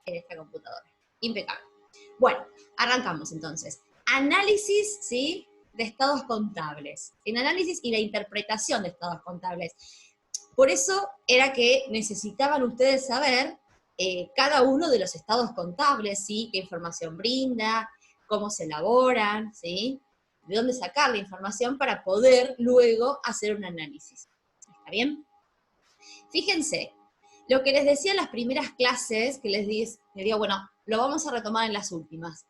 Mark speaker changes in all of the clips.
Speaker 1: en esta computadora. Impecable. Bueno, arrancamos entonces. Análisis, ¿sí?, de estados contables. El análisis y la interpretación de estados contables. Por eso era que necesitaban ustedes saber cada uno de los estados contables, ¿sí?, qué información brinda, cómo se elaboran, ¿sí?, de dónde sacar la información para poder luego hacer un análisis. ¿Está bien? Fíjense, lo que les decía en las primeras clases, que les digo, bueno, lo vamos a retomar en las últimas.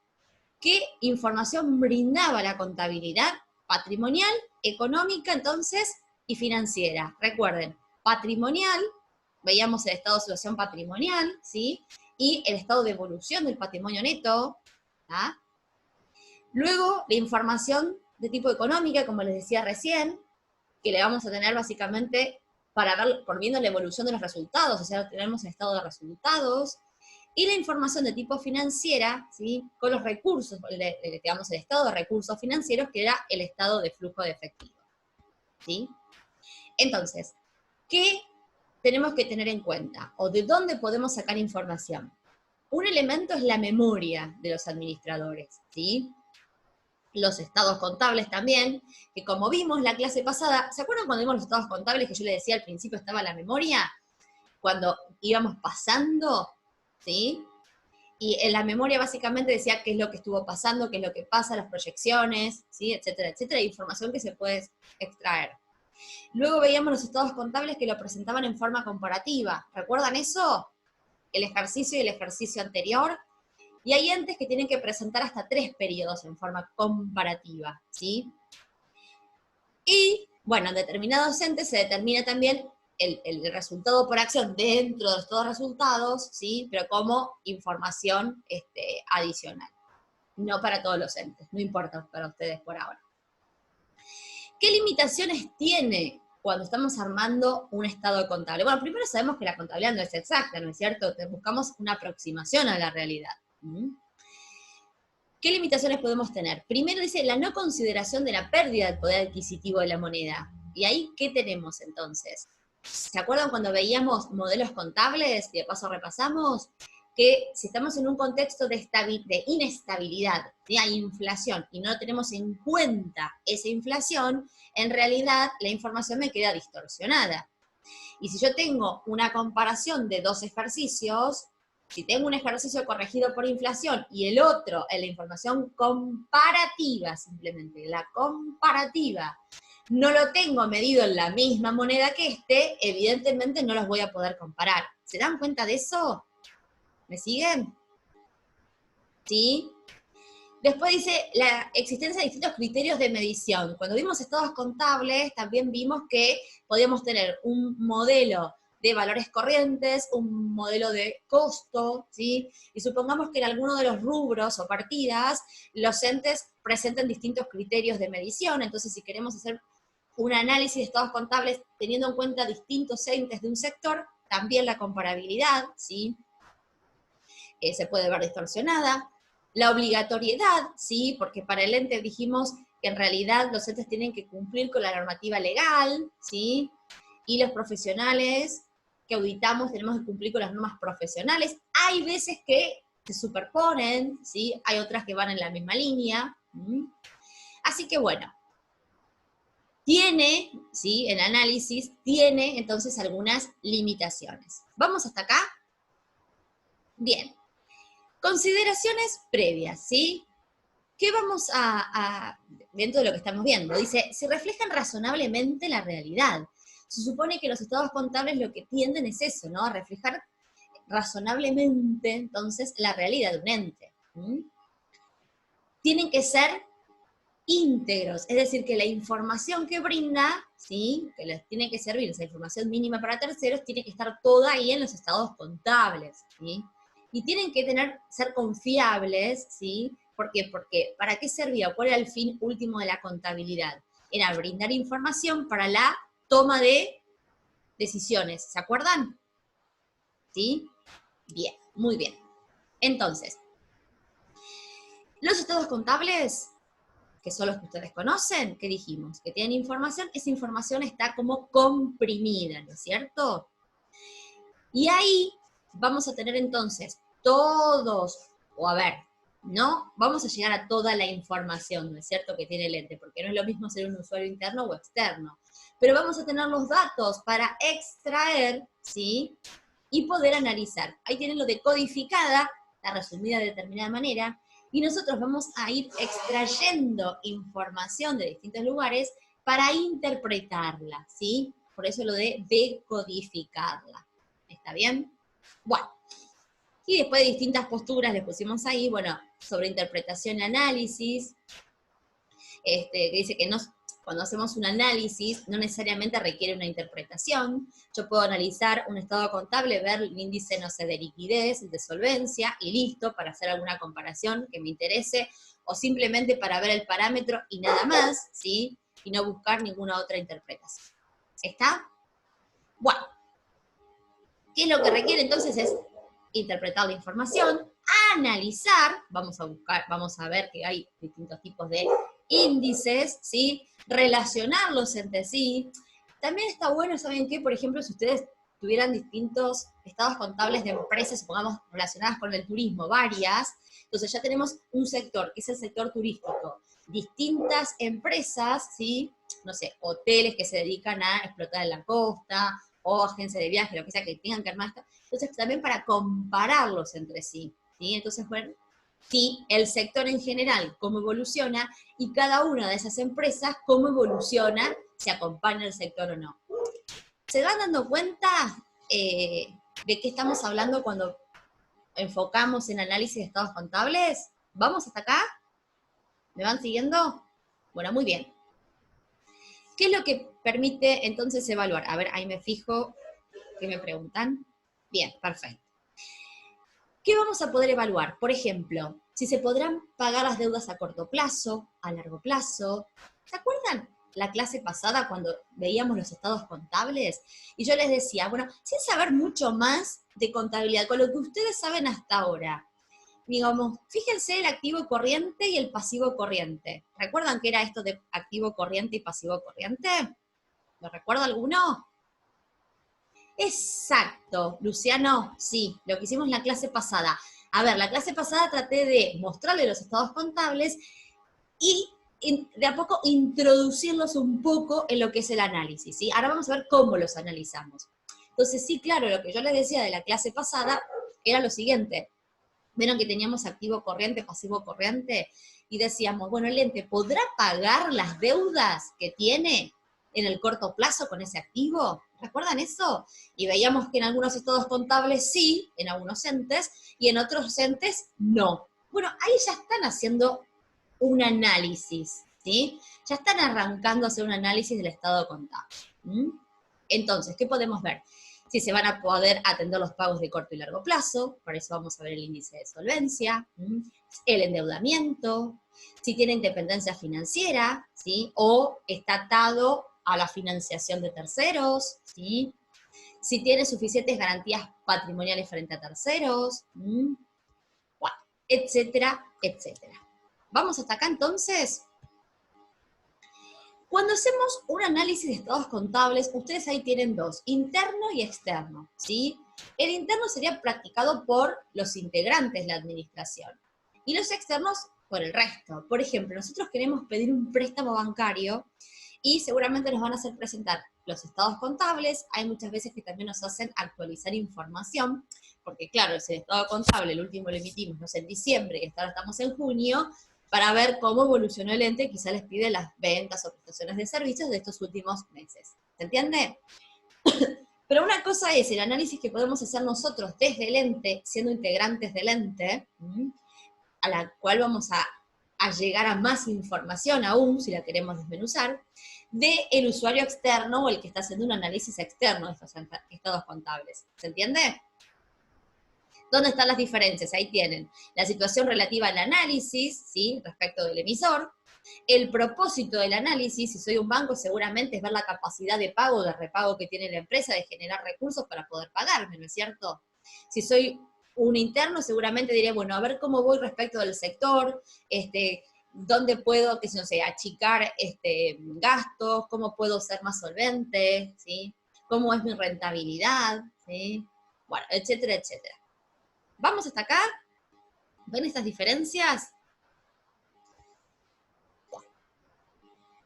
Speaker 1: ¿Qué información brindaba la contabilidad? Patrimonial, económica, entonces, y financiera. Recuerden, patrimonial, veíamos el estado de situación patrimonial, ¿sí?, y el estado de evolución del patrimonio neto, ¿ah? Luego, la información de tipo económica, como les decía recién, que le vamos a tener básicamente para ver, por viendo la evolución de los resultados, o sea, tenemos el estado de resultados, y la información de tipo financiera, ¿sí?, con los recursos, digamos, el estado de recursos financieros, que era el estado de flujo de efectivo, ¿sí? Entonces, ¿qué tenemos que tener en cuenta? ¿O de dónde podemos sacar información? Un elemento es la memoria de los administradores, ¿sí? Los estados contables también, que como vimos la clase pasada, ¿se acuerdan cuando vimos los estados contables que yo les decía al principio estaba la memoria? Cuando íbamos pasando, ¿sí? Y en la memoria básicamente decía qué es lo que estuvo pasando, qué es lo que pasa, las proyecciones, ¿sí?, etcétera, etcétera, información que se puede extraer. Luego veíamos los estados contables que lo presentaban en forma comparativa. ¿Recuerdan eso? El ejercicio y el ejercicio anterior. Y hay entes que tienen que presentar hasta 3 periodos en forma comparativa, ¿sí? Y, bueno, en determinados entes se determina también el resultado por acción dentro de estos resultados, ¿sí?, pero como información adicional. No para todos los entes, no importa para ustedes por ahora. ¿Qué limitaciones tiene cuando estamos armando un estado contable? Bueno, primero sabemos que la contabilidad no es exacta, ¿no es cierto? Buscamos una aproximación a la realidad. ¿Qué limitaciones podemos tener? Primero dice la no consideración de la pérdida del poder adquisitivo de la moneda. ¿Y ahí qué tenemos entonces? ¿Se acuerdan cuando veíamos modelos contables, y de paso repasamos? Que si estamos en un contexto de inestabilidad, hay inflación, y no tenemos en cuenta esa inflación, en realidad la información me queda distorsionada. Y si yo tengo una comparación de 2 ejercicios, si tengo un ejercicio corregido por inflación y el otro en la información comparativa, simplemente, la comparativa, no lo tengo medido en la misma moneda que evidentemente no los voy a poder comparar. ¿Se dan cuenta de eso? ¿Me siguen? ¿Sí? Después dice la existencia de distintos criterios de medición. Cuando vimos estados contables, también vimos que podíamos tener un modelo de valores corrientes, un modelo de costo, ¿sí? Y supongamos que en alguno de los rubros o partidas, los entes presenten distintos criterios de medición. Entonces, si queremos hacer un análisis de estados contables teniendo en cuenta distintos entes de un sector, también la comparabilidad, ¿sí?, se puede ver distorsionada. La obligatoriedad, ¿sí?, porque para el ente dijimos que en realidad los entes tienen que cumplir con la normativa legal, ¿sí?, y los profesionales que auditamos tenemos que cumplir con las normas profesionales. Hay veces que se superponen, ¿sí?, hay otras que van en la misma línea. Así que bueno, tiene, ¿sí?, el análisis tiene entonces algunas limitaciones. ¿Vamos hasta acá? Bien. Consideraciones previas, ¿sí? ¿Qué vamos dentro de lo que estamos viendo? Dice, se reflejan razonablemente la realidad. Se supone que los estados contables lo que tienden es eso, ¿no? A reflejar razonablemente, entonces, la realidad de un ente. Tienen que ser íntegros, es decir, que la información que brinda, ¿sí?, que les tiene que servir, esa información mínima para terceros, tiene que estar toda ahí en los estados contables, ¿sí? Y tienen que ser confiables, ¿sí? ¿Por qué? Porque ¿para qué servía? ¿Cuál era el fin último de la contabilidad? Era brindar información para la toma de decisiones, ¿se acuerdan? ¿Sí? Bien, muy bien. Entonces, los estados contables, que son los que ustedes conocen, ¿qué dijimos? Que tienen información, esa información está como comprimida, ¿no es cierto? Y ahí vamos a tener entonces todos, o a ver, no vamos a llegar a toda la información, ¿no es cierto?, que tiene el ente, porque no es lo mismo ser un usuario interno o externo. Pero vamos a tener los datos para extraer, ¿sí?, y poder analizar. Ahí tienen lo de codificada, está resumida de determinada manera, y nosotros vamos a ir extrayendo información de distintos lugares para interpretarla, ¿sí? Por eso lo de decodificarla. ¿Está bien? Bueno, y después de distintas posturas le pusimos ahí, bueno, sobre interpretación y análisis, que dice que no, cuando hacemos un análisis no necesariamente requiere una interpretación. Yo puedo analizar un estado contable, ver el índice, no sé, de liquidez, de solvencia, y listo, para hacer alguna comparación que me interese, o simplemente para ver el parámetro y nada más, ¿sí? Y no buscar ninguna otra interpretación. ¿Está? Bueno, ¿qué es lo que requiere entonces? Es interpretar la información, analizar, vamos a buscar, vamos a ver que hay distintos tipos de índices, ¿sí? Relacionarlos entre sí. También está bueno, ¿saben qué? Por ejemplo, si ustedes tuvieran distintos estados contables de empresas, supongamos, relacionadas con el turismo, varias, entonces ya tenemos un sector, que es el sector turístico. Distintas empresas, ¿sí? No sé, hoteles que se dedican a explotar en la costa, o agencia de viaje, lo que sea, que tengan que armar esto. Entonces, también para compararlos entre sí, ¿sí? Entonces, bueno, sí, el sector en general, cómo evoluciona, y cada una de esas empresas, cómo evoluciona, si acompaña el sector o no. ¿Se van dando cuenta de qué estamos hablando cuando enfocamos en análisis de estados contables? ¿Vamos hasta acá? ¿Me van siguiendo? Bueno, muy bien. ¿Qué es lo que permite entonces evaluar? A ver, ahí me fijo, ¿qué me preguntan? Bien, perfecto. ¿Qué vamos a poder evaluar? Por ejemplo, si se podrán pagar las deudas a corto plazo, a largo plazo. ¿Se acuerdan la clase pasada cuando veíamos los estados contables? Y yo les decía, bueno, sin saber mucho más de contabilidad, con lo que ustedes saben hasta ahora, digamos, fíjense el activo corriente y el pasivo corriente. ¿Recuerdan qué era esto de activo corriente y pasivo corriente? ¿Lo recuerda alguno? Exacto, Luciano, sí, lo que hicimos en la clase pasada. A ver, la clase pasada traté de mostrarle los estados contables y de a poco introducirlos un poco en lo que es el análisis, ¿sí? Ahora vamos a ver cómo los analizamos. Entonces, sí, claro, lo que yo les decía de la clase pasada era lo siguiente. Vieron que teníamos activo corriente, pasivo corriente, y decíamos, bueno, el ente podrá pagar las deudas que tiene en el corto plazo con ese activo. ¿Recuerdan eso? Y veíamos que en algunos estados contables sí, en algunos entes, y en otros entes no. Bueno, ahí ya están haciendo un análisis, ¿sí? Ya están arrancando a hacer un análisis del estado contable. ¿Mm? Entonces, ¿qué podemos ver? Si se van a poder atender los pagos de corto y largo plazo, por eso vamos a ver el índice de solvencia, el endeudamiento, si tiene independencia financiera, ¿sí? O está atado a la financiación de terceros, ¿sí? Si tiene suficientes garantías patrimoniales frente a terceros, bueno, etcétera, etcétera. ¿Vamos hasta acá entonces? Cuando hacemos un análisis de estados contables, ustedes ahí tienen dos, interno y externo, ¿sí? El interno sería practicado por los integrantes de la administración y los externos por el resto. Por ejemplo, nosotros queremos pedir un préstamo bancario y seguramente nos van a hacer presentar los estados contables. Hay muchas veces que también nos hacen actualizar información, porque claro, ese estado contable, el último lo emitimos, no sé, en diciembre, y ahora estamos en junio, para ver cómo evolucionó el ente, quizá les pide las ventas o prestaciones de servicios de estos últimos meses. ¿Se entiende? Pero una cosa es el análisis que podemos hacer nosotros desde el ente, siendo integrantes del ente, a la cual vamos a llegar a más información aún, si la queremos desmenuzar, del usuario externo o el que está haciendo un análisis externo de estos estados contables. ¿Se entiende? ¿Dónde están las diferencias? Ahí tienen la situación relativa al análisis, ¿sí? Respecto del emisor. El propósito del análisis, si soy un banco, seguramente es ver la capacidad de pago o de repago que tiene la empresa, de generar recursos para poder pagarme, ¿no es cierto? Si soy un interno, seguramente diré, bueno, a ver cómo voy respecto del sector, dónde puedo, que no sé, achicar gastos, cómo puedo ser más solvente, ¿sí? Cómo es mi rentabilidad, ¿sí? Bueno, etcétera, etcétera. ¿Vamos hasta acá? ¿Ven estas diferencias?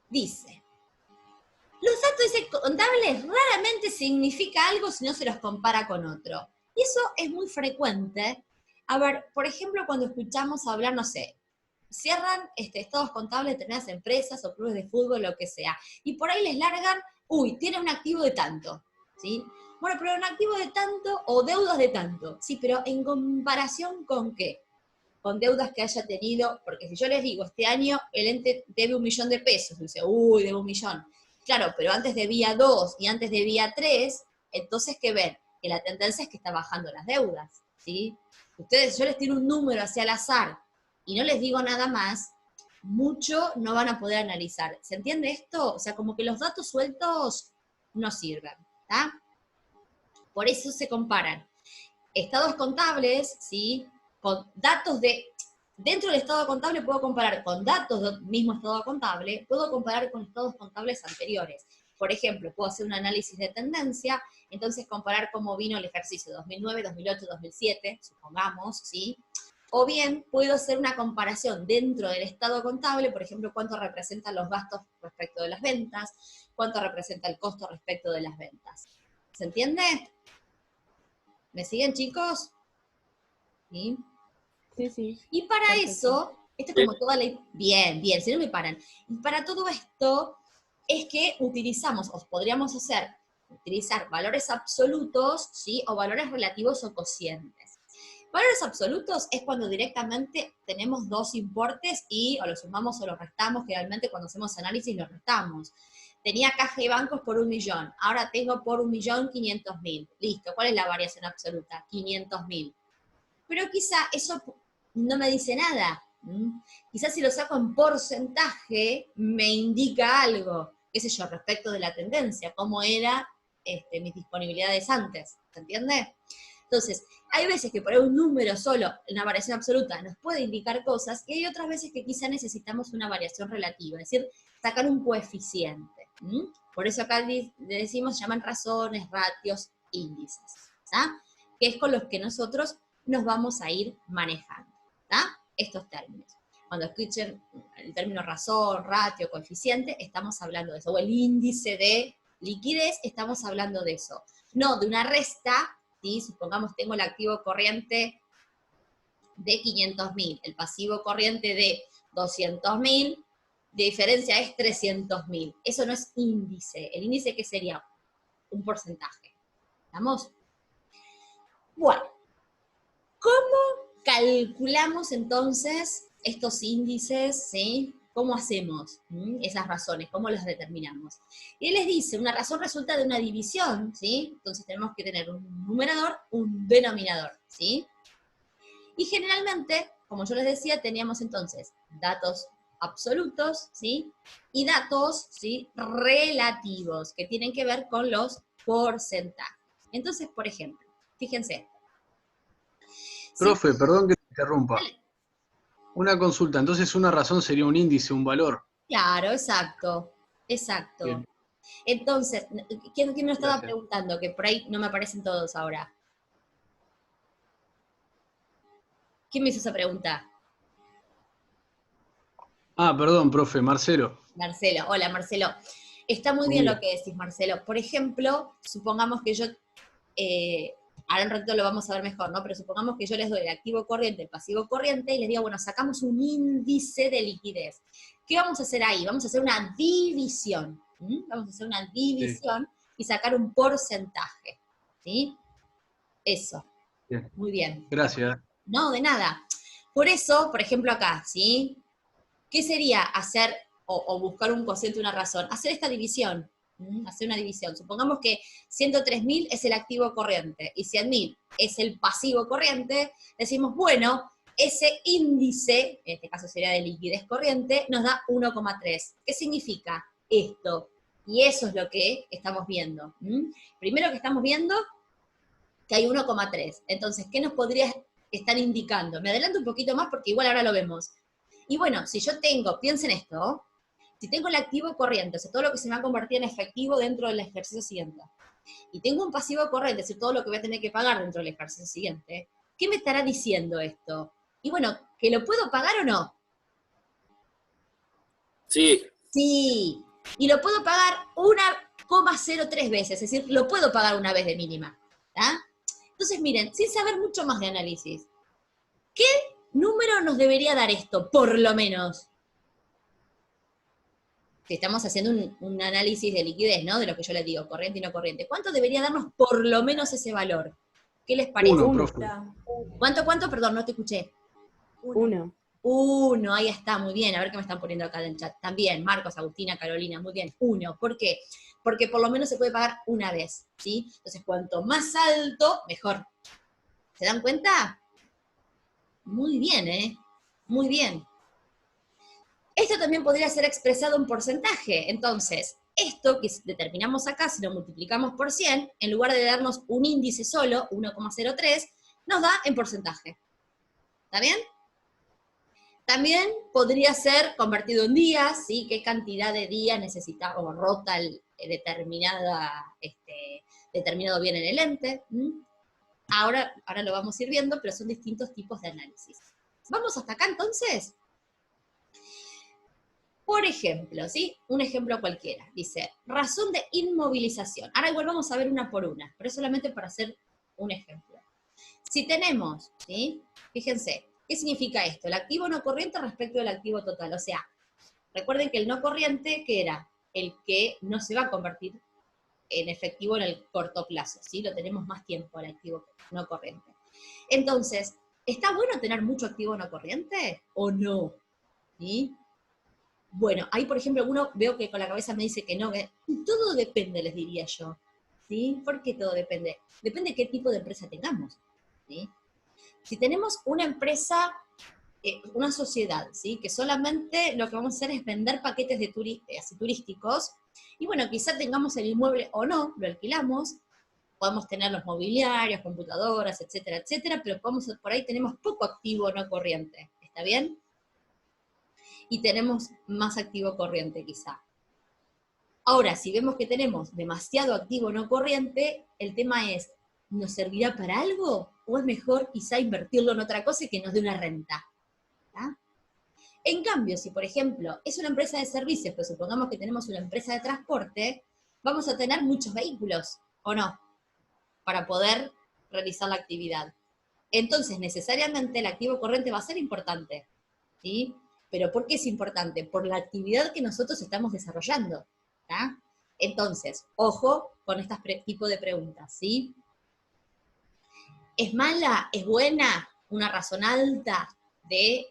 Speaker 1: Dice, los datos contables raramente significa algo si no se los compara con otro. Y eso es muy frecuente. A ver, por ejemplo, cuando escuchamos hablar, no sé, cierran estados contables de determinadas empresas o clubes de fútbol, lo que sea, y por ahí les largan, uy, tiene un activo de tanto, ¿sí? Bueno, pero un activo de tanto o deudas de tanto, sí, pero ¿en comparación con qué? Con deudas que haya tenido, porque si yo les digo, este año el ente debe 1.000.000 de pesos, y dice, uy, debe 1.000.000. Claro, pero antes debía 2 y antes debía 3, entonces, ¿qué ven? Que la tendencia es que está bajando las deudas, ¿sí? Ustedes, yo les tiro un número hacia el azar y no les digo nada más, mucho no van a poder analizar. ¿Se entiende esto? O sea, como que los datos sueltos no sirven, ¿está? Por eso se comparan estados contables, ¿sí? Con datos dentro del estado contable puedo comparar con datos del mismo estado contable, puedo comparar con estados contables anteriores. Por ejemplo, puedo hacer un análisis de tendencia, entonces comparar cómo vino el ejercicio 2009, 2008, 2007, supongamos, ¿sí? O bien puedo hacer una comparación dentro del estado contable, por ejemplo, cuánto representan los gastos respecto de las ventas, cuánto representa el costo respecto de las ventas. ¿Se entiende? ¿Me siguen, chicos? ¿Sí?
Speaker 2: Sí, sí.
Speaker 1: Y para
Speaker 2: Perfecto.
Speaker 1: eso, esto es como toda la... Bien, bien, si no me paran. Y para todo esto es que utilizamos, o podríamos utilizar valores absolutos, ¿sí? O valores relativos o cocientes. Valores absolutos es cuando directamente tenemos dos importes y o los sumamos o los restamos, generalmente cuando hacemos análisis los restamos. Tenía caja y bancos por 1.000.000, ahora tengo por 1.500.000. Listo, ¿cuál es la variación absoluta? 500.000. Pero quizá eso no me dice nada. Quizás si lo saco en porcentaje, me indica algo, qué sé yo, respecto de la tendencia, cómo era mis disponibilidades antes, ¿se entiende? Entonces, hay veces que por ahí un número solo, una variación absoluta, nos puede indicar cosas, y hay otras veces que quizá necesitamos una variación relativa, es decir, sacar un coeficiente. Por eso acá le decimos, llaman razones, ratios, índices, ¿tá? Que es con los que nosotros nos vamos a ir manejando, ¿tá? Estos términos. Cuando escuchen el término razón, ratio, coeficiente, estamos hablando de eso. O el índice de liquidez, estamos hablando de eso. No de una resta, ¿sí? Supongamos tengo el activo corriente de 500.000, el pasivo corriente de 200.000, de diferencia es 300.000. Eso no es índice. ¿El índice qué sería? Un porcentaje. ¿Estamos? Bueno, ¿cómo calculamos entonces estos índices? ¿Sí? ¿Cómo hacemos esas razones? ¿Cómo las determinamos? Y él les dice, una razón resulta de una división, ¿sí? Entonces tenemos que tener un numerador, un denominador, ¿sí? Y generalmente, como yo les decía, teníamos entonces datos absolutos, ¿sí? Y datos, ¿sí? Relativos, que tienen que ver con los porcentajes. Entonces, por ejemplo, fíjense. Si,
Speaker 3: Profe, perdón que te interrumpa. Una consulta, entonces una razón sería un índice, un valor.
Speaker 1: claro, exacto, exacto.
Speaker 3: Bien,
Speaker 1: Entonces, ¿quién me lo estaba
Speaker 3: gracias.
Speaker 1: preguntando? Que por ahí no me aparecen todos ahora. ¿Quién me hizo esa pregunta?
Speaker 3: Ah, perdón, profe, Marcelo.
Speaker 1: Marcelo. Hola, Marcelo. Está muy
Speaker 3: Buen
Speaker 1: bien lo
Speaker 3: día.
Speaker 1: que decís, Marcelo. Por ejemplo, supongamos que yo, ahora un ratito lo vamos a ver mejor, ¿no? Pero supongamos que yo les doy el activo corriente, el pasivo corriente, y les digo, bueno, sacamos un índice de liquidez. ¿Qué vamos a hacer ahí? Vamos a hacer una división. Vamos a hacer una
Speaker 3: Sí,
Speaker 1: división y sacar un porcentaje. ¿Sí? Eso.
Speaker 3: bien.
Speaker 1: Muy bien.
Speaker 3: Gracias.
Speaker 1: No, de nada. Por eso, por ejemplo, acá, ¿sí? ¿Qué sería hacer o buscar un cociente, una razón? Hacer esta división. Hacer una división. Supongamos que 103.000 es el activo corriente y 100.000 es el pasivo corriente. Decimos, bueno, ese índice, en este caso sería de liquidez corriente, nos da 1,3. ¿Qué significa esto? Y eso es lo que estamos viendo. Primero que estamos viendo que hay 1,3. Entonces, ¿qué nos podría estar indicando? Me adelanto un poquito más porque igual ahora lo vemos. Y bueno, si yo tengo, piensen esto, si tengo el activo corriente, o sea, todo lo que se me va a convertir en efectivo dentro del ejercicio siguiente, y tengo un pasivo corriente, es decir, todo lo que voy a tener que pagar dentro del ejercicio siguiente, ¿Qué me estará diciendo esto? Y bueno, ¿que lo puedo pagar o no?
Speaker 2: Sí.
Speaker 1: Sí, y lo puedo pagar 1,03 veces, es decir, lo puedo pagar una vez de mínima. ¿Tá? Entonces, miren, sin saber mucho más de análisis, ¿qué número nos debería dar esto, por lo menos? Si estamos haciendo un análisis de liquidez, ¿no? De lo que yo les digo, corriente y no corriente. ¿Cuánto debería darnos por lo menos ese valor? ¿Qué les parece?
Speaker 3: Uno, profe.
Speaker 1: ¿Cuánto? Perdón, no te escuché.
Speaker 4: 1.
Speaker 1: 1, ahí está, muy bien. A ver qué me están poniendo acá en el chat. También, Marcos, Agustina, Carolina, muy bien. 1. ¿Por qué? Porque por lo menos se puede pagar una vez, ¿sí? Entonces, cuanto más alto, mejor. ¿Se dan cuenta? Muy bien, ¿eh? Muy bien. Esto también podría ser expresado en porcentaje. Entonces, esto que determinamos acá, si lo multiplicamos por 100, en lugar de darnos un índice solo, 1,03, nos da en porcentaje. ¿Está bien? También podría ser convertido en días, ¿sí? ¿Qué cantidad de días necesita o rota el determinado bien en el ente? Ahora lo vamos a ir viendo, pero son distintos tipos de análisis. ¿Vamos hasta acá entonces? Por ejemplo, ¿sí? Un ejemplo cualquiera. Dice, razón de inmovilización. Ahora igual vamos a ver una por una, pero es solamente para hacer un ejemplo. Si tenemos, ¿sí? Fíjense, ¿qué significa esto? El activo no corriente respecto del activo total. O sea, recuerden que el no corriente, ¿qué era? El que no se va a convertir en efectivo en el corto plazo, ¿sí? Lo tenemos más tiempo, el activo no corriente. Entonces, ¿está bueno tener mucho activo no corriente o no? ¿Sí? Bueno, ahí por ejemplo uno veo que con la cabeza me dice que no, que todo depende, les diría yo. ¿Sí? ¿Por qué todo depende? Depende de qué tipo de empresa tengamos. ¿Sí? Si tenemos una empresa, una sociedad, ¿sí? Que solamente lo que vamos a hacer es vender paquetes de así turísticos, y bueno, quizá tengamos el inmueble o no, lo alquilamos, podemos tener los mobiliarios, computadoras, etcétera, etcétera, pero por ahí tenemos poco activo no corriente. ¿Está bien? Y tenemos más activo corriente quizá. Ahora, si vemos que tenemos demasiado activo no corriente, el tema es, ¿nos servirá para algo? ¿O es mejor quizá invertirlo en otra cosa y que nos dé una renta? ¿Tá? En cambio, si por ejemplo es una empresa de servicios, pero supongamos que tenemos una empresa de transporte, vamos a tener muchos vehículos, ¿o no? Para poder realizar la actividad. Entonces, necesariamente el activo corriente va a ser importante, ¿sí? ¿Pero por qué es importante? Por la actividad que nosotros estamos desarrollando, ¿tá? Entonces, ojo con este tipo de preguntas, ¿sí? ¿Es mala? ¿Es buena? ¿Una razón alta de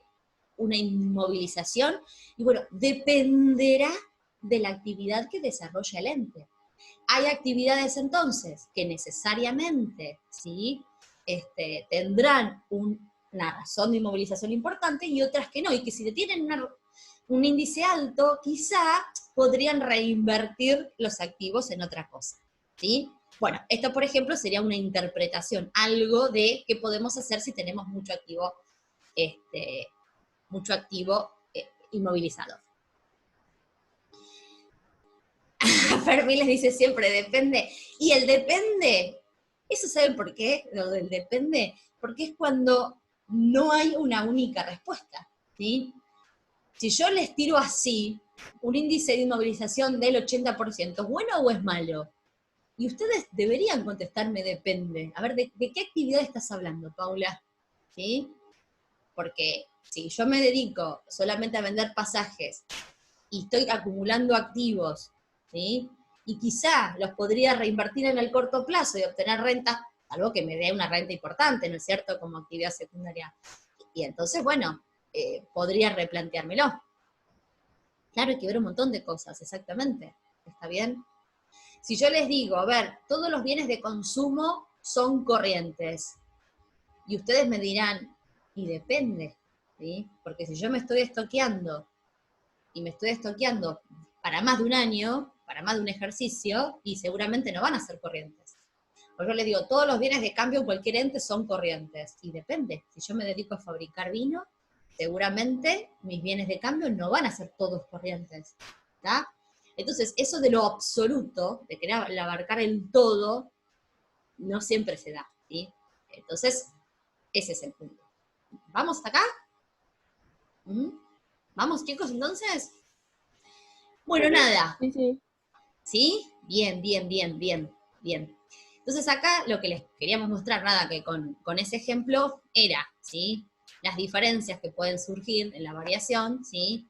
Speaker 1: una inmovilización? Y bueno, dependerá de la actividad que desarrolla el ente. Hay actividades entonces que necesariamente, ¿sí? Tendrán una razón de inmovilización importante y otras que no, y que si tienen un índice alto, quizá podrían reinvertir los activos en otra cosa, ¿sí? Bueno, esto por ejemplo sería una interpretación, algo de qué podemos hacer si tenemos mucho activo, inmovilizado. Fermín les dice siempre, depende. Y el depende, ¿eso saben por qué? Lo del depende, porque es cuando no hay una única respuesta, ¿sí? Si yo les tiro así, un índice de inmovilización del 80%, ¿es bueno o es malo? Y ustedes deberían contestarme depende. A ver, ¿de qué actividad estás hablando, Paula? ¿Sí? Porque si yo me dedico solamente a vender pasajes y estoy acumulando activos, ¿sí? Y quizá los podría reinvertir en el corto plazo y obtener renta, algo que me dé una renta importante, ¿no es cierto?, como actividad secundaria. Y entonces, bueno, podría replanteármelo. Claro, hay que ver un montón de cosas, exactamente. ¿Está bien? Si yo les digo, a ver, todos los bienes de consumo son corrientes, y ustedes me dirán, y depende, ¿sí? Porque si yo me estoy estoqueando, y me estoy estoqueando para más de un año, para más de un ejercicio, y seguramente no van a ser corrientes. Por yo les digo, todos los bienes de cambio en cualquier ente son corrientes, y depende. Si yo me dedico a fabricar vino, seguramente mis bienes de cambio no van a ser todos corrientes, ¿tá? Entonces, eso de lo absoluto, de querer abarcar el todo, no siempre se da, ¿sí? Entonces, Ese es el punto. ¿Vamos hasta acá? ¿Vamos, chicos, entonces? Bueno, nada.
Speaker 2: Sí, sí.
Speaker 1: ¿Sí? Bien, bien, bien, bien, bien. Entonces acá lo que les queríamos mostrar, nada, que con ese ejemplo era, ¿sí? Las diferencias que pueden surgir en la variación, ¿sí?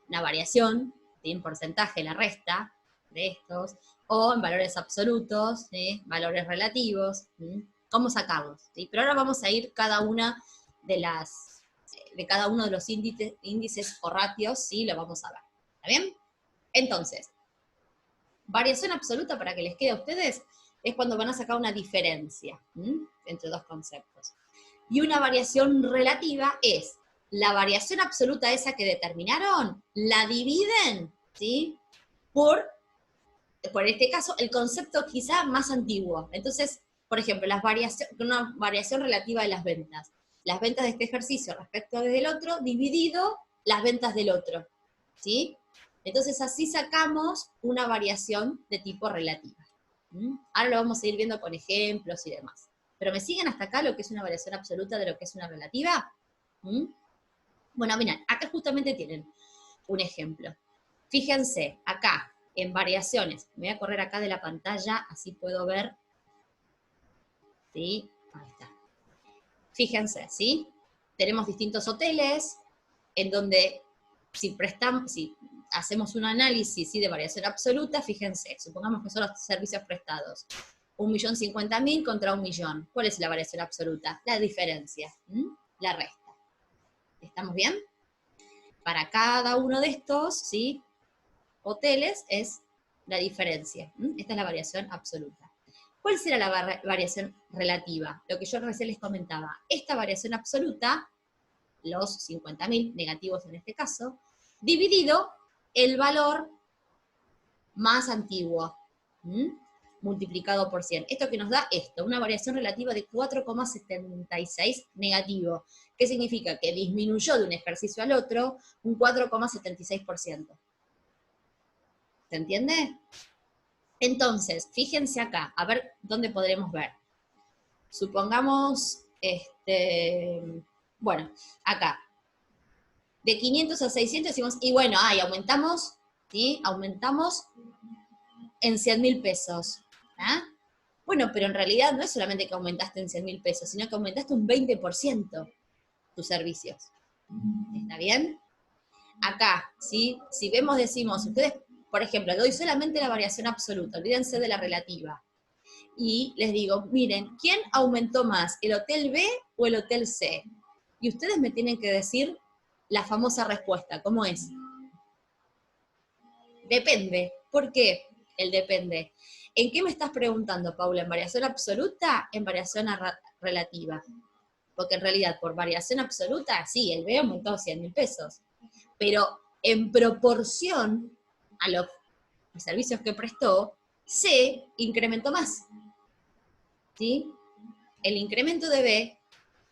Speaker 1: Una variación, ¿sí? En porcentaje, la resta de estos, o en valores absolutos, ¿sí? Valores relativos, ¿sí? ¿Cómo sacamos? ¿Sí? Pero ahora vamos a ir cada una de cada uno de los índices o ratios, ¿sí? Lo vamos a ver. ¿Está bien? Entonces, variación absoluta, para que les quede a ustedes, es cuando van a sacar una diferencia entre dos conceptos. Y una variación relativa es la variación absoluta esa que determinaron, la dividen, ¿sí? Por este caso, el concepto quizá más antiguo. Entonces, por ejemplo, una variación relativa de las ventas. Las ventas de este ejercicio respecto del otro, dividido las ventas del otro, ¿sí? Entonces, así sacamos una variación de tipo relativa. Ahora lo vamos a ir viendo con ejemplos y demás. ¿Pero me siguen hasta acá lo que es una variación absoluta de lo que es una relativa? Bueno, miren, acá justamente tienen un ejemplo. Fíjense, acá, en variaciones, me voy a correr acá de la pantalla, así puedo ver. ¿Sí? Ahí está. Fíjense, ¿sí? Tenemos distintos hoteles, en donde si hacemos un análisis, ¿sí?, de variación absoluta, fíjense, supongamos que son los servicios prestados. 1.050.000 contra 1.000.000. ¿Cuál es la variación absoluta? La diferencia, la resta. ¿Estamos bien? Para cada uno de estos, ¿sí?, hoteles es la diferencia. Esta es la variación absoluta. ¿Cuál será la variación relativa? Lo que yo recién les comentaba. Esta variación absoluta, los 50.000 negativos en este caso, dividido el valor más antiguo, multiplicado por 100. Esto que nos da esto, una variación relativa de 4,76 negativo. ¿Qué significa? Que disminuyó de un ejercicio al otro un 4,76%. ¿Se entiende? Entonces, fíjense acá, a ver dónde podremos ver. Supongamos, bueno, acá, de 500 a 600 decimos, y bueno, aumentamos, ¿sí? Aumentamos en 100.000 pesos. ¿Ah? Bueno, pero en realidad no es solamente que aumentaste en 100.000 pesos, sino que aumentaste un 20% tus servicios. ¿Está bien? Acá, ¿sí? Si vemos, decimos, ustedes, por ejemplo, doy solamente la variación absoluta, olvídense de la relativa. Y les digo, miren, ¿quién aumentó más, el hotel B o el hotel C? Y ustedes me tienen que decir la famosa respuesta, ¿cómo es? Depende. ¿Por qué el depende? ¿En qué me estás preguntando, Paula? ¿En variación absoluta? ¿En variación relativa? Porque en realidad, por variación absoluta, sí, el B aumentó 100.000 pesos. Pero en proporción a los servicios que prestó, C incrementó más. ¿Sí? El incremento de B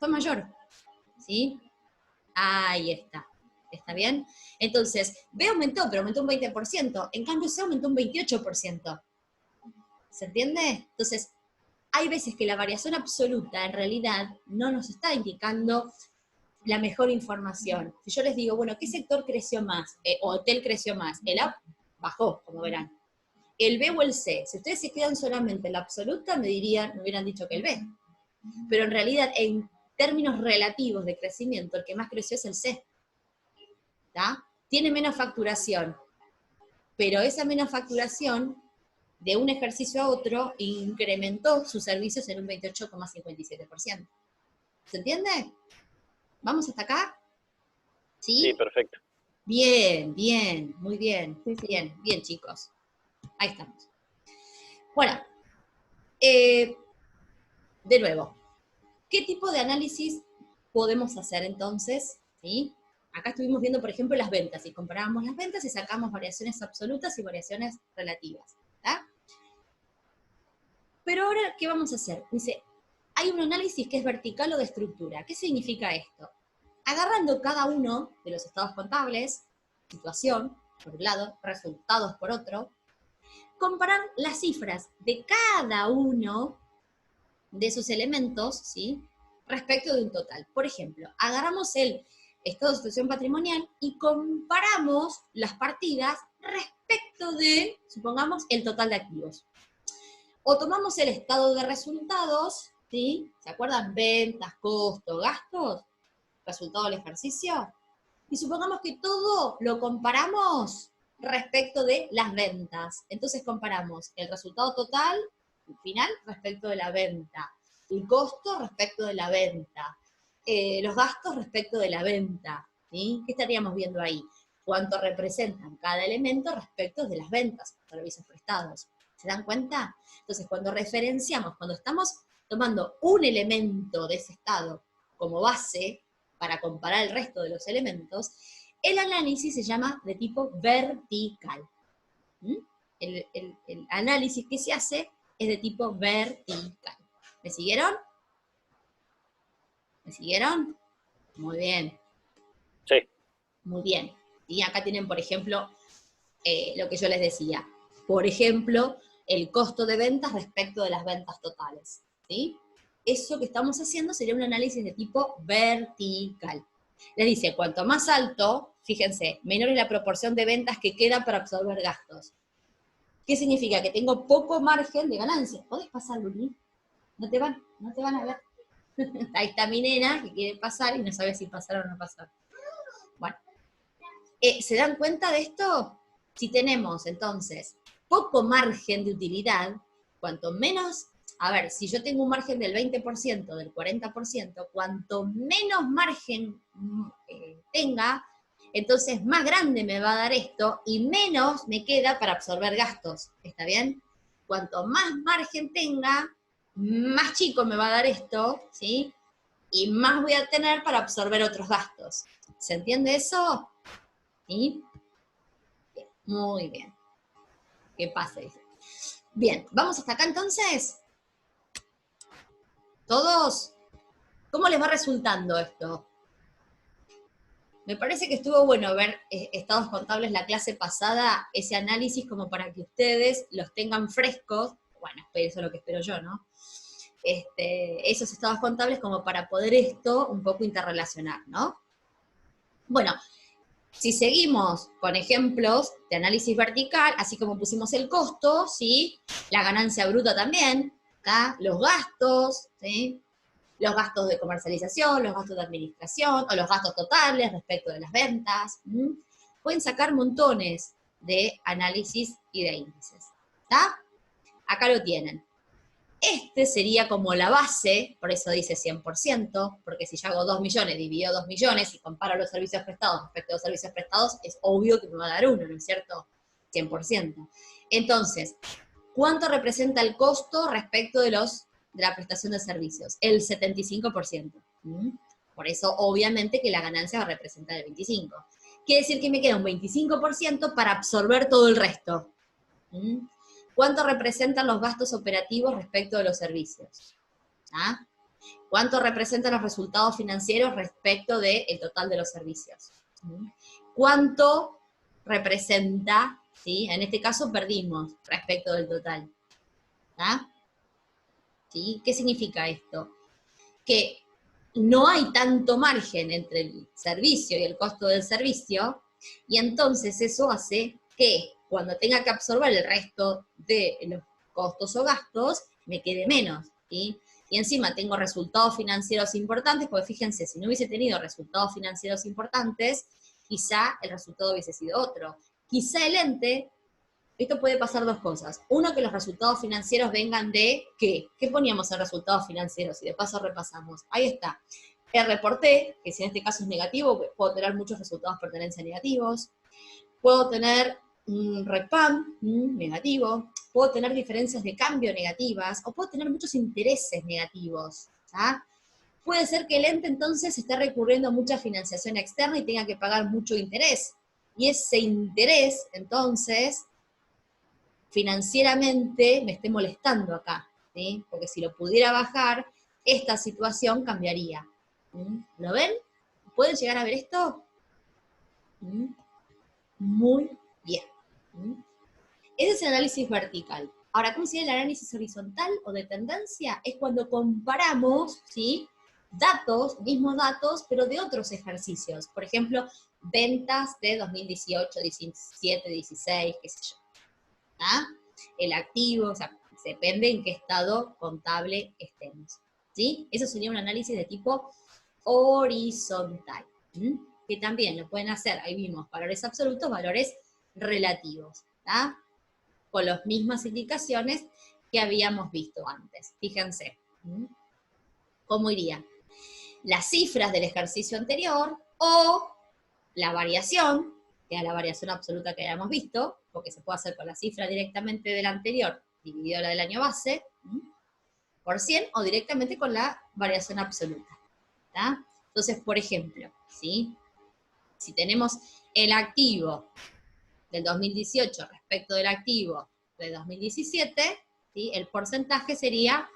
Speaker 1: fue mayor. ¿Sí? Ahí está. ¿Está bien? Entonces, B aumentó, pero aumentó un 20%. En cambio, C aumentó un 28%. ¿Se entiende? Entonces, hay veces que la variación absoluta en realidad no nos está indicando la mejor información. Si yo les digo, bueno, ¿qué sector creció más? O hotel creció más. El A bajó, como verán. El B o el C. Si ustedes se quedan solamente en la absoluta, me hubieran dicho que el B. Pero en realidad, en términos relativos de crecimiento, el que más creció es el C. ¿Tá? Tiene menos facturación. Pero esa menos facturación, de un ejercicio a otro, incrementó sus servicios en un 28,57%. ¿Se entiende? ¿Vamos hasta acá? ¿Sí?
Speaker 4: Sí, perfecto.
Speaker 1: Bien, bien, muy bien.
Speaker 2: Sí, sí.
Speaker 1: Bien, bien, chicos. Ahí estamos. Bueno, de nuevo, ¿qué tipo de análisis podemos hacer entonces? ¿Sí? Acá estuvimos viendo, por ejemplo, las ventas, y comparábamos las ventas y sacamos variaciones absolutas y variaciones relativas. ¿Tá? Pero ahora, ¿qué vamos a hacer? Dice, hay un análisis que es vertical o de estructura. ¿Qué significa esto? Agarrando cada uno de los estados contables, situación, por un lado, resultados por otro, comparar las cifras de cada uno de esos elementos, ¿sí?, respecto de un total. Por ejemplo, agarramos el estado de situación patrimonial y comparamos las partidas respecto de, supongamos, el total de activos. O tomamos el estado de resultados, ¿sí? ¿Se acuerdan? Ventas, costos, gastos, resultado del ejercicio. Y supongamos que todo lo comparamos respecto de las ventas. Entonces comparamos el resultado total, el final, respecto de la venta. El costo respecto de la venta. Los gastos respecto de la venta. ¿Sí? ¿Qué estaríamos viendo ahí? Cuánto representan cada elemento respecto de las ventas, servicios prestados. ¿Se dan cuenta? Entonces, cuando referenciamos, cuando estamos tomando un elemento de ese estado como base para comparar el resto de los elementos, el análisis se llama de tipo vertical. El análisis que se hace es de tipo vertical. ¿Me siguieron? ¿Me siguieron? Muy bien.
Speaker 2: Sí.
Speaker 1: Muy bien. Y acá tienen, por ejemplo, lo que yo les decía. Por ejemplo, el costo de ventas respecto de las ventas totales. ¿Sí? Eso que estamos haciendo sería un análisis de tipo vertical. Les dice, cuanto más alto, fíjense, menor es la proporción de ventas que queda para absorber gastos. ¿Qué significa? Que tengo poco margen de ganancia. ¿Podés pasar, Luli? No te van a ver. Ahí está mi nena que quiere pasar y no sabe si pasar o no pasar. Bueno, ¿se dan cuenta de esto? Si tenemos, entonces, poco margen de utilidad, cuanto menos, a ver, si yo tengo un margen del 20%, del 40%, cuanto menos margen tenga, entonces más grande me va a dar esto y menos me queda para absorber gastos. ¿Está bien? Cuanto más margen tenga, más chico me va a dar esto, ¿sí? Y más voy a tener para absorber otros gastos. ¿Se entiende eso? ¿Sí? Bien, muy bien. ¿Qué pasa? Bien, ¿vamos hasta acá entonces? ¿Todos? ¿Cómo les va resultando esto? Me parece que estuvo bueno ver estados contables la clase pasada, ese análisis como para que ustedes los tengan frescos. Bueno, eso es lo que espero yo, ¿no? Esos estados contables como para poder esto un poco interrelacionar, ¿no? Bueno, si seguimos con ejemplos de análisis vertical, así como pusimos el costo, ¿sí? La ganancia bruta también, ¿tá? Los gastos, ¿sí? Los gastos de comercialización, los gastos de administración, o los gastos totales respecto de las ventas. Pueden sacar montones de análisis y de índices. ¿Está? Acá lo tienen. Este sería como la base, por eso dice 100%, porque si yo hago 2 millones, divido 2 millones y comparo los servicios prestados respecto a los servicios prestados, es obvio que me va a dar uno, ¿no es cierto? 100%. Entonces, ¿cuánto representa el costo respecto de la prestación de servicios? El 75%. Por eso, obviamente, que la ganancia va a representar el 25%. Quiere decir que me queda un 25% para absorber todo el resto. ¿Cuánto representan los gastos operativos respecto de los servicios? ¿Ah? ¿Cuánto representan los resultados financieros respecto del total de los servicios? ¿Cuánto representa, ¿sí? En este caso perdimos respecto del total? ¿Ah? ¿Sí? ¿Qué significa esto? Que no hay tanto margen entre el servicio y el costo del servicio, y entonces eso hace que cuando tenga que absorber el resto de los costos o gastos, me quede menos, ¿sí? Y encima tengo resultados financieros importantes, porque fíjense, si no hubiese tenido resultados financieros importantes, quizá el resultado hubiese sido otro. Quizá el ente, esto puede pasar dos cosas. Uno, que los resultados financieros vengan de ¿qué? ¿Qué poníamos en resultados financieros? Y de paso repasamos. Ahí está. R/T, que si en este caso es negativo, puedo tener muchos resultados de pertenencia negativos. Puedo tener un REPAM negativo. Puedo tener diferencias de cambio negativas. O puedo tener muchos intereses negativos. ¿Tá? Puede ser que el ente entonces esté recurriendo a mucha financiación externa y tenga que pagar mucho interés. Y ese interés, entonces, financieramente me esté molestando acá, ¿sí? Porque si lo pudiera bajar, esta situación cambiaría. ¿Lo ven? ¿Pueden llegar a ver esto? Muy bien. Ese es el análisis vertical. Ahora, ¿cómo sería el análisis horizontal o de tendencia? Es cuando comparamos, ¿sí? datos, mismos datos, pero de otros ejercicios. Por ejemplo, ventas de 2018, 17, 16, qué sé yo. ¿Ah? El activo, o sea, depende en qué estado contable estemos. ¿Sí? Eso sería un análisis de tipo horizontal. ¿Mm? Que también lo pueden hacer, ahí vimos, valores absolutos, valores relativos. ¿Tá? Con las mismas indicaciones que habíamos visto antes. Fíjense. ¿Mm? ¿Cómo iría? Las cifras del ejercicio anterior o la variación, que es la variación absoluta que habíamos visto, porque se puede hacer con la cifra directamente del anterior dividido la del año base, por 100, o directamente con la variación absoluta. ¿Tá? Entonces, por ejemplo, ¿sí? Si tenemos el activo del 2018 respecto del activo del 2017, ¿sí? El porcentaje sería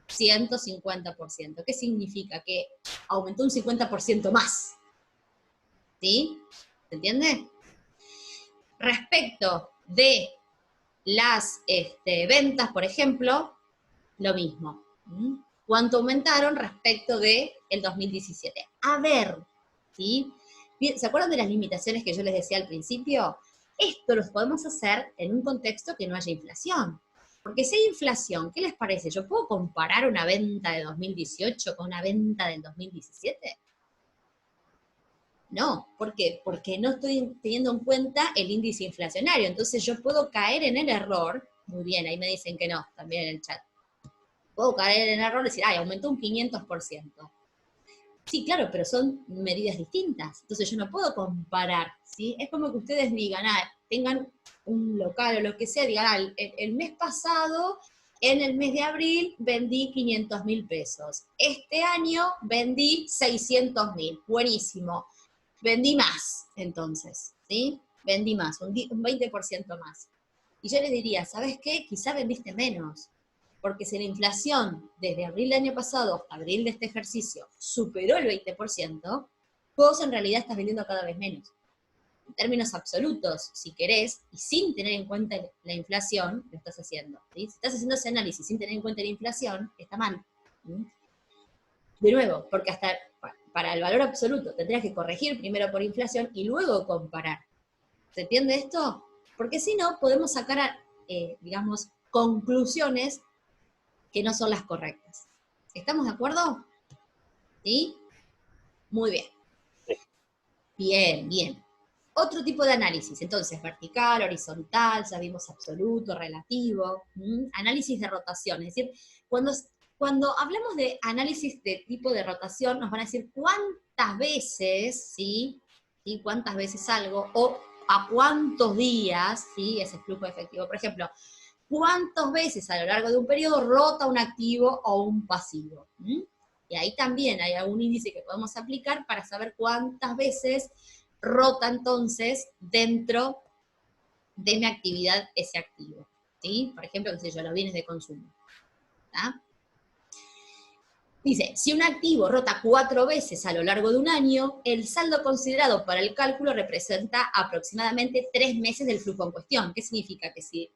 Speaker 1: 150%. ¿Qué significa? Que aumentó un 50% más. ¿Sí? ¿Se entiende? Respecto de las ventas, por ejemplo, lo mismo. ¿Cuánto aumentaron respecto del 2017? A ver, ¿sí? ¿Se acuerdan de las limitaciones que yo les decía al principio? Esto lo podemos hacer en un contexto que no haya inflación. Porque si hay inflación, ¿qué les parece? ¿Yo puedo comparar una venta de 2018 con una venta del 2017? No, ¿por qué? Porque no estoy teniendo en cuenta el índice inflacionario. Entonces yo puedo caer en el error, muy bien, ahí me dicen que no, también en el chat. Puedo caer en el error y decir, ay, aumentó un 500%. Sí, claro, pero son medidas distintas. Entonces yo no puedo comparar, ¿sí? Es como que ustedes digan, tengan un local o lo que sea, digan, el mes pasado, en el mes de abril, vendí 500.000 pesos. Este año vendí 600.000. Buenísimo. Vendí más, entonces, ¿sí? Vendí más, un 20% más. Y yo les diría, ¿sabes qué? Quizá vendiste menos, porque si la inflación desde abril del año pasado hasta abril de este ejercicio superó el 20%, vos en realidad estás vendiendo cada vez menos. En términos absolutos, si querés, y sin tener en cuenta la inflación, lo estás haciendo. ¿Sí? Si estás haciendo ese análisis sin tener en cuenta la inflación, está mal. ¿Sí? De nuevo, porque hasta para el valor absoluto tendrías que corregir primero por inflación y luego comparar. ¿Se entiende esto? Porque si no, podemos sacar, digamos, conclusiones que no son las correctas. ¿Estamos de acuerdo? ¿Sí? Muy bien. Bien, bien. Otro tipo de análisis, entonces, vertical, horizontal, ya vimos absoluto, relativo, análisis de rotación, es decir, cuando hablamos de análisis de tipo de rotación, nos van a decir cuántas veces, ¿sí? ¿Sí? Cuántas veces algo, o a cuántos días, ¿sí? Ese flujo efectivo. Por ejemplo, cuántas veces a lo largo de un periodo rota un activo o un pasivo. Y ahí también hay algún índice que podemos aplicar para saber cuántas veces rota entonces dentro de mi actividad ese activo. ¿Sí? Por ejemplo, qué sé yo, los bienes de consumo. ¿Tá? Dice, si un activo rota 4 veces a lo largo de un año, el saldo considerado para el cálculo representa aproximadamente 3 meses del flujo en cuestión. ¿Qué significa? Que si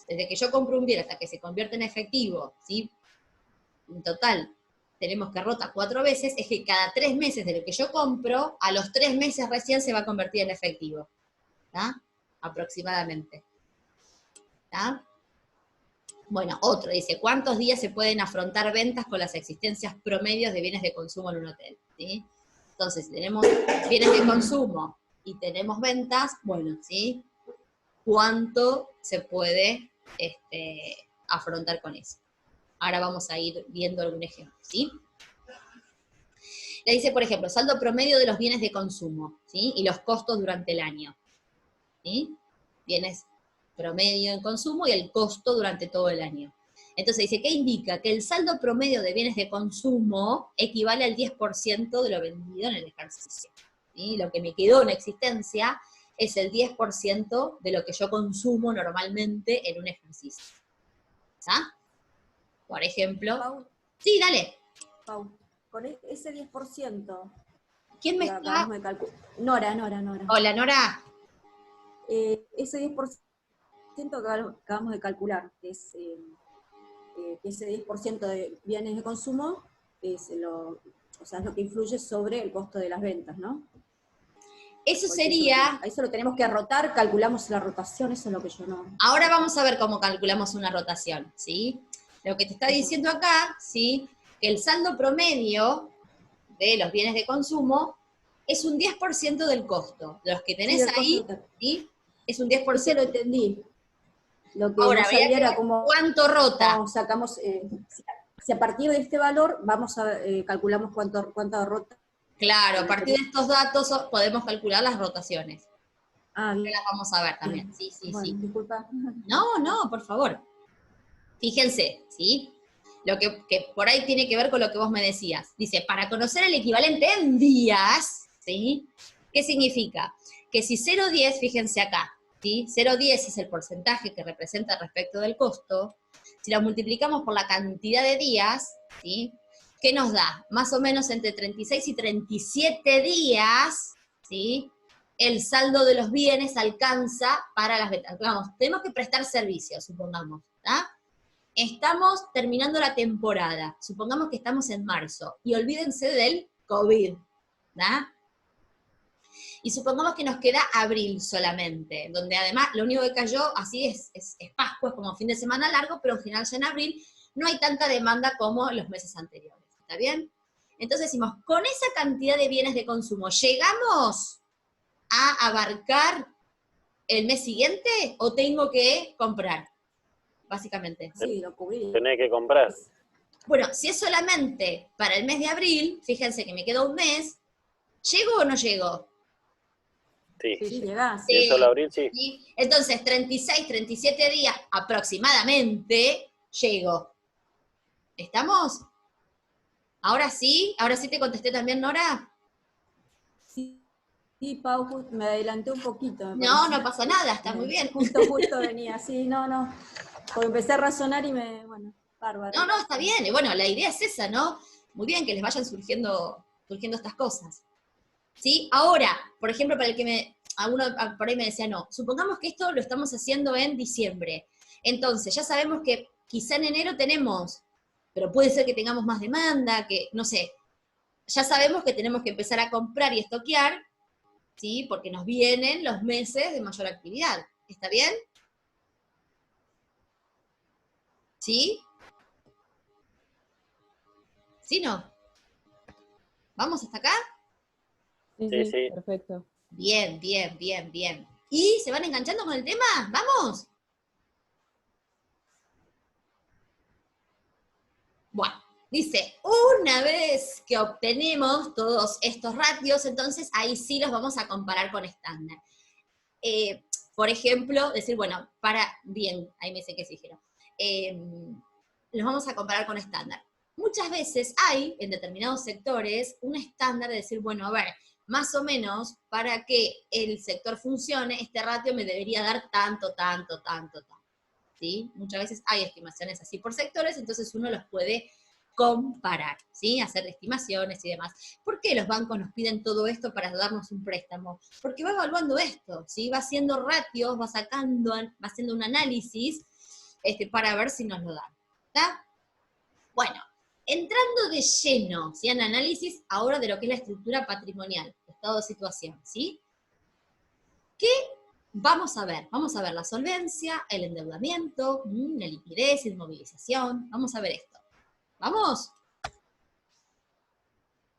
Speaker 1: desde que yo compro un bien hasta que se convierte en efectivo, ¿sí? En total, tenemos que rota 4 veces, es que cada 3 meses de lo que yo compro, a los 3 meses recién se va a convertir en efectivo. ¿Tá? Aproximadamente. ¿Tá? Bueno, otro dice, ¿cuántos días se pueden afrontar ventas con las existencias promedios de bienes de consumo en un hotel? ¿Sí? Entonces, tenemos bienes de consumo y tenemos ventas, bueno, ¿sí? ¿Cuánto se puede afrontar con eso? Ahora vamos a ir viendo algún ejemplo, ¿sí? Le dice, por ejemplo, saldo promedio de los bienes de consumo, ¿sí? Y los costos durante el año, ¿sí? Bienes promedio en consumo y el costo durante todo el año. Entonces dice, ¿qué indica? Que el saldo promedio de bienes de consumo equivale al 10% de lo vendido en el ejercicio. ¿Sí? Lo que me quedó en existencia es el 10% de lo que yo consumo normalmente en un ejercicio. ¿Ah? Por ejemplo.
Speaker 2: Pau,
Speaker 1: Sí, dale.
Speaker 2: Pau, con ese 10%
Speaker 1: ¿Quién me
Speaker 2: que
Speaker 1: está?
Speaker 2: acabamos de calcular. Nora.
Speaker 1: Hola, Nora.
Speaker 2: Ese 10% que acabamos de calcular, que es que ese 10% de bienes de consumo o sea, es lo que influye sobre el costo de las ventas, ¿no?
Speaker 1: Eso
Speaker 2: Porque
Speaker 1: sería...
Speaker 2: eso lo tenemos que rotar, calculamos la rotación, eso es lo que yo no...
Speaker 1: Ahora vamos a ver cómo calculamos una rotación, ¿sí? Lo que te está diciendo acá, ¿sí? Que el saldo promedio de los bienes de consumo es un 10% del costo. Los que tenés
Speaker 2: Sí, del
Speaker 1: ahí,
Speaker 2: costo total.
Speaker 1: ¿sí? Es un 10%.
Speaker 2: Ese lo entendí. Lo que
Speaker 1: Ahora,
Speaker 2: no
Speaker 1: habría
Speaker 2: sabía
Speaker 1: que
Speaker 2: era
Speaker 1: ver
Speaker 2: cómo
Speaker 1: cuánto rota.
Speaker 2: sacamos, si a partir de este valor calculamos cuánto rota.
Speaker 1: Claro, a partir de estos datos podemos calcular las rotaciones.
Speaker 2: Ah,
Speaker 1: Ya
Speaker 2: bien.
Speaker 1: las vamos a ver también. Sí, sí,
Speaker 2: Bueno,
Speaker 1: sí.
Speaker 2: disculpa.
Speaker 1: No, no, por favor. Fíjense, ¿sí? Lo que por ahí tiene que ver con lo que vos me decías. Dice, para conocer el equivalente en días, ¿sí? ¿Qué significa? Que si 0,10, fíjense acá, ¿sí? 0,10 es el porcentaje que representa respecto del costo. Si lo multiplicamos por la cantidad de días, ¿sí? ¿Qué nos da? Más o menos entre 36 y 37 días, ¿sí? El saldo de los bienes alcanza para las ventas. Vamos, tenemos que prestar servicios, supongamos, ¿tá? Estamos terminando la temporada, supongamos que estamos en marzo, y olvídense del COVID, ¿da? Y supongamos que nos queda abril solamente, donde además lo único que cayó, así es Pascua, es como fin de semana largo, pero en general ya en abril no hay tanta demanda como los meses anteriores, ¿está bien? Entonces decimos, con esa cantidad de bienes de consumo, ¿llegamos a abarcar el mes siguiente o tengo que comprar? Básicamente.
Speaker 2: Sí, lo cubrí.
Speaker 4: Tenés que comprar.
Speaker 1: Bueno, si es solamente para el mes de abril, fíjense que me queda un mes, ¿llego o no llego?
Speaker 4: Sí.
Speaker 2: Sí, llegás.
Speaker 4: Si es solo abril, sí.
Speaker 1: ¿Sí? Entonces, 36, 37 días aproximadamente, llego. ¿Estamos? ¿Ahora sí? ¿Ahora sí te contesté también, Nora?
Speaker 2: Sí, Pau, me adelanté un poquito.
Speaker 1: No, no pasa nada, está muy bien.
Speaker 2: Justo venía, sí, no. Porque empecé a razonar y bueno, bárbaro.
Speaker 1: No, está bien. Y bueno, la idea es esa, ¿no? Muy bien que les vayan surgiendo estas cosas. ¿Sí? Ahora, por ejemplo, para el que alguno por ahí me decía, no, supongamos que esto lo estamos haciendo en diciembre. Entonces, ya sabemos que quizá en enero tenemos, pero puede ser que tengamos más demanda, que, no sé, ya sabemos que tenemos que empezar a comprar y estoquear, ¿sí? Porque nos vienen los meses de mayor actividad. ¿Está bien? ¿Sí? ¿Sí no? ¿Vamos hasta acá?
Speaker 4: Sí.
Speaker 5: Perfecto.
Speaker 1: Bien. ¿Y se van enganchando con el tema? ¿Vamos? Bueno, dice, una vez que obtenemos todos estos ratios, entonces ahí sí los vamos a comparar con estándar. Por ejemplo, decir, bueno, ahí me dice que sí, Jero. Los vamos a comparar con estándar. Muchas veces hay, en determinados sectores, un estándar de decir, bueno, a ver, más o menos, para que el sector funcione, este ratio me debería dar tanto. ¿Sí? Muchas veces hay estimaciones así por sectores, entonces uno los puede comparar, ¿sí? Hacer estimaciones y demás. ¿Por qué los bancos nos piden todo esto para darnos un préstamo? Porque va evaluando esto, ¿sí? Va haciendo ratios, va haciendo un análisis para ver si nos lo dan. ¿Está? Bueno, entrando de lleno, ¿sí? En análisis ahora de lo que es la estructura patrimonial, estado de situación, ¿sí? ¿Qué vamos a ver? Vamos a ver la solvencia, el endeudamiento, la liquidez, inmovilización. Vamos a ver esto. ¿Vamos?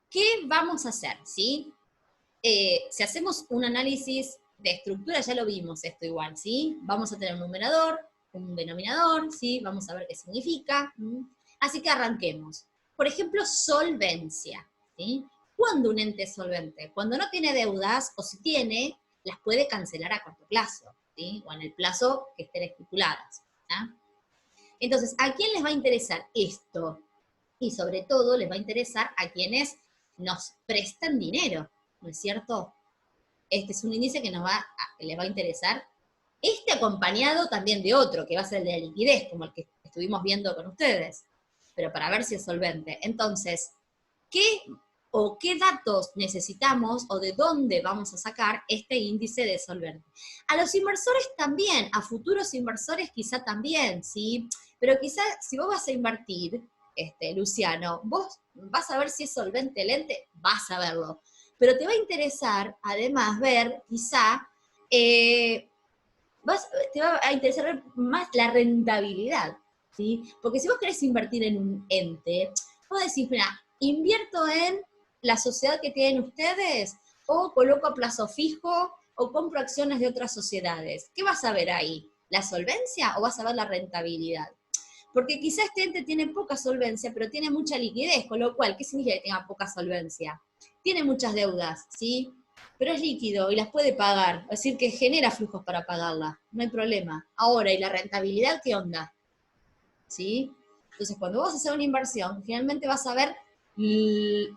Speaker 1: ¿Qué vamos a hacer? ¿Sí? Si hacemos un análisis de estructura, ya lo vimos esto igual, ¿sí? Vamos a tener un numerador, un denominador, ¿sí? Vamos a ver qué significa. Así que arranquemos. Por ejemplo, solvencia, ¿sí? ¿Cuándo un ente es solvente? Cuando no tiene deudas, o si tiene, las puede cancelar a corto plazo, ¿sí? O en el plazo que estén estipuladas, ¿sí? Entonces, ¿a quién les va a interesar esto? Y sobre todo les va a interesar a quienes nos prestan dinero, ¿no es cierto? Este es un índice que les va a interesar, acompañado también de otro, que va a ser el de la liquidez, como el que estuvimos viendo con ustedes, pero para ver si es solvente. Entonces, ¿qué datos necesitamos o de dónde vamos a sacar este índice de solvente? A los inversores también, a futuros inversores quizá también, ¿sí? Pero quizá si vos vas a invertir, Luciano, vos vas a ver si es solvente el ente, vas a verlo. Pero te va a interesar, además, ver, quizá, te va a interesar ver más la rentabilidad, ¿sí? Porque si vos querés invertir en un ente, vos decís, mira, invierto en la sociedad que tienen ustedes, o coloco a plazo fijo, o compro acciones de otras sociedades. ¿Qué vas a ver ahí? ¿La solvencia o vas a ver la rentabilidad? Porque quizás este ente tiene poca solvencia, pero tiene mucha liquidez, con lo cual, ¿qué significa que tenga poca solvencia? Tiene muchas deudas, ¿sí? Pero es líquido y las puede pagar, es decir, que genera flujos para pagarlas, no hay problema. Ahora, ¿y la rentabilidad qué onda? ¿Sí? Entonces, cuando vos haces una inversión, finalmente vas a ver el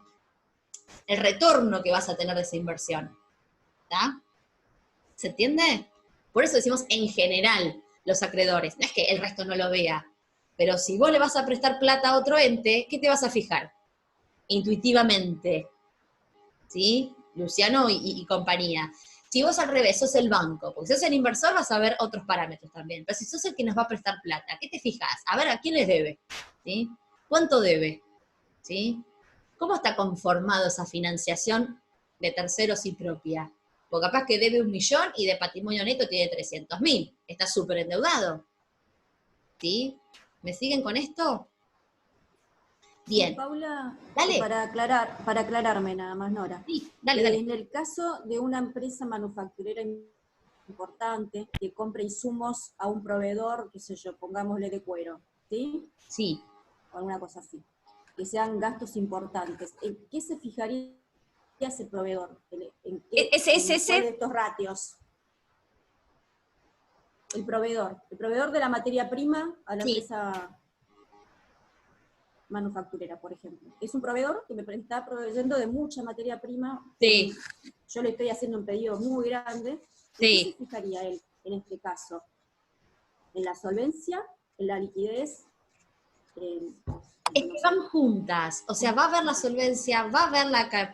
Speaker 1: retorno que vas a tener de esa inversión. ¿Está? ¿Se entiende? Por eso decimos en general los acreedores, no es que el resto no lo vea, pero si vos le vas a prestar plata a otro ente, ¿qué te vas a fijar? Intuitivamente, ¿sí? Luciano y compañía. Si vos al revés sos el banco, porque si sos el inversor vas a ver otros parámetros también, pero si sos el que nos va a prestar plata, ¿qué te fijas? A ver, ¿a quién les debe? ¿Sí? ¿Cuánto debe? ¿Sí? ¿Cómo está conformado esa financiación de terceros y propia? Porque capaz que debe 1 millón y de patrimonio neto tiene 300.000. Está súper endeudado. ¿Sí? ¿Me siguen con esto? Bien.
Speaker 2: Sí, Paula,
Speaker 1: Dale.
Speaker 2: para aclararme nada más, Nora.
Speaker 1: Sí, dale.
Speaker 2: En el caso de una empresa manufacturera importante que compre insumos a un proveedor, qué sé yo, pongámosle de cuero, ¿sí?
Speaker 1: Sí.
Speaker 2: O alguna cosa así. Que sean gastos importantes. ¿En qué se fijaría ese proveedor? ¿En cuál de estos ratios? El proveedor de la materia prima a la empresa manufacturera, por ejemplo. Es un proveedor que me está proveyendo de mucha materia prima.
Speaker 1: Sí.
Speaker 2: Yo le estoy haciendo un pedido muy grande. ¿En qué se fijaría él en este caso? ¿En la solvencia? ¿En la liquidez?
Speaker 1: Es que van juntas, o sea, va a ver la solvencia, va a ver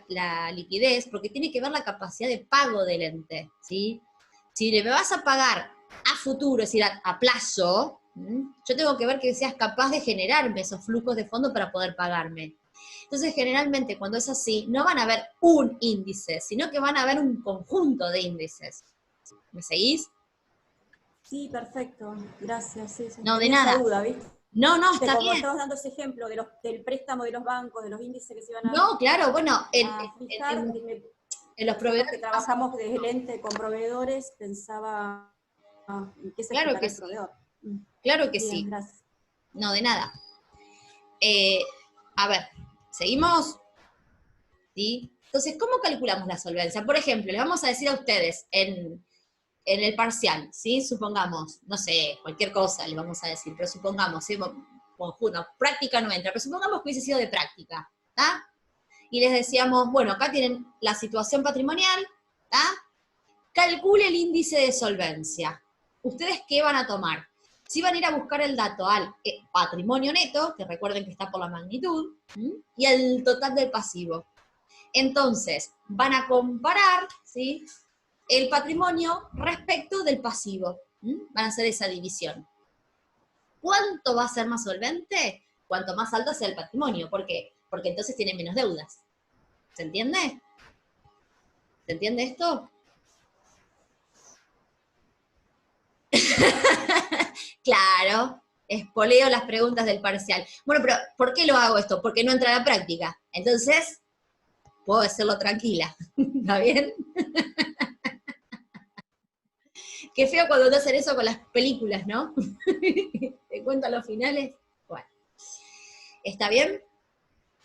Speaker 1: la liquidez, porque tiene que ver la capacidad de pago del ente, ¿sí? Si le vas a pagar a futuro, es decir, a plazo, yo tengo que ver que seas capaz de generarme esos flujos de fondo para poder pagarme. Entonces, generalmente, cuando es así, no van a ver un índice, sino que van a ver un conjunto de índices. ¿Me seguís?
Speaker 2: Sí, perfecto, gracias. Sí,
Speaker 1: No, de
Speaker 2: tenía
Speaker 1: nada.
Speaker 2: esa duda, ¿viste?
Speaker 1: No, está
Speaker 2: Como
Speaker 1: bien.
Speaker 2: estabas dando ese ejemplo del préstamo de los bancos, de los índices que se iban a
Speaker 1: No, claro, bueno,
Speaker 2: fijar,
Speaker 1: en los proveedores
Speaker 2: que trabajamos desde el ente con proveedores, pensaba en qué se
Speaker 1: claro
Speaker 2: fijará
Speaker 1: que
Speaker 2: el proveedor.
Speaker 1: Claro que
Speaker 2: Bien,
Speaker 1: sí.
Speaker 2: gracias.
Speaker 1: No, de nada. A ver, ¿seguimos? ¿Sí? Entonces, ¿cómo calculamos la solvencia? Por ejemplo, les vamos a decir a ustedes en el parcial, ¿sí? Supongamos, no sé, cualquier cosa les vamos a decir, pero supongamos, ¿sí? Conjunto, práctica no entra, pero supongamos que hubiese sido de práctica, ¿está? Y les decíamos, bueno, acá tienen la situación patrimonial, ¿está? Calcule el índice de solvencia. ¿Ustedes qué van a tomar? Si van a ir a buscar el dato al patrimonio neto, que recuerden que está por la magnitud, y el total del pasivo. Entonces, van a comparar, ¿sí?, el patrimonio respecto del pasivo. Van a hacer esa división. ¿Cuánto va a ser más solvente? Cuanto más alto sea el patrimonio. ¿Por qué? Porque entonces tiene menos deudas. ¿Se entiende? ¿Se entiende esto? Claro, espoleo las preguntas del parcial. Bueno, pero ¿por qué lo hago esto? Porque no entra a la práctica. Entonces, puedo hacerlo tranquila. ¿Está bien? Qué feo cuando te hacen eso con las películas, ¿no? Te cuento los finales. Bueno, ¿está bien?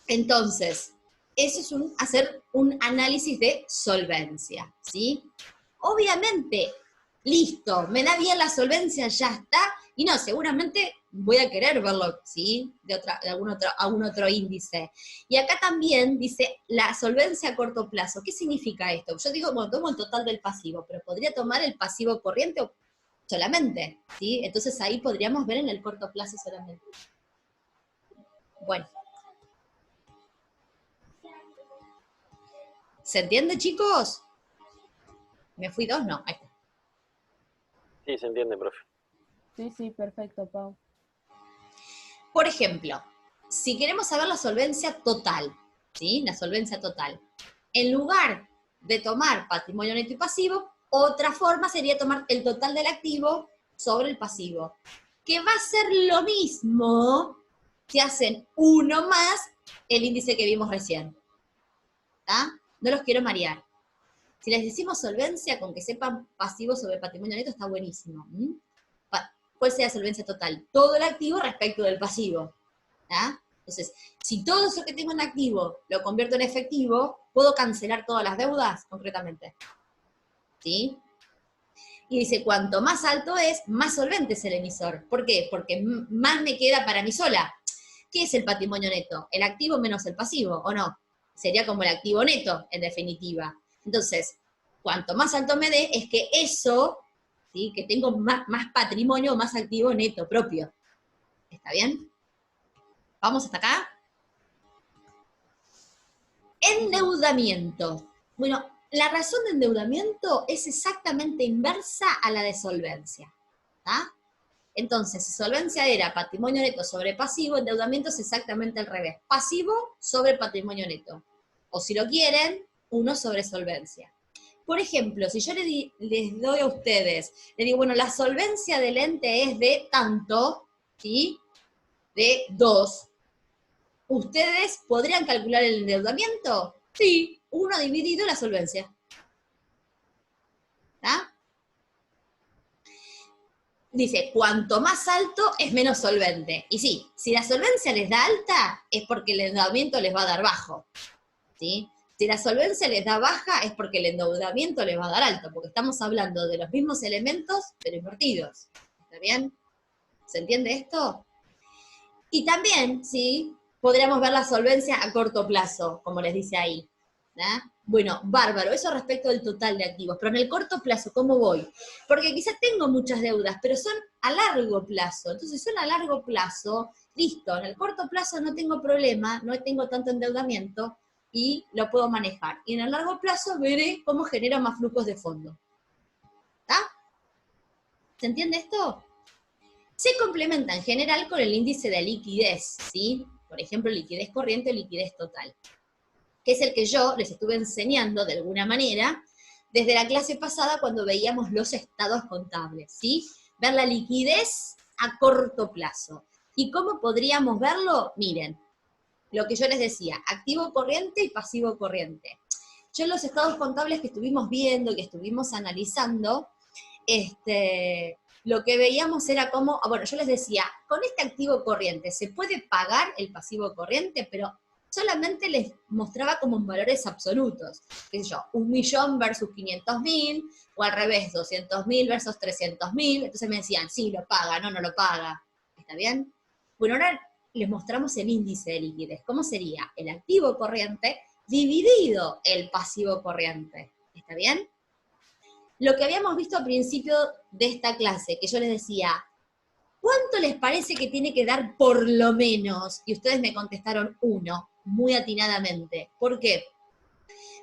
Speaker 1: Entonces, eso es hacer un análisis de solvencia, ¿sí? Obviamente, listo, me da bien la solvencia, ya está, y no, seguramente voy a querer verlo, ¿sí? De algún otro índice. Y acá también dice la solvencia a corto plazo. ¿Qué significa esto? Yo digo, bueno, tomo el total del pasivo, pero podría tomar el pasivo corriente solamente, ¿sí? Entonces ahí podríamos ver en el corto plazo solamente. Bueno. ¿Se entiende, chicos? ¿Me fui 2? No, ahí está.
Speaker 4: Sí, se entiende, profe.
Speaker 5: Sí, perfecto, Pau.
Speaker 1: Por ejemplo, si queremos saber la solvencia total, ¿sí? La solvencia total. En lugar de tomar patrimonio neto y pasivo, otra forma sería tomar el total del activo sobre el pasivo, que va a ser lo mismo si hacen uno más el índice que vimos recién. ¿Tá? No los quiero marear. Si les decimos solvencia, con que sepan pasivo sobre patrimonio neto, está buenísimo. ¿Cuál sea la solvencia total? Todo el activo respecto del pasivo. ¿Tá? Entonces, si todo eso que tengo en activo lo convierto en efectivo, ¿puedo cancelar todas las deudas, concretamente? ¿Sí? Y dice, cuanto más alto es, más solvente es el emisor. ¿Por qué? Porque más me queda para mí sola. ¿Qué es el patrimonio neto? El activo menos el pasivo, ¿o no? Sería como el activo neto, en definitiva. Entonces, cuanto más alto me dé, es que eso, ¿sí? Que tengo más patrimonio, más activo neto propio. ¿Está bien? ¿Vamos hasta acá? Endeudamiento. Bueno, la razón de endeudamiento es exactamente inversa a la de solvencia. ¿Tá? Entonces, si solvencia era patrimonio neto sobre pasivo, endeudamiento es exactamente al revés. Pasivo sobre patrimonio neto. O si lo quieren, 1 sobre solvencia. Por ejemplo, si yo les doy a ustedes, les digo, bueno, la solvencia del ente es de tanto, ¿sí? De 2. ¿Ustedes podrían calcular el endeudamiento? Sí, 1 dividido la solvencia. ¿Está? Dice, cuanto más alto es menos solvente. Y sí, si la solvencia les da alta, es porque el endeudamiento les va a dar bajo. ¿Sí? Si la solvencia les da baja, es porque el endeudamiento les va a dar alto, porque estamos hablando de los mismos elementos, pero invertidos. ¿Está bien? ¿Se entiende esto? Y también, ¿sí? Podríamos ver la solvencia a corto plazo, como les dice ahí. Bueno, bárbaro, eso respecto del total de activos, pero en el corto plazo, ¿cómo voy? Porque quizás tengo muchas deudas, pero son a largo plazo, entonces son a largo plazo, listo, en el corto plazo no tengo problema, no tengo tanto endeudamiento y lo puedo manejar. Y en el largo plazo veré cómo genera más flujos de fondo. ¿Está? ¿Se entiende esto? Se complementa en general con el índice de liquidez, ¿sí? Por ejemplo, liquidez corriente o liquidez total, que es el que yo les estuve enseñando de alguna manera desde la clase pasada cuando veíamos los estados contables, ¿sí? Ver la liquidez a corto plazo. ¿Y cómo podríamos verlo? Miren, lo que yo les decía, activo corriente y pasivo corriente. Yo en los estados contables que estuvimos viendo, que estuvimos analizando, lo que veíamos era como, bueno, yo les decía, con este activo corriente se puede pagar el pasivo corriente, pero solamente les mostraba como en valores absolutos. ¿Qué sé yo? 1.000.000 versus 500.000, o al revés, 200.000 versus 300.000. Entonces me decían, sí, lo paga, no lo paga. ¿Está bien? Bueno, ahora les mostramos el índice de liquidez. ¿Cómo sería? El activo corriente dividido el pasivo corriente. ¿Está bien? Lo que habíamos visto al principio de esta clase, que yo les decía, ¿cuánto les parece que tiene que dar por lo menos? Y ustedes me contestaron 1, muy atinadamente. ¿Por qué?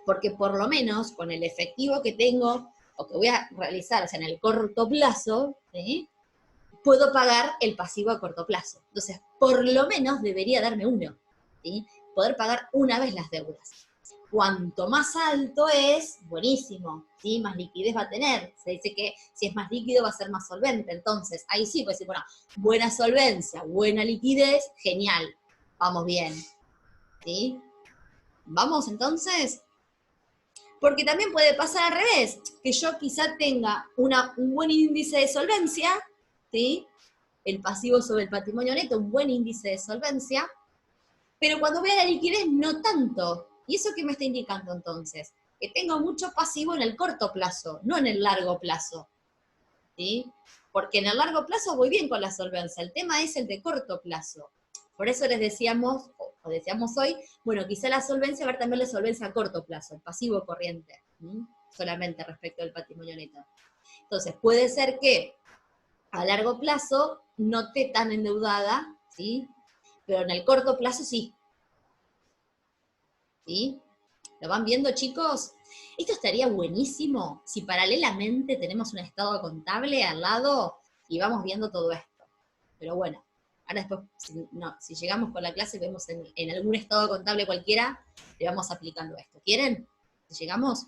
Speaker 1: Porque por lo menos con el efectivo que tengo, o que voy a realizar, o sea, en el corto plazo, ¿sí? Puedo pagar el pasivo a corto plazo. Entonces, por lo menos debería darme 1, ¿sí? Poder pagar una vez las deudas. Cuanto más alto es, buenísimo, ¿sí? Más liquidez va a tener. Se dice que si es más líquido va a ser más solvente. Entonces, ahí sí puede decir, bueno, buena solvencia, buena liquidez, genial, vamos bien. ¿Sí? ¿Vamos entonces? Porque también puede pasar al revés, que yo quizá tenga un buen índice de solvencia, ¿sí? El pasivo sobre el patrimonio neto, un buen índice de solvencia, pero cuando vea la liquidez no tanto. ¿Y eso qué me está indicando entonces? Que tengo mucho pasivo en el corto plazo, no en el largo plazo. ¿Sí? Porque en el largo plazo voy bien con la solvencia, el tema es el de corto plazo. Por eso les decíamos, o decíamos hoy, bueno, quizá la solvencia, ver también la solvencia a corto plazo, el pasivo corriente, solamente respecto al patrimonio neto. Entonces, puede ser que a largo plazo no esté tan endeudada, ¿sí? Pero en el corto plazo sí. ¿Sí? ¿Lo van viendo, chicos? Esto estaría buenísimo si paralelamente tenemos un estado contable al lado y vamos viendo todo esto. Pero bueno, Ahora después, si llegamos con la clase, vemos en algún estado contable cualquiera, le vamos aplicando esto. ¿Quieren? ¿Llegamos?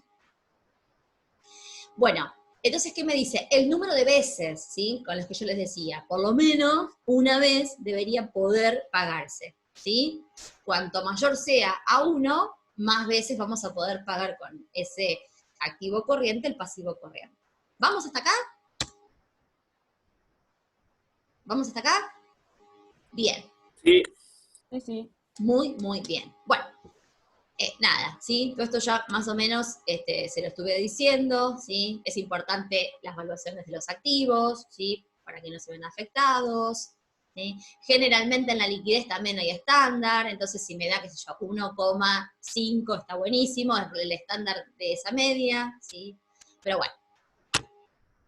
Speaker 1: Bueno, entonces, ¿qué me dice? El número de veces, ¿sí? Con los que yo les decía, por lo menos una vez debería poder pagarse, ¿sí? Cuanto mayor sea a 1, más veces vamos a poder pagar con ese activo corriente el pasivo corriente. ¿Vamos hasta acá? ¿Vamos hasta acá? Bien.
Speaker 4: Sí.
Speaker 2: Sí, sí.
Speaker 1: Muy, muy bien. Bueno, nada, ¿sí? Todo esto ya más o menos se lo estuve diciendo, ¿sí? Es importante las evaluaciones de los activos, ¿sí? Para que no se ven afectados, ¿sí? Generalmente en la liquidez también hay estándar, entonces si me da, qué sé yo, 1,5 está buenísimo, es el estándar de esa media, ¿sí? Pero bueno.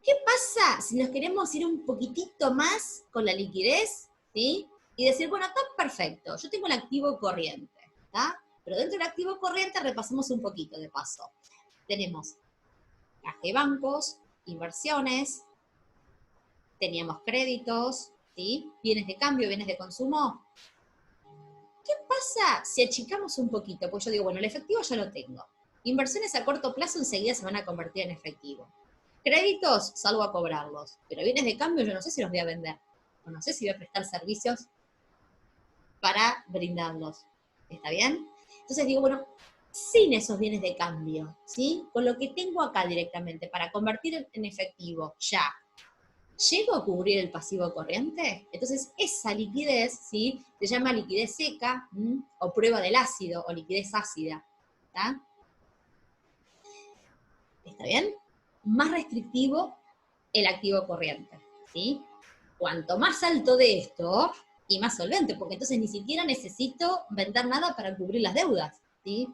Speaker 1: ¿Qué pasa si nos queremos ir un poquitito más con la liquidez, ¿sí? Y decir, bueno, está perfecto, yo tengo el activo corriente, ¿está? Pero dentro del activo corriente repasemos un poquito de paso. Tenemos caja de bancos, inversiones, teníamos créditos, ¿sí? Bienes de cambio, bienes de consumo. ¿Qué pasa si achicamos un poquito? Pues yo digo, bueno, el efectivo ya lo tengo. Inversiones a corto plazo enseguida se van a convertir en efectivo. Créditos, salgo a cobrarlos. Pero bienes de cambio yo no sé si los voy a vender. O no sé si voy a prestar servicios para brindarlos. ¿Está bien? Entonces digo, bueno, sin esos bienes de cambio, ¿sí? Con lo que tengo acá directamente para convertir en efectivo ya, ¿llego a cubrir el pasivo corriente? Entonces esa liquidez, ¿sí? Se llama liquidez seca, o prueba del ácido, o liquidez ácida. ¿Está? ¿Está bien? Más restrictivo el activo corriente, ¿sí? Cuanto más alto de esto, y más solvente, porque entonces ni siquiera necesito vender nada para cubrir las deudas, ¿sí?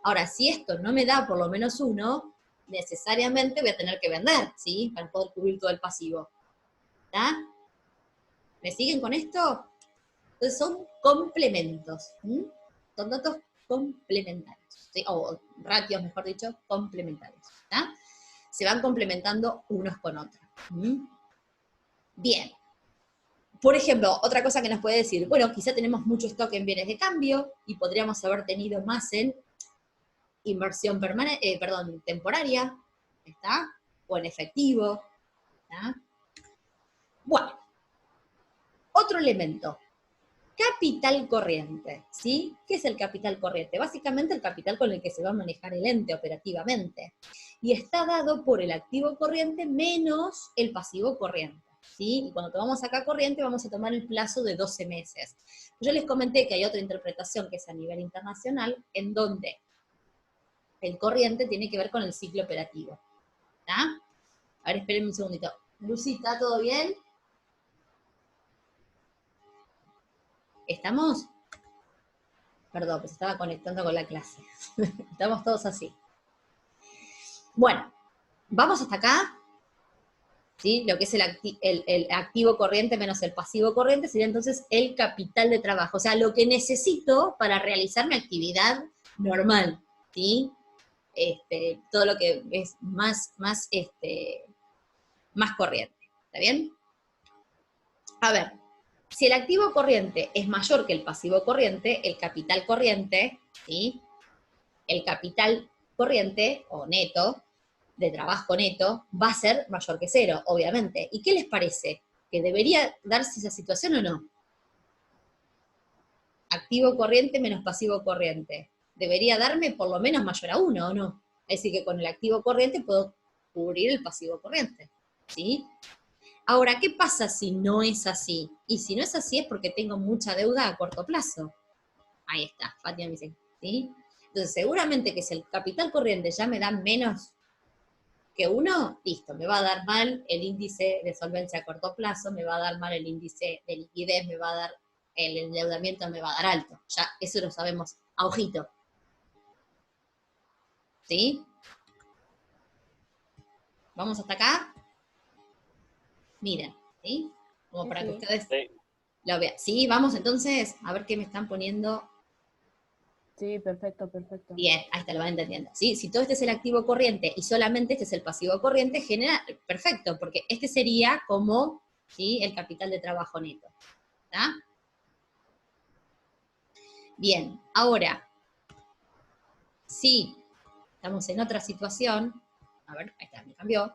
Speaker 1: Ahora, si esto no me da por lo menos 1, necesariamente voy a tener que vender, ¿sí? Para poder cubrir todo el pasivo. ¿Está? ¿Me siguen con esto? Entonces son complementos, ¿sí? Son datos complementarios, ¿sí? O ratios, mejor dicho, complementarios, ¿está? Se van complementando unos con otros. Bien. Por ejemplo, otra cosa que nos puede decir, bueno, quizá tenemos mucho stock en bienes de cambio y podríamos haber tenido más en inversión temporaria, ¿está? O en efectivo, ¿está? Bueno, otro elemento, capital corriente, ¿sí? ¿Qué es el capital corriente? Básicamente el capital con el que se va a manejar el ente operativamente. Y está dado por el activo corriente menos el pasivo corriente, ¿sí? Y cuando tomamos acá corriente vamos a tomar el plazo de 12 meses. Yo les comenté que hay otra interpretación que es a nivel internacional, en donde el corriente tiene que ver con el ciclo operativo. ¿Está? A ver, espérenme un segundito. Lucita, ¿todo bien? ¿Estamos? Perdón, pues estaba conectando con la clase. Estamos todos así. Bueno, vamos hasta acá. ¿Sí? Lo que es el activo corriente menos el pasivo corriente sería entonces el capital de trabajo. O sea, lo que necesito para realizar mi actividad normal. ¿Sí? Todo lo que es más corriente. ¿Está bien? A ver, si el activo corriente es mayor que el pasivo corriente, el capital corriente, ¿sí? El capital corriente, o neto, de trabajo neto, va a ser mayor que 0, obviamente. ¿Y qué les parece? ¿Que debería darse esa situación o no? Activo corriente menos pasivo corriente. Debería darme por lo menos mayor a 1, ¿o no? Es decir, que con el activo corriente puedo cubrir el pasivo corriente, ¿sí? Ahora, ¿qué pasa si no es así? Y si no es así es porque tengo mucha deuda a corto plazo. Ahí está, Fátima me dice, ¿sí? Entonces, seguramente que si el capital corriente ya me da menos que 1, listo, me va a dar mal el índice de solvencia a corto plazo, me va a dar mal el índice de liquidez, me va a dar el endeudamiento, me va a dar alto. Ya, eso lo sabemos a ojito. ¿Sí? ¿Vamos hasta acá? Miren, ¿sí? Como para que ustedes lo vean. ¿Sí? Vamos entonces a ver qué me están poniendo.
Speaker 2: Sí, perfecto, perfecto.
Speaker 1: Bien, ahí está, lo van entendiendo. ¿Sí? Si todo este es el activo corriente y solamente este es el pasivo corriente, genera, perfecto, porque este sería como, ¿sí? El capital de trabajo neto. ¿Está? Bien, ahora, si estamos en otra situación, a ver, ahí está, me cambió.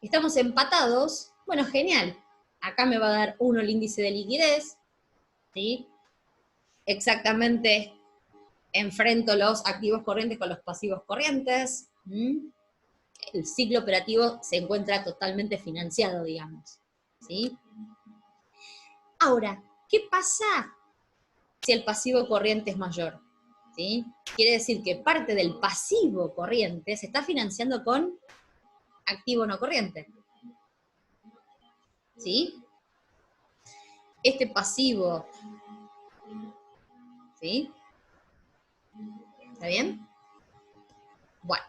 Speaker 1: Estamos empatados, bueno, genial. Acá me va a dar 1 el índice de liquidez, ¿sí? Exactamente enfrento los activos corrientes con los pasivos corrientes. El ciclo operativo se encuentra totalmente financiado, digamos, ¿sí? Ahora, ¿qué pasa si el pasivo corriente es mayor? ¿Sí? Quiere decir que parte del pasivo corriente se está financiando con activo no corriente. ¿Sí? Este pasivo, ¿sí? ¿Está bien? Bueno,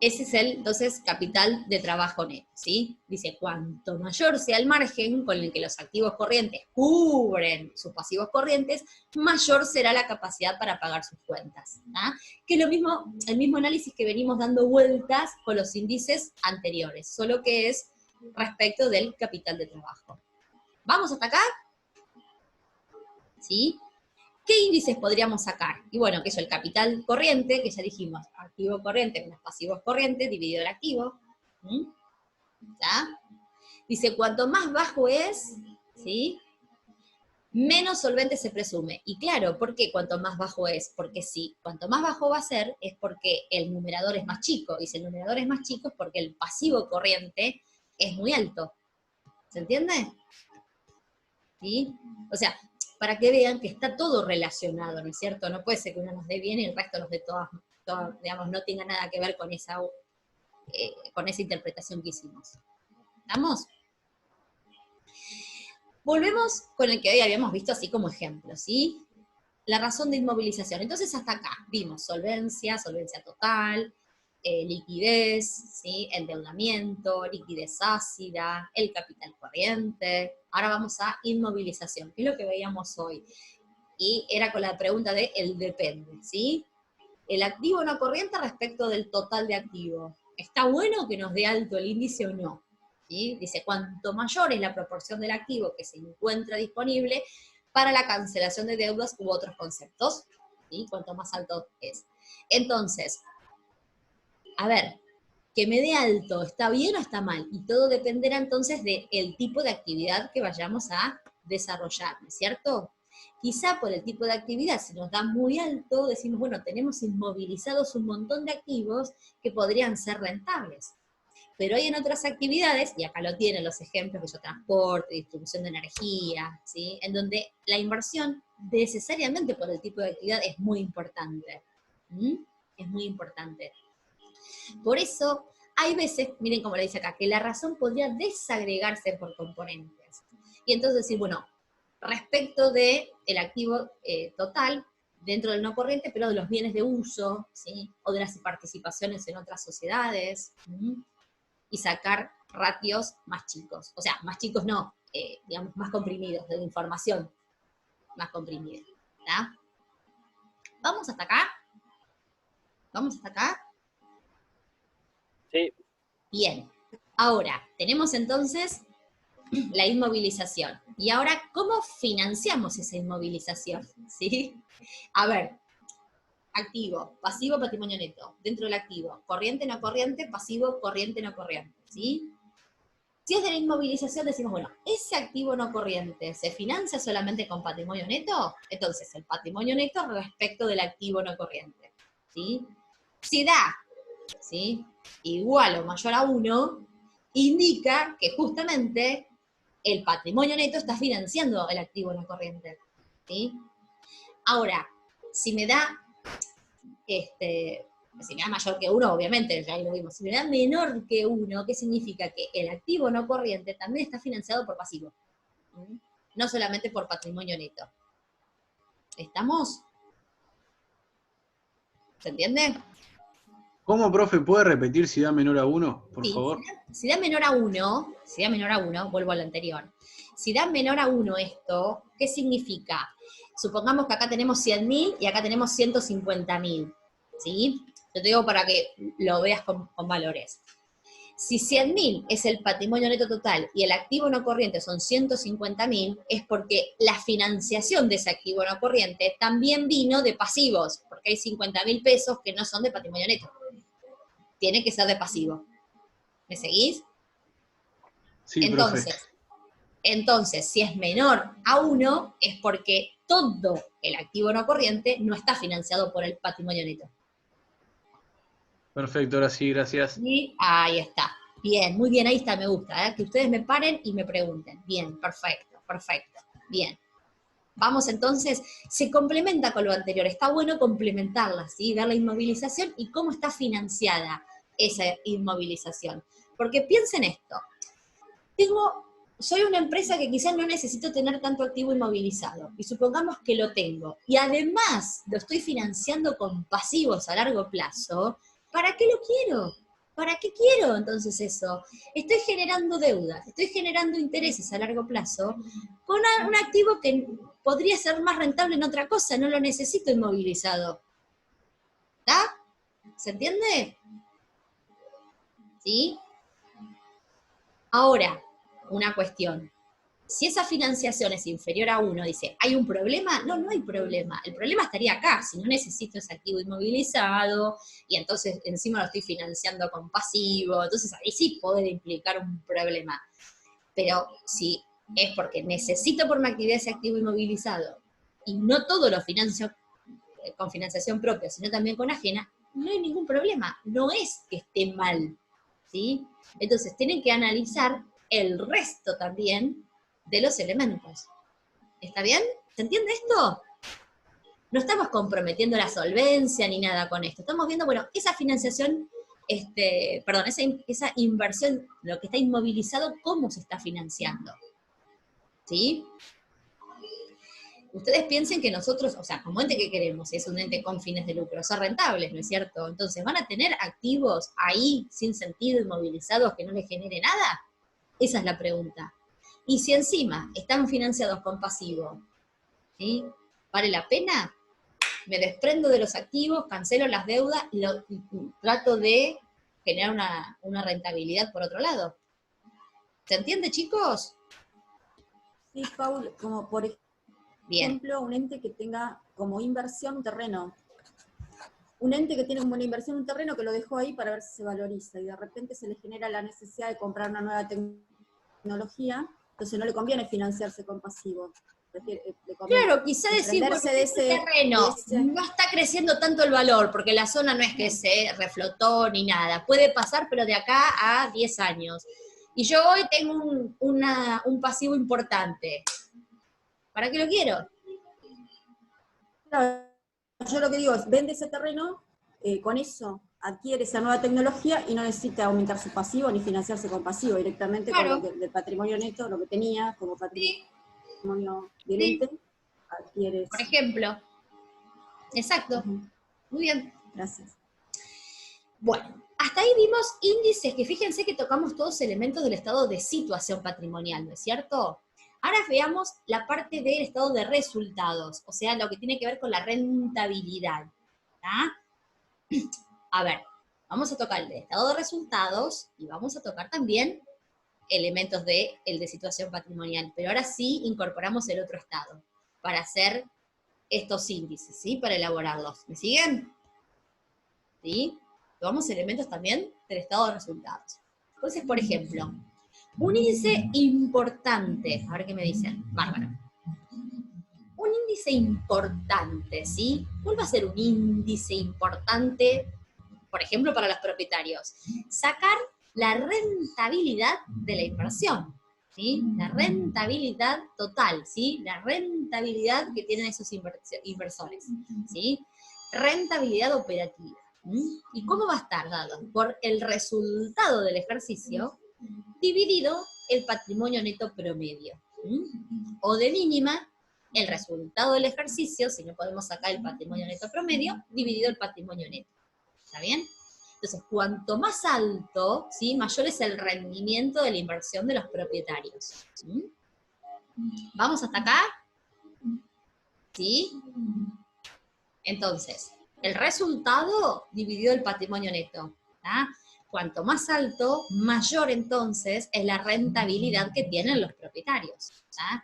Speaker 1: ese es el, entonces, capital de trabajo neto, ¿sí? Dice, cuanto mayor sea el margen con el que los activos corrientes cubren sus pasivos corrientes, mayor será la capacidad para pagar sus cuentas, ¿ah? Que es lo mismo, el mismo análisis que venimos dando vueltas con los índices anteriores, solo que es respecto del capital de trabajo. ¿Vamos hasta acá? ¿Sí? ¿Qué índices podríamos sacar? Y bueno, que es el capital corriente, que ya dijimos, activo corriente menos pasivos corrientes, dividido el activo. ¿Ya? Dice, cuanto más bajo es, ¿sí? Menos solvente se presume. Y claro, ¿por qué cuanto más bajo es? Porque sí, cuanto más bajo va a ser, es porque el numerador es más chico. Y si el numerador es más chico, es porque el pasivo corriente es muy alto. ¿Se entiende? ¿Sí? O sea, para que vean que está todo relacionado, ¿no es cierto? No puede ser que uno nos dé bien y el resto nos dé todas, digamos, no tenga nada que ver con esa interpretación que hicimos. ¿Estamos? Volvemos con el que hoy habíamos visto así como ejemplo, ¿sí? La razón de inmovilización. Entonces hasta acá vimos solvencia total, liquidez, ¿sí? Endeudamiento, liquidez ácida, el capital corriente. Ahora vamos a inmovilización, que es lo que veíamos hoy. Y era con la pregunta de el depende, ¿sí? El activo no corriente respecto del total de activos. ¿Está bueno que nos dé alto el índice o no? ¿Sí? Dice, cuanto mayor es la proporción del activo que se encuentra disponible para la cancelación de deudas u otros conceptos, ¿sí? Cuanto más alto es. Entonces, a ver, que me dé alto, ¿está bien o está mal? Y todo dependerá entonces del tipo de actividad que vayamos a desarrollar, ¿no es cierto? Quizá por el tipo de actividad, si nos da muy alto, decimos, bueno, tenemos inmovilizados un montón de activos que podrían ser rentables. Pero hay en otras actividades, y acá lo tienen los ejemplos, que son transporte, distribución de energía, ¿sí? En donde la inversión necesariamente por el tipo de actividad es muy importante. Es muy importante. Por eso, hay veces, miren cómo le dice acá, que la razón podría desagregarse por componentes. Y entonces decir, bueno, respecto del activo total, dentro del no corriente, pero de los bienes de uso, ¿sí? O de las participaciones en otras sociedades, y sacar ratios más chicos. O sea, más chicos no, digamos, más comprimidos, de la información más comprimida. ¿Tá? ¿Vamos hasta acá? ¿Vamos hasta acá?
Speaker 4: Sí.
Speaker 1: Bien. Ahora, tenemos entonces la inmovilización. Y ahora, ¿cómo financiamos esa inmovilización? ¿Sí? A ver, activo, pasivo, patrimonio neto. Dentro del activo, corriente, no corriente, pasivo, corriente, no corriente. ¿Sí? Si es de la inmovilización, decimos, bueno, ese activo no corriente se financia solamente con patrimonio neto, entonces el patrimonio neto respecto del activo no corriente. ¿Sí? Si da, ¿sí?, igual o mayor a 1, indica que justamente el patrimonio neto está financiando el activo no corriente. ¿Sí? Ahora, si me da si me da mayor que 1, obviamente, ya ahí lo vimos. Si me da menor que 1, ¿qué significa? Que el activo no corriente también está financiado por pasivo. No solamente por patrimonio neto. ¿Estamos? ¿Se entiende?
Speaker 3: ¿Cómo, profe, puede repetir si da menor a 1, por
Speaker 1: Sí,
Speaker 3: favor?
Speaker 1: si da menor a 1, vuelvo al anterior. Si da menor a 1 esto, ¿qué significa? Supongamos que acá tenemos 100.000 y acá tenemos 150.000. ¿Sí? Yo te digo para que lo veas con valores. Si 100.000 es el patrimonio neto total y el activo no corriente son 150.000, es porque la financiación de ese activo no corriente también vino de pasivos, porque hay 50.000 pesos que no son de patrimonio neto. Tiene que ser de pasivo. ¿Me seguís?
Speaker 3: Sí, profe.
Speaker 1: Entonces, si es menor a 1, es porque todo el activo no corriente no está financiado por el patrimonio neto.
Speaker 3: Perfecto, ahora sí, gracias.
Speaker 1: Y ahí está. Bien, muy bien, ahí está, me gusta, ¿eh? Que ustedes me paren y me pregunten. Bien, perfecto, perfecto. Bien. Vamos entonces, se complementa con lo anterior, está bueno complementarla, ¿sí? Ver la inmovilización y cómo está financiada esa inmovilización. Porque piensen esto, soy una empresa que quizás no necesito tener tanto activo inmovilizado, y supongamos que lo tengo, y además lo estoy financiando con pasivos a largo plazo, ¿para qué lo quiero? ¿Para qué quiero entonces eso? Estoy generando deudas, estoy generando intereses a largo plazo con un activo que podría ser más rentable en otra cosa, no lo necesito inmovilizado. ¿Está? ¿Se entiende? ¿Sí? Ahora, una cuestión. Si esa financiación es inferior a 1, dice, ¿hay un problema? No, no hay problema. El problema estaría acá, si no necesito ese activo inmovilizado, y entonces encima lo estoy financiando con pasivo, entonces ahí sí puede implicar un problema. Pero si es porque necesito por mi actividad ese activo inmovilizado, y no todo lo financio con financiación propia, sino también con ajena, no hay ningún problema. No es que esté mal, ¿sí? Entonces tienen que analizar el resto también de los elementos. ¿Está bien? ¿Se entiende esto? No estamos comprometiendo la solvencia ni nada con esto. Estamos viendo, bueno, esa financiación, esa inversión, lo que está inmovilizado, cómo se está financiando. ¿Sí? Ustedes piensen que nosotros, o sea, como ente que queremos, es un ente con fines de lucro, ser rentables, ¿no es cierto? Entonces, ¿van a tener activos ahí sin sentido, inmovilizados, que no les genere nada? Esa es la pregunta. Y si encima están financiados con pasivo, ¿sí? ¿Vale la pena? Me desprendo de los activos, cancelo las deudas y trato de generar una rentabilidad por otro lado. ¿Se entiende, chicos?
Speaker 2: Sí, Paul, como por ejemplo, un ente que tenga como inversión un terreno. Un ente que tiene como una inversión un terreno que lo dejó ahí para ver si se valoriza y de repente se le genera la necesidad de comprar una nueva tecnología, entonces no le conviene financiarse con pasivo.
Speaker 1: Claro, quizá decir, bueno, ese terreno no está creciendo tanto el valor, porque la zona no es que se reflotó ni nada. Puede pasar, pero de acá a 10 años. Y yo hoy tengo un pasivo importante. ¿Para qué lo quiero?
Speaker 2: Claro, yo lo que digo es, vende ese terreno, con eso adquiere esa nueva tecnología y no necesita aumentar su pasivo ni financiarse con pasivo, directamente
Speaker 1: claro,
Speaker 2: con del patrimonio neto, lo que tenía como patrimonio del ente, adquiere
Speaker 1: por
Speaker 2: eso.
Speaker 1: ejemplo. Exacto. Muy bien.
Speaker 2: Gracias.
Speaker 1: Bueno, hasta ahí vimos índices que fíjense que tocamos todos elementos del estado de situación patrimonial, ¿no es cierto? Ahora veamos la parte del estado de resultados, o sea, lo que tiene que ver con la rentabilidad. A ver, vamos a tocar el de estado de resultados y vamos a tocar también elementos de situación patrimonial, pero ahora sí incorporamos el otro estado para hacer estos índices, ¿sí? Para elaborarlos. ¿Me siguen? ¿Sí? Tomamos elementos también del estado de resultados. Entonces, por ejemplo, un índice importante, a ver qué me dicen, bárbaro. Un índice importante, ¿sí? ¿Cuál va a ser un índice importante, por ejemplo, para los propietarios? Sacar la rentabilidad de la inversión, ¿sí? La rentabilidad total, ¿sí? La rentabilidad que tienen esos inversores, ¿sí? Rentabilidad operativa. ¿Y cómo va a estar dado? Por el resultado del ejercicio dividido el patrimonio neto promedio. O de mínima, el resultado del ejercicio, si no podemos sacar el patrimonio neto promedio, dividido el patrimonio neto. ¿Está bien? Entonces, cuanto más alto, ¿sí? Mayor es el rendimiento de la inversión de los propietarios. ¿Vamos hasta acá? ¿Sí? Entonces, el resultado dividido el patrimonio neto. Cuanto más alto, mayor entonces es la rentabilidad que tienen los propietarios. ¿Ah?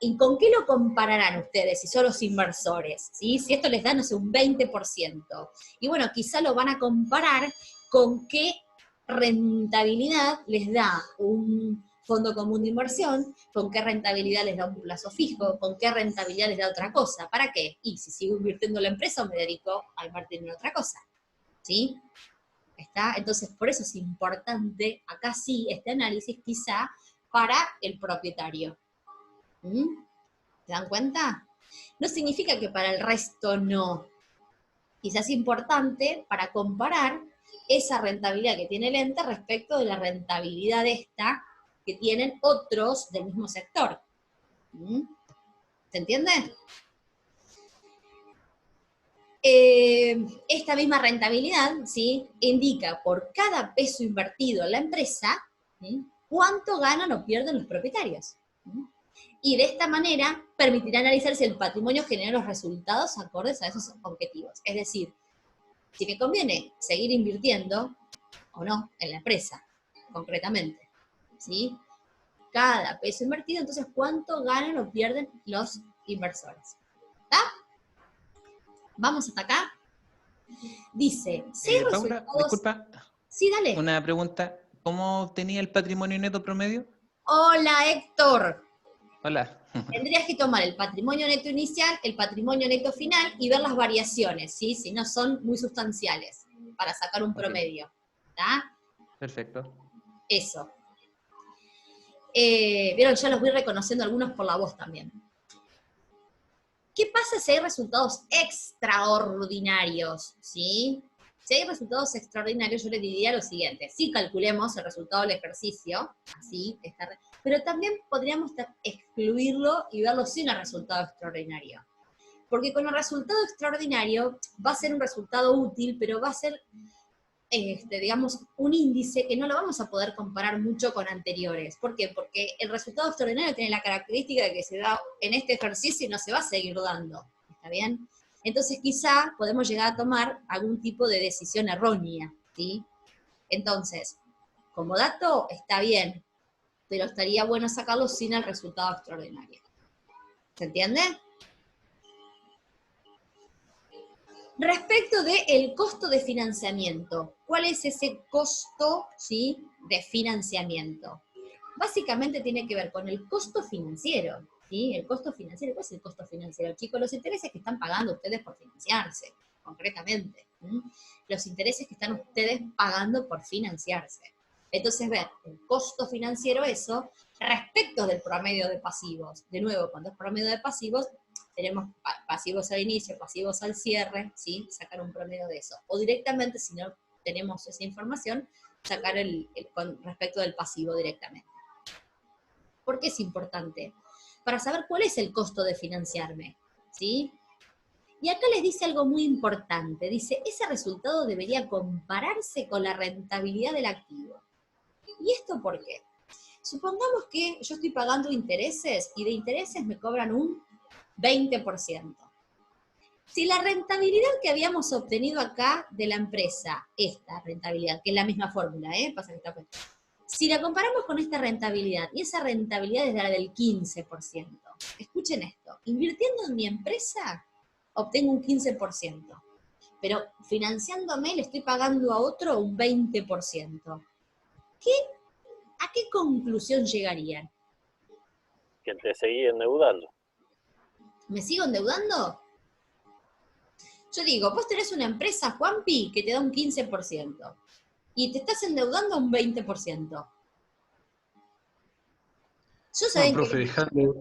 Speaker 1: ¿Y con qué lo compararán ustedes si son los inversores? ¿Sí? Si esto les da, no sé, un 20%. Y bueno, quizá lo van a comparar con qué rentabilidad les da un fondo común de inversión, con qué rentabilidad les da un plazo fijo, con qué rentabilidad les da otra cosa. ¿Para qué? Y si sigo invirtiendo en la empresa o me dedico a invertir en otra cosa. ¿Sí? ¿Está? Entonces, por eso es importante, acá sí, este análisis quizá para el propietario. ¿Mm? ¿Se dan cuenta? No significa que para el resto no. Quizás es importante para comparar esa rentabilidad que tiene el ente respecto de la rentabilidad esta que tienen otros del mismo sector. ¿Mm? ¿Se entiende? Esta misma rentabilidad, ¿sí?, indica por cada peso invertido en la empresa, ¿sí?, cuánto ganan o pierden los propietarios. ¿Sí? Y de esta manera permitirá analizar si el patrimonio genera los resultados acordes a esos objetivos. Es decir, si me conviene seguir invirtiendo o no en la empresa, concretamente. ¿Sí? Cada peso invertido, entonces, ¿cuánto ganan o pierden los inversores? ¿Está? ¿Vamos hasta acá? Dice,
Speaker 5: Paula,
Speaker 1: resultados...
Speaker 5: disculpa.
Speaker 1: Sí, dale.
Speaker 5: Una pregunta. ¿Cómo obtenía el patrimonio neto promedio?
Speaker 1: Hola, Héctor.
Speaker 5: Hola.
Speaker 1: Tendrías que tomar el patrimonio neto inicial, el patrimonio neto final y ver las variaciones, ¿sí? Si no son muy sustanciales, para sacar un promedio. ¿Está?
Speaker 5: Perfecto.
Speaker 1: Eso. Vieron, ya los voy reconociendo algunos por la voz también. ¿Qué pasa si hay resultados extraordinarios? ¿Sí? Si hay resultados extraordinarios, yo les diría lo siguiente. Sí calculemos el resultado del ejercicio, así, pero también podríamos excluirlo y verlo sin el resultado extraordinario. Porque con el resultado extraordinario va a ser un resultado útil, pero va a ser, digamos, un índice que no lo vamos a poder comparar mucho con anteriores. ¿Por qué? Porque el resultado extraordinario tiene la característica de que se da en este ejercicio y no se va a seguir dando. ¿Está bien? Entonces quizá podemos llegar a tomar algún tipo de decisión errónea, ¿sí? Entonces, como dato está bien, pero estaría bueno sacarlo sin el resultado extraordinario. ¿Se entiende? Respecto del costo de financiamiento, ¿cuál es ese costo, ¿sí?, de financiamiento? Básicamente tiene que ver con el costo financiero, ¿sí? El costo financiero, ¿cuál es el costo financiero, chicos? Los intereses que están pagando ustedes por financiarse, concretamente. ¿Sí? Los intereses que están ustedes pagando por financiarse. Entonces, ver el costo financiero, eso, respecto del promedio de pasivos. De nuevo, cuando es promedio de pasivos, tenemos pasivos al inicio, pasivos al cierre, ¿sí? Sacar un promedio de eso. O directamente, si no tenemos esa información, sacar con respecto del pasivo directamente. ¿Por qué es importante? Para saber cuál es el costo de financiarme, ¿sí? Y acá les dice algo muy importante. Dice, ese resultado debería compararse con la rentabilidad del activo. ¿Y esto por qué? Supongamos que yo estoy pagando intereses y de intereses me cobran un 20%. Si la rentabilidad que habíamos obtenido acá de la empresa, esta rentabilidad, que es la misma fórmula, pasa que está puesta. Si la comparamos con esta rentabilidad, y esa rentabilidad es la del 15%, escuchen esto, invirtiendo en mi empresa, obtengo un 15%, pero financiándome le estoy pagando a otro un 20%. ¿A qué conclusión llegarían?
Speaker 4: Que te seguí endeudando.
Speaker 1: ¿Me sigo endeudando? Yo digo, vos tenés una empresa, Juanpi, que te da un 15%. Y te estás endeudando un 20%. Yo
Speaker 3: No, profe,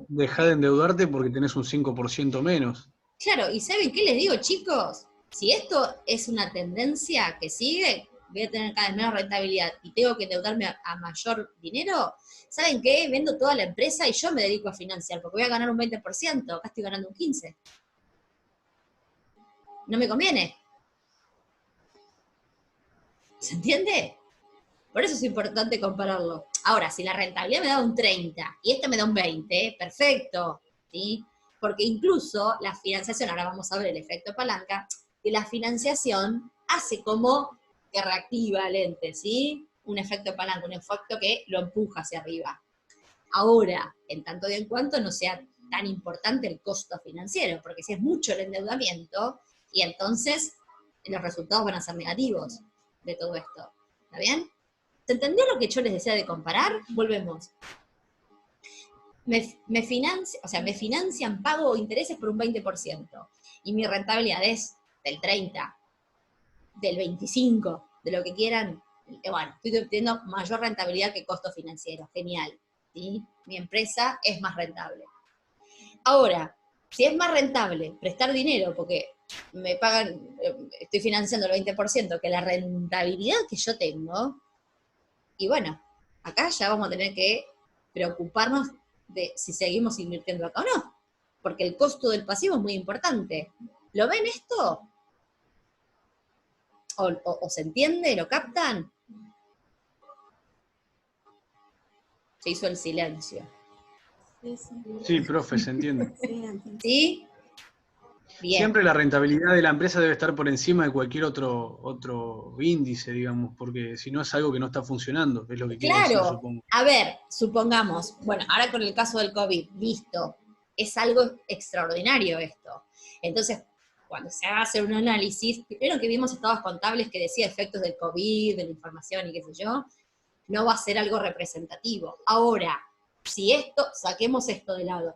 Speaker 3: dejá de endeudarte porque tenés un 5% menos.
Speaker 1: Claro, ¿y saben qué les digo, chicos? Si esto es una tendencia que sigue, voy a tener cada vez menos rentabilidad y tengo que endeudarme a mayor dinero, ¿saben qué? Vendo toda la empresa y yo me dedico a financiar, porque voy a ganar un 20%, acá estoy ganando un 15%. No me conviene. ¿Se entiende? Por eso es importante compararlo. Ahora, si la rentabilidad me da un 30 y esta me da un 20, perfecto, ¿sí? Porque incluso la financiación, ahora vamos a ver el efecto palanca, que la financiación hace como que reactiva el ente, ¿sí? Un efecto palanca, un efecto que lo empuja hacia arriba. Ahora, en tanto y en cuanto no sea tan importante el costo financiero, porque si es mucho el endeudamiento, y entonces los resultados van a ser negativos de todo esto. ¿Está bien? ¿Se entendió lo que yo les decía de comparar? Volvemos. Me financian, pago intereses por un 20%, y mi rentabilidad es del 30%, del 25%, de lo que quieran. Bueno, estoy obteniendo mayor rentabilidad que costo financiero. Genial. ¿Sí? Mi empresa es más rentable. Ahora, si es más rentable prestar dinero porque me pagan, estoy financiando el 20%, que la rentabilidad que yo tengo, y bueno, acá ya vamos a tener que preocuparnos de si seguimos invirtiendo acá o no, porque el costo del pasivo es muy importante. ¿Lo ven esto? ¿O se entiende? ¿Lo captan? Se hizo el silencio.
Speaker 3: Sí, profe, se entiende.
Speaker 1: ¿Sí? Bien.
Speaker 3: Siempre la rentabilidad de la empresa debe estar por encima de cualquier otro índice, digamos, porque si no es algo que no está funcionando, es lo que quiere decir, supongo.
Speaker 1: A ver, supongamos, bueno, ahora con el caso del COVID, listo, es algo extraordinario esto. Entonces, cuando se va a hacer un análisis, primero que vimos estados contables que decía efectos del COVID, de la información y qué sé yo, no va a ser algo representativo. Ahora, si saquemos esto de lado,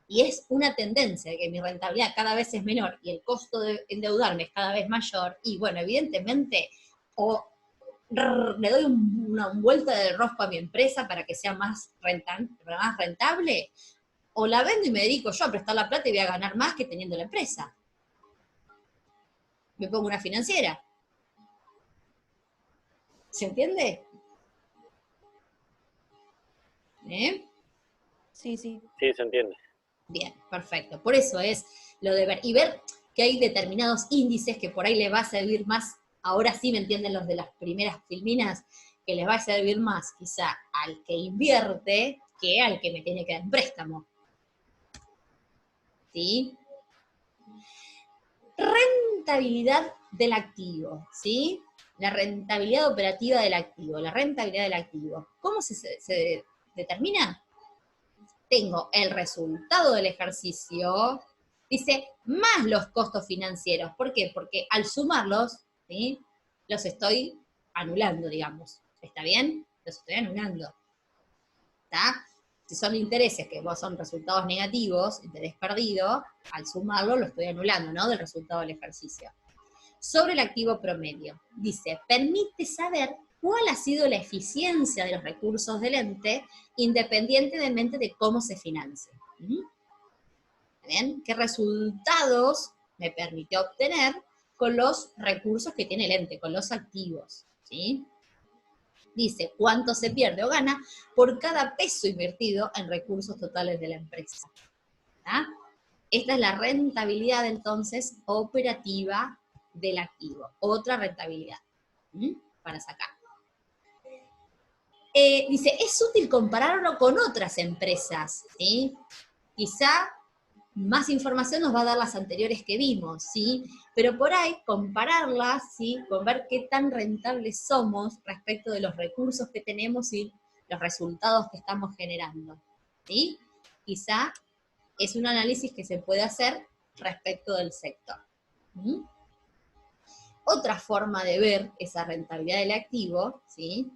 Speaker 1: y es una tendencia de que mi rentabilidad cada vez es menor y el costo de endeudarme es cada vez mayor, y bueno, evidentemente, o le doy una vuelta de rosco a mi empresa para que sea más rentable, o la vendo y me dedico yo a prestar la plata y voy a ganar más que teniendo la empresa. Me pongo una financiera. ¿Se entiende?
Speaker 2: Sí, sí.
Speaker 4: Sí, se entiende.
Speaker 1: Bien, perfecto. Por eso es lo de ver. Y ver que hay determinados índices que por ahí le va a servir más, ahora sí me entienden los de las primeras filminas, que les va a servir más quizá al que invierte que al que me tiene que dar un préstamo. ¿Sí? Rentabilidad del activo, ¿sí? La rentabilidad operativa del activo, la rentabilidad del activo. ¿Cómo se determina? Tengo el resultado del ejercicio, dice, más los costos financieros. ¿Por qué? Porque al sumarlos, ¿sí? Los estoy anulando, digamos. ¿Está bien? Los estoy anulando. ¿Está? Si son intereses que son resultados negativos, interés perdido, al sumarlo lo estoy anulando, ¿no? Del resultado del ejercicio. Sobre el activo promedio, dice, permite saber cuál ha sido la eficiencia de los recursos del ente, independientemente de cómo se financie. ¿Bien? ¿Qué resultados me permitió obtener con los recursos que tiene el ente, con los activos? ¿Sí? Dice, cuánto se pierde o gana por cada peso invertido en recursos totales de la empresa. ¿Ah? Esta es la rentabilidad, entonces, operativa del activo. Otra rentabilidad para sacar. Dice, es útil compararlo con otras empresas, ¿sí? Quizá más información nos va a dar las anteriores que vimos, ¿sí? Pero por ahí compararlas, ¿sí? Con ver qué tan rentables somos respecto de los recursos que tenemos y los resultados que estamos generando, ¿sí? Quizá es un análisis que se puede hacer respecto del sector. Otra forma de ver esa rentabilidad del activo, ¿sí?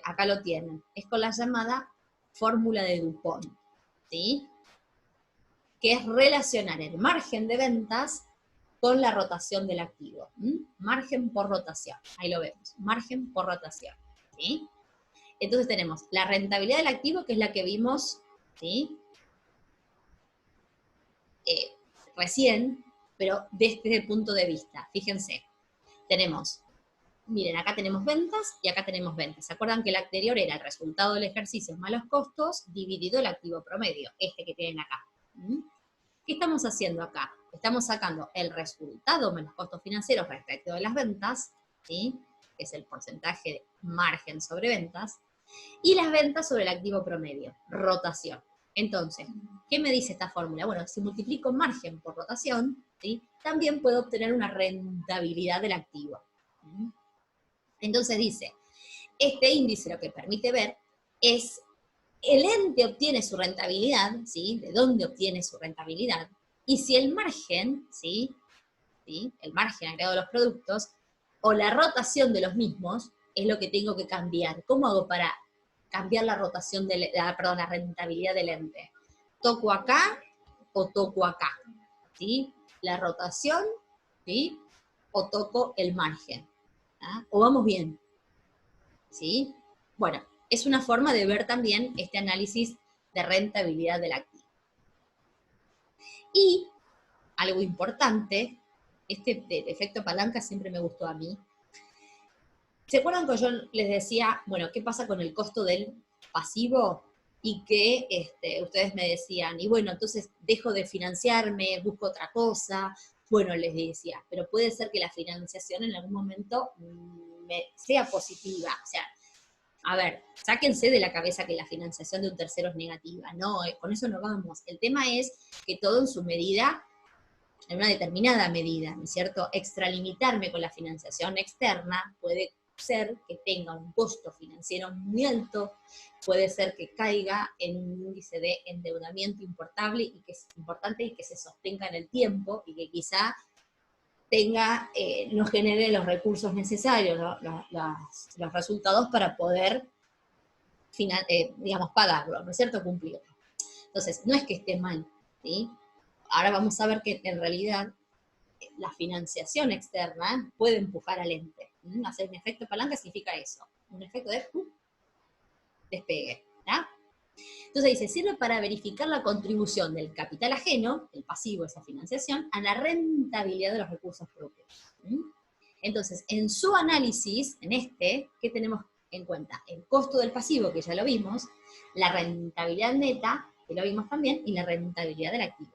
Speaker 1: Acá lo tienen, es con la llamada fórmula de Dupont, ¿sí? Que es relacionar el margen de ventas con la rotación del activo. Margen por rotación, ahí lo vemos, margen por rotación, ¿sí? Entonces tenemos la rentabilidad del activo, que es la que vimos, ¿sí? Recién, pero desde el punto de vista, fíjense, tenemos, miren, acá tenemos ventas y acá tenemos ventas. ¿Se acuerdan que el anterior era el resultado del ejercicio más los costos dividido el activo promedio, este que tienen acá? ¿Qué estamos haciendo acá? Estamos sacando el resultado menos costos financieros respecto de las ventas, ¿sí? Que es el porcentaje de margen sobre ventas, y las ventas sobre el activo promedio, rotación. Entonces, ¿qué me dice esta fórmula? Bueno, si multiplico margen por rotación, ¿sí? También puedo obtener una rentabilidad del activo. Entonces dice, este índice lo que permite ver es el ente obtiene su rentabilidad, ¿sí? ¿De dónde obtiene su rentabilidad? Y si el margen, ¿sí? El margen agregado de los productos, o la rotación de los mismos, es lo que tengo que cambiar. ¿Cómo hago para cambiar la rotación la rentabilidad del ente? ¿Toco acá o toco acá? ¿Sí? La rotación, ¿sí? O toco el margen. ¿Ah? ¿O vamos bien? ¿Sí? Bueno, es una forma de ver también este análisis de rentabilidad del activo. Y algo importante, este efecto palanca siempre me gustó a mí. ¿Se acuerdan que yo les decía, bueno, qué pasa con el costo del pasivo? Y que ustedes me decían, y bueno, entonces dejo de financiarme, busco otra cosa. Bueno, les decía, pero puede ser que la financiación en algún momento sea positiva. O sea, a ver, sáquense de la cabeza que la financiación de un tercero es negativa. No, con eso no vamos. El tema es que todo en su medida, en una determinada medida, ¿no es cierto? Extralimitarme con la financiación externa puede ser que tenga un costo financiero muy alto, puede ser que caiga en un índice de endeudamiento importante y que se sostenga en el tiempo y que quizá no genere los recursos necesarios, los resultados para poder, pagarlo, ¿no es cierto? Cumplirlo. Entonces, no es que esté mal, ¿sí? Ahora vamos a ver que en realidad la financiación externa puede empujar al ente. Hacer un efecto palanca significa eso, un efecto de despegue. ¿Ya? Entonces dice, sirve para verificar la contribución del capital ajeno, el pasivo, esa financiación, a la rentabilidad de los recursos propios. Entonces, en su análisis, ¿qué tenemos en cuenta? El costo del pasivo, que ya lo vimos, la rentabilidad neta, que lo vimos también, y la rentabilidad del activo.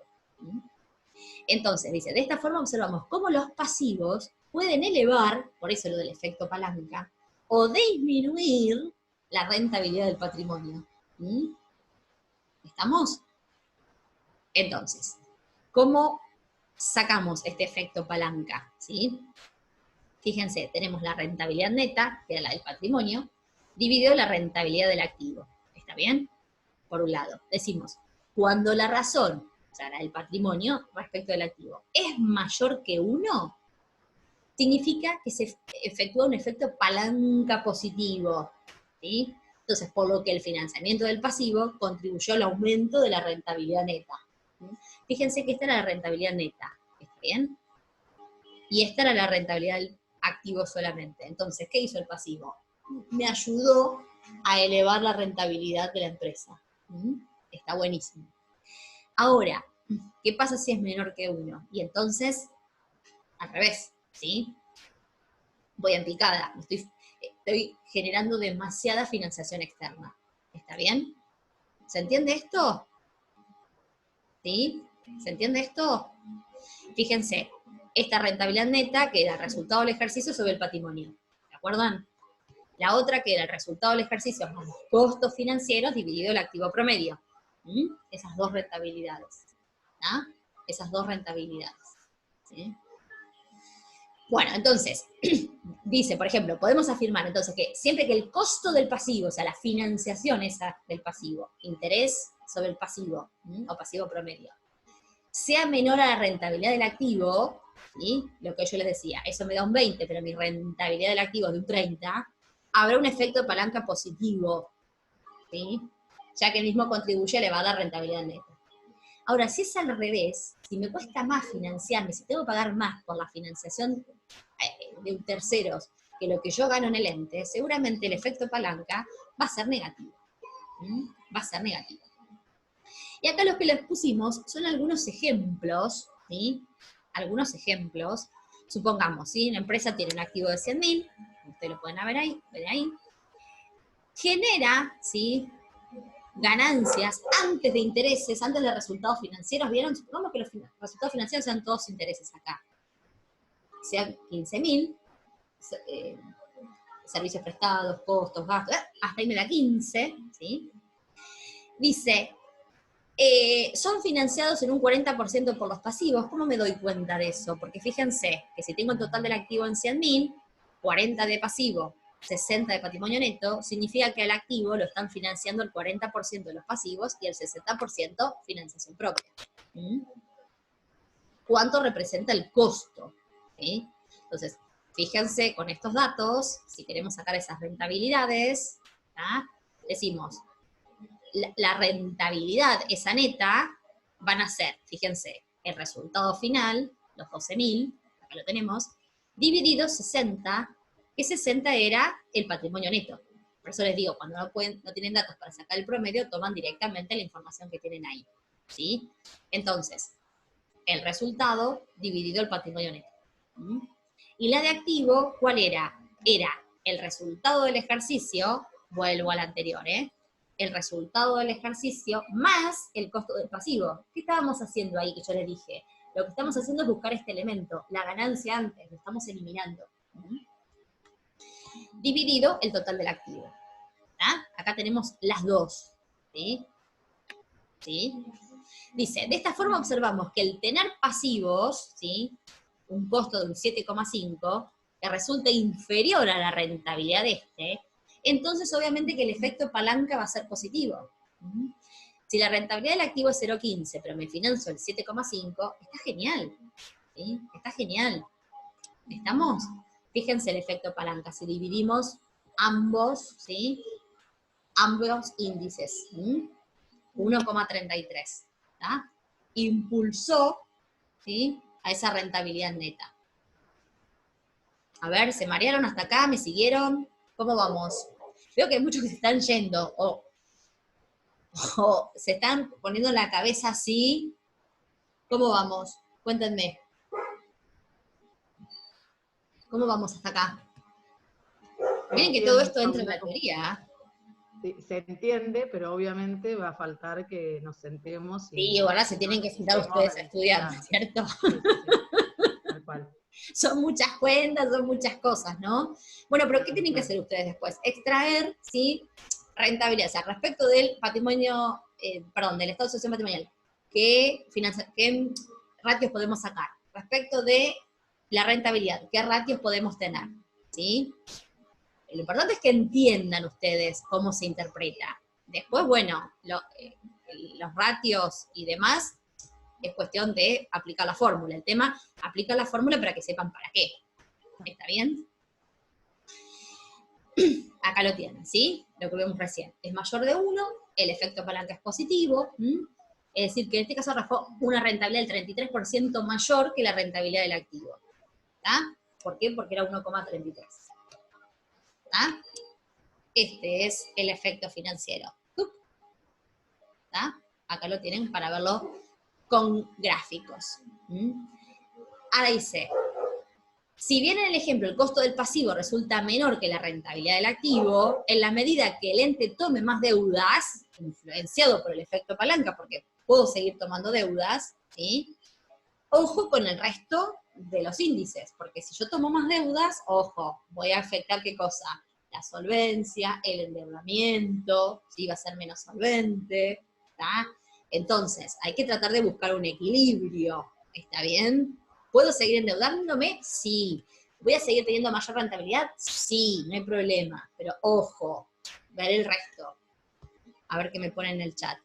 Speaker 1: Entonces, dice, de esta forma observamos cómo los pasivos pueden elevar, por eso lo del efecto palanca, o disminuir la rentabilidad del patrimonio. ¿Estamos? Entonces, ¿cómo sacamos este efecto palanca? ¿Sí? Fíjense, tenemos la rentabilidad neta, que es la del patrimonio, dividido la rentabilidad del activo. ¿Está bien? Por un lado, decimos, cuando la razón, o sea, la del patrimonio respecto del activo, es mayor que 1, significa que se efectúa un efecto palanca positivo, ¿sí? Entonces, por lo que el financiamiento del pasivo contribuyó al aumento de la rentabilidad neta. ¿Sí? Fíjense que esta era la rentabilidad neta, ¿está bien? Y esta era la rentabilidad del activo solamente. Entonces, ¿qué hizo el pasivo? Me ayudó a elevar la rentabilidad de la empresa. Está buenísimo. Ahora, ¿qué pasa si es menor que 1? Y entonces, al revés, ¿sí? Voy en picada, estoy generando demasiada financiación externa. ¿Está bien? ¿Se entiende esto? ¿Sí? ¿Se entiende esto? Fíjense, esta rentabilidad neta que era el resultado del ejercicio sobre el patrimonio. ¿De acuerdo? La otra que era el resultado del ejercicio más los costos financieros dividido el activo promedio. Esas dos rentabilidades. ¿Ah? Esas dos rentabilidades. ¿Sí? Bueno, entonces, dice, por ejemplo, podemos afirmar entonces que siempre que el costo del pasivo, o sea, la financiación esa del pasivo, interés sobre el pasivo, o pasivo promedio, sea menor a la rentabilidad del activo, ¿sí? Lo que yo les decía, eso me da un 20, pero mi rentabilidad del activo es de un 30, habrá un efecto de palanca positivo, ¿sí? Ya que el mismo contribuye a elevar la rentabilidad neta. Ahora, si es al revés, si me cuesta más financiarme, si tengo que pagar más por la financiación de terceros que lo que yo gano en el ente, seguramente el efecto palanca va a ser negativo. Va a ser negativo. Y acá lo que les pusimos son algunos ejemplos, ¿sí? Algunos ejemplos. Supongamos, ¿sí? Una empresa tiene un activo de 100.000, ustedes lo pueden ver ahí, genera, ¿sí? Ganancias antes de intereses, antes de resultados financieros. ¿Vieron? Supongamos que los resultados financieros sean todos intereses acá. Sean 15.000, servicios prestados, costos, gastos, hasta ahí me da 15, ¿sí? Dice, son financiados en un 40% por los pasivos. ¿Cómo me doy cuenta de eso? Porque fíjense que si tengo el total del activo en 100.000, 40 de pasivo, 60 de patrimonio neto, significa que al activo lo están financiando el 40% de los pasivos y el 60% financiación propia. ¿Cuánto representa el costo? ¿Sí? Entonces, fíjense con estos datos, si queremos sacar esas rentabilidades, ¿tá? Decimos, la rentabilidad, esa neta, van a ser, fíjense, el resultado final, los 12.000, acá lo tenemos, dividido 60, que 60 era el patrimonio neto. Por eso les digo, cuando no tienen datos para sacar el promedio, toman directamente la información que tienen ahí. ¿Sí? Entonces, el resultado dividido el patrimonio neto. Y la de activo, ¿cuál era? Era el resultado del ejercicio, vuelvo al anterior, el resultado del ejercicio más el costo del pasivo. ¿Qué estábamos haciendo ahí que yo les dije? Lo que estamos haciendo es buscar este elemento, la ganancia antes, lo estamos eliminando. Dividido el total del activo. ¿Ah? Acá tenemos las dos. ¿Sí? ¿Sí? Dice, de esta forma observamos que el tener pasivos, ¿sí? Un costo de un 7,5, que resulta inferior a la rentabilidad de este, entonces obviamente que el efecto palanca va a ser positivo. Si la rentabilidad del activo es 0,15, pero me financio el 7,5, está genial. ¿Sí? Está genial. ¿Estamos? Fíjense el efecto palanca, si dividimos ambos, ¿sí? Ambos índices. 1,33. Impulsó, ¿sí? A esa rentabilidad neta. A ver, ¿se marearon hasta acá? ¿Me siguieron? ¿Cómo vamos? Veo que hay muchos que se están yendo, o se están poniendo la cabeza así. ¿Cómo vamos? Cuéntenme. ¿Cómo vamos hasta acá? Miren que todo esto entra en la teoría.
Speaker 6: Sí, se entiende, pero obviamente va a faltar que nos sentemos.
Speaker 1: Sí, ahora se tienen que sentar ustedes a estudiar, ¿cierto?
Speaker 6: Sí. Tal cual.
Speaker 1: Son muchas cuentas, son muchas cosas, ¿no? Bueno, pero ¿qué tienen que hacer ustedes después? Extraer, ¿sí? Rentabilidad, o sea, respecto del patrimonio, del estado social patrimonial, ¿qué ratios podemos sacar? Respecto de la rentabilidad, ¿qué ratios podemos tener? ¿Sí? Lo importante es que entiendan ustedes cómo se interpreta. Después, bueno, los ratios y demás, es cuestión de aplicar la fórmula. El tema, aplica la fórmula para que sepan para qué. ¿Está bien? Acá lo tienen, ¿sí? Lo que vimos recién. Es mayor de 1, el efecto palanca es positivo, es decir, que en este caso arrojó una rentabilidad del 33% mayor que la rentabilidad del activo. ¿Está? ¿Por qué? Porque era 1,33. ¿Está? Este es el efecto financiero. ¿Está? Acá lo tienen para verlo con gráficos. Ahora dice, si bien en el ejemplo el costo del pasivo resulta menor que la rentabilidad del activo, en la medida que el ente tome más deudas, influenciado por el efecto palanca, porque puedo seguir tomando deudas, ¿sí? Ojo con el resto de los índices, porque si yo tomo más deudas, ojo, voy a afectar ¿qué cosa? La solvencia, el endeudamiento, ¿sí? Va a ser menos solvente, ¿está? Entonces, hay que tratar de buscar un equilibrio, ¿está bien? ¿Puedo seguir endeudándome? Sí. ¿Voy a seguir teniendo mayor rentabilidad? Sí, no hay problema. Pero ojo, ver el resto. A ver qué me ponen en el chat.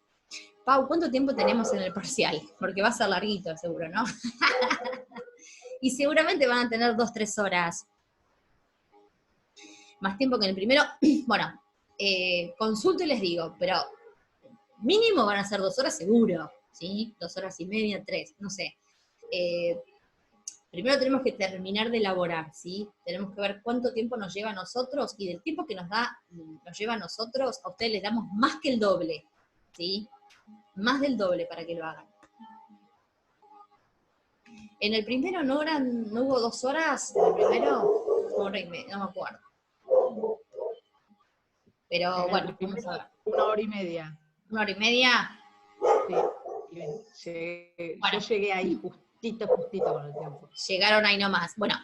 Speaker 1: Pau, ¿cuánto tiempo tenemos en el parcial? Porque va a ser larguito, seguro, ¿no? Y seguramente van a tener 2-3 horas. Más tiempo que en el primero. Bueno, consulto y les digo, pero mínimo van a ser 2 horas seguro, ¿sí? 2 horas y media, 3, no sé. Primero tenemos que terminar de elaborar, ¿sí? Tenemos que ver cuánto tiempo nos lleva a nosotros, y del tiempo que nos lleva a nosotros, a ustedes les damos más que el doble, ¿sí? Más del doble para que lo hagan. En el primero no hubo 2 horas, en el primero, 1 hora y media, no me acuerdo. Pero bueno, vamos a ver.
Speaker 6: 1 hora y media.
Speaker 1: 1 hora y media.
Speaker 6: Sí, yo llegué ahí justito con el tiempo.
Speaker 1: Llegaron ahí nomás. Bueno,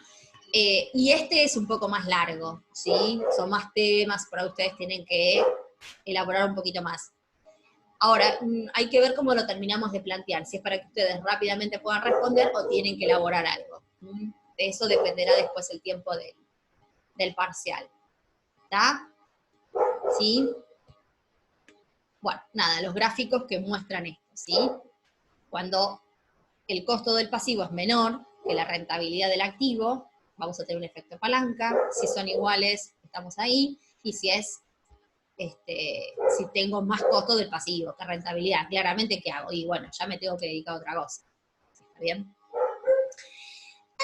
Speaker 1: y este es un poco más largo, ¿sí? Son más temas, por ahí ustedes tienen que elaborar un poquito más. Ahora, hay que ver cómo lo terminamos de plantear, si es para que ustedes rápidamente puedan responder o tienen que elaborar algo. De eso dependerá después el tiempo del parcial. ¿Está? ¿Sí? Bueno, nada, los gráficos que muestran esto, ¿sí? Cuando el costo del pasivo es menor que la rentabilidad del activo, vamos a tener un efecto palanca. Si son iguales, estamos ahí. Y si es, si tengo más costo del pasivo que rentabilidad, claramente, ¿qué hago? Y bueno, ya me tengo que dedicar a otra cosa. ¿Está bien?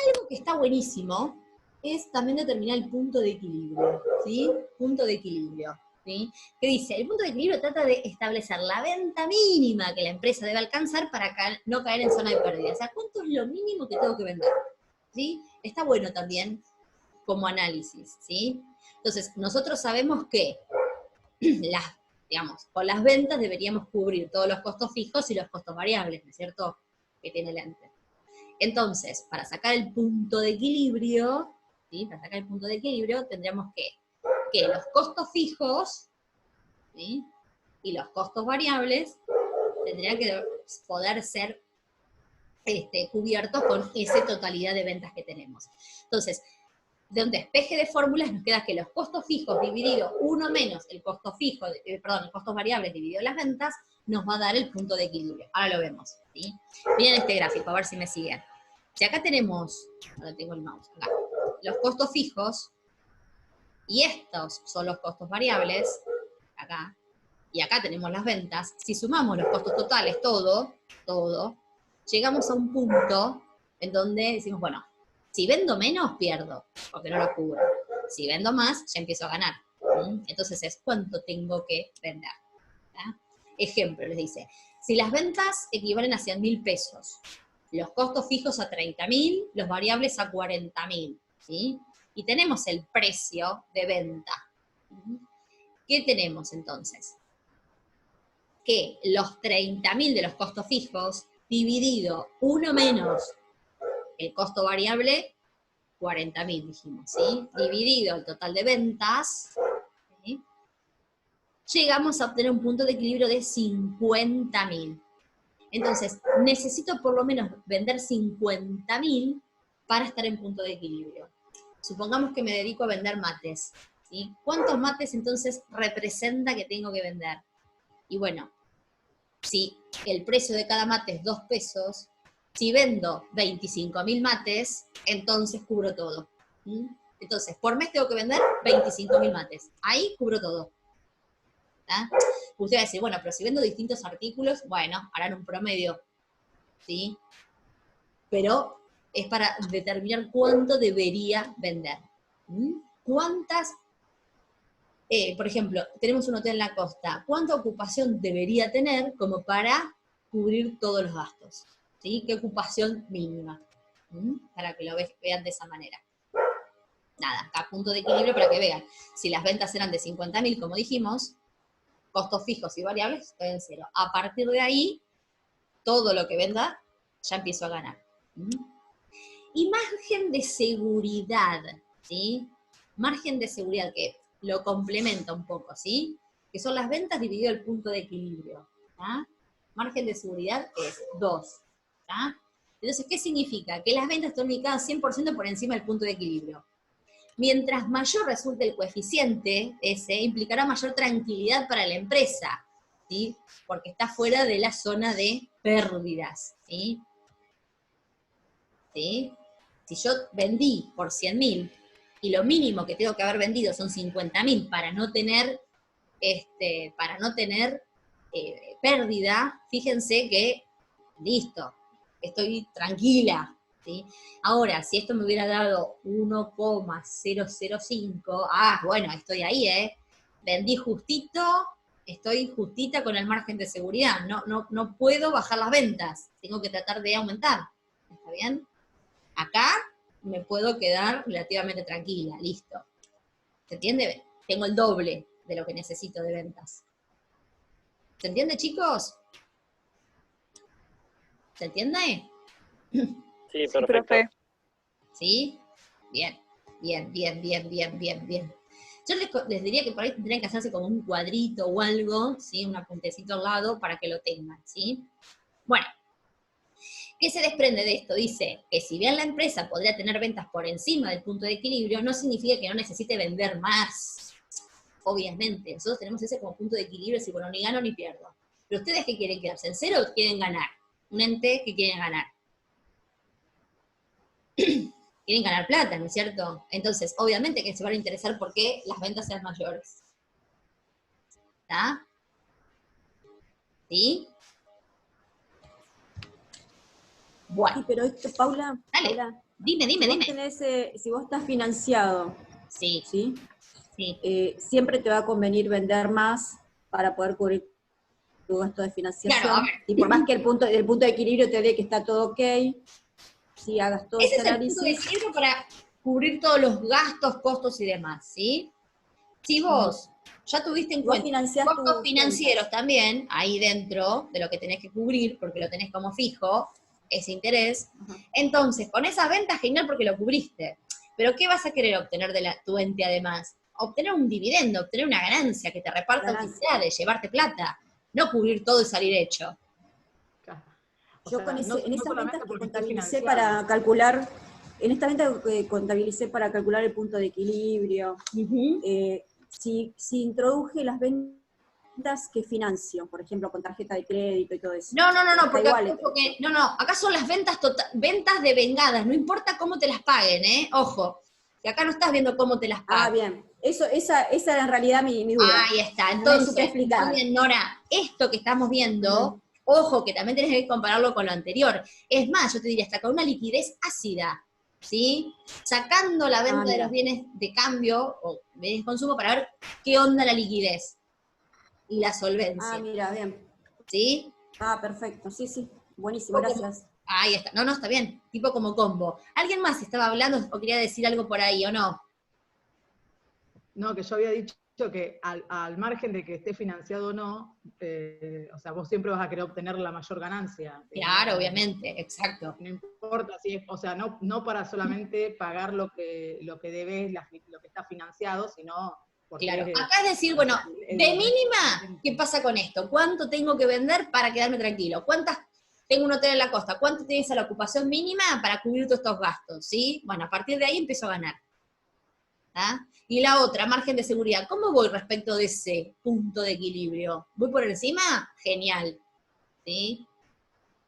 Speaker 1: Algo que está buenísimo es también determinar el punto de equilibrio, ¿sí? Punto de equilibrio, ¿sí? Que dice, el punto de equilibrio trata de establecer la venta mínima que la empresa debe alcanzar para no caer en zona de pérdida. O sea, ¿cuánto es lo mínimo que tengo que vender? ¿Sí? Está bueno también como análisis, ¿sí? Entonces, nosotros sabemos que con las ventas deberíamos cubrir todos los costos fijos y los costos variables, ¿no es cierto? Que tiene el ente. Entonces, para sacar el punto de equilibrio, ¿sí? Para sacar el punto de equilibrio tendríamos que los costos fijos, ¿sí? Y los costos variables tendrían que poder ser cubiertos con esa totalidad de ventas que tenemos. Entonces, de un despeje de fórmulas nos queda que los costos fijos dividido 1 menos el costo fijo, los costos variables dividido las ventas, nos va a dar el punto de equilibrio. Ahora lo vemos, ¿sí? Miren este gráfico, a ver si me siguen. Si acá tenemos, ahora tengo el mouse, acá, los costos fijos, y estos son los costos variables, acá, y acá tenemos las ventas, si sumamos los costos totales, todo, llegamos a un punto en donde decimos, bueno, si vendo menos, pierdo, porque no lo cubro. Si vendo más, ya empiezo a ganar. Entonces es cuánto tengo que vender. ¿Tá? Ejemplo, les dice, si las ventas equivalen a 100.000 pesos, los costos fijos a 30.000, los variables a 40.000, ¿sí? Y tenemos el precio de venta. ¿Qué tenemos entonces? Que los 30.000 de los costos fijos, dividido 1 menos el costo variable, 40.000 dijimos, ¿sí? Dividido el total de ventas, ¿sí? Llegamos a obtener un punto de equilibrio de 50.000. Entonces, necesito por lo menos vender 50.000 para estar en punto de equilibrio. Supongamos que me dedico a vender mates, ¿sí? ¿Cuántos mates entonces representa que tengo que vender? Y bueno, si el precio de cada mate es 2 pesos, si vendo 25.000 mates, entonces cubro todo. Entonces, por mes tengo que vender 25.000 mates. Ahí cubro todo. ¿Ah? Usted va a decir, bueno, pero si vendo distintos artículos, bueno, harán un promedio, ¿sí? Pero es para determinar cuánto debería vender. ¿Cuántas, por ejemplo, tenemos un hotel en la costa, cuánta ocupación debería tener como para cubrir todos los gastos? ¿Sí? ¿Qué ocupación mínima? Para que lo vean de esa manera. Nada, acá punto de equilibrio para que vean. Si las ventas eran de 50.000, como dijimos, costos fijos y variables estoy en 0. A partir de ahí, todo lo que venda, ya empiezo a ganar. Y margen de seguridad, ¿sí? Margen de seguridad que lo complementa un poco, ¿sí? Que son las ventas dividido el punto de equilibrio. ¿Tá? Margen de seguridad es 2. ¿Tá? Entonces, ¿qué significa? Que las ventas están ubicadas 100% por encima del punto de equilibrio. Mientras mayor resulte el coeficiente, ese implicará mayor tranquilidad para la empresa, ¿sí? Porque está fuera de la zona de pérdidas, ¿sí? ¿Sí? Si yo vendí por 100.000 y lo mínimo que tengo que haber vendido son 50.000 para no tener, pérdida, fíjense que, listo, estoy tranquila, ¿sí? Ahora, si esto me hubiera dado 1,005, bueno, estoy ahí, vendí justito, estoy justita con el margen de seguridad, no puedo bajar las ventas, tengo que tratar de aumentar, ¿está bien? Acá me puedo quedar relativamente tranquila, listo. ¿Se entiende? Tengo el doble de lo que necesito de ventas. ¿Se entiende, chicos? ¿Se entiende?
Speaker 4: Sí, perfecto.
Speaker 1: ¿Sí? Bien. Yo les diría que por ahí tendrían que hacerse como un cuadrito o algo, ¿sí? Un apuntecito al lado para que lo tengan, ¿sí? Bueno. ¿Qué se desprende de esto? Dice que si bien la empresa podría tener ventas por encima del punto de equilibrio, no significa que no necesite vender más. Obviamente, nosotros tenemos ese como punto de equilibrio, decir, bueno, ni gano ni pierdo. Pero ustedes, ¿qué quieren? ¿Quedarse en cero o quieren ganar? Un ente que quieren ganar. Quieren ganar plata, ¿no es cierto? Entonces, obviamente que se van a interesar por qué las ventas sean mayores. ¿Está? ¿Sí? Bueno.
Speaker 2: Sí, pero esto, Paula,
Speaker 1: Dale,
Speaker 2: Paula,
Speaker 1: dime.
Speaker 2: Si vos estás financiado,
Speaker 1: Sí.
Speaker 2: ¿sí? Siempre te va a convenir vender más para poder cubrir tu gasto de financiación.
Speaker 1: Claro,
Speaker 2: y por más que el punto de equilibrio te dé que está todo ok, si hagas todo
Speaker 1: ese
Speaker 2: ese
Speaker 1: es el punto de
Speaker 2: análisis.
Speaker 1: equilibrio para cubrir todos los gastos, costos y demás, ¿sí? Si vos ya tuviste en cuenta costos financieros también, ahí dentro de lo que tenés que cubrir, porque lo tenés como fijo, ese interés, entonces con esas ventas, genial porque lo cubriste. Pero ¿qué vas a querer obtener de tu ente además? Obtener un dividendo, obtener una ganancia que te reparta utilidades, llevarte plata, no cubrir todo y salir hecho.
Speaker 2: Yo en esas ventas que contabilicé para calcular, el punto de equilibrio, si introduje las ventas que financio, por ejemplo, con tarjeta de crédito y todo eso.
Speaker 1: No, acá son las ventas devengadas, no importa cómo te las paguen, ojo, que acá no estás viendo cómo te las pagan.
Speaker 2: Ah, bien, esa era en realidad mi duda.
Speaker 1: Ahí está, entonces, también, Nora, esto que estamos viendo, ojo, que también tenés que compararlo con lo anterior. Es más, yo te diría, hasta con una liquidez ácida, ¿sí? Sacando la venta de los bienes de cambio o bienes de consumo para ver qué onda la liquidez y la solvencia.
Speaker 2: Ah, mira, bien.
Speaker 1: ¿Sí?
Speaker 2: Ah, perfecto, sí, buenísimo, gracias.
Speaker 1: Ahí está, no, está bien, tipo como combo. ¿Alguien más estaba hablando o quería decir algo por ahí o no?
Speaker 6: No, que yo había dicho que al margen de que esté financiado o no, o sea, vos siempre vas a querer obtener la mayor ganancia.
Speaker 1: Claro, obviamente, exacto.
Speaker 6: No importa si es, o sea, no para solamente pagar lo que debes, lo que está financiado, sino porque
Speaker 1: claro, acá es decir, bueno, de mínima, ¿qué pasa con esto? ¿Cuánto tengo que vender para quedarme tranquilo? Tengo un hotel en la costa, ¿cuánto tienes a la ocupación mínima para cubrir todos estos gastos? ¿Sí? Bueno, a partir de ahí empiezo a ganar. ¿Ah? Y la otra, margen de seguridad. ¿Cómo voy respecto de ese punto de equilibrio? ¿Voy por encima? Genial. ¿Sí?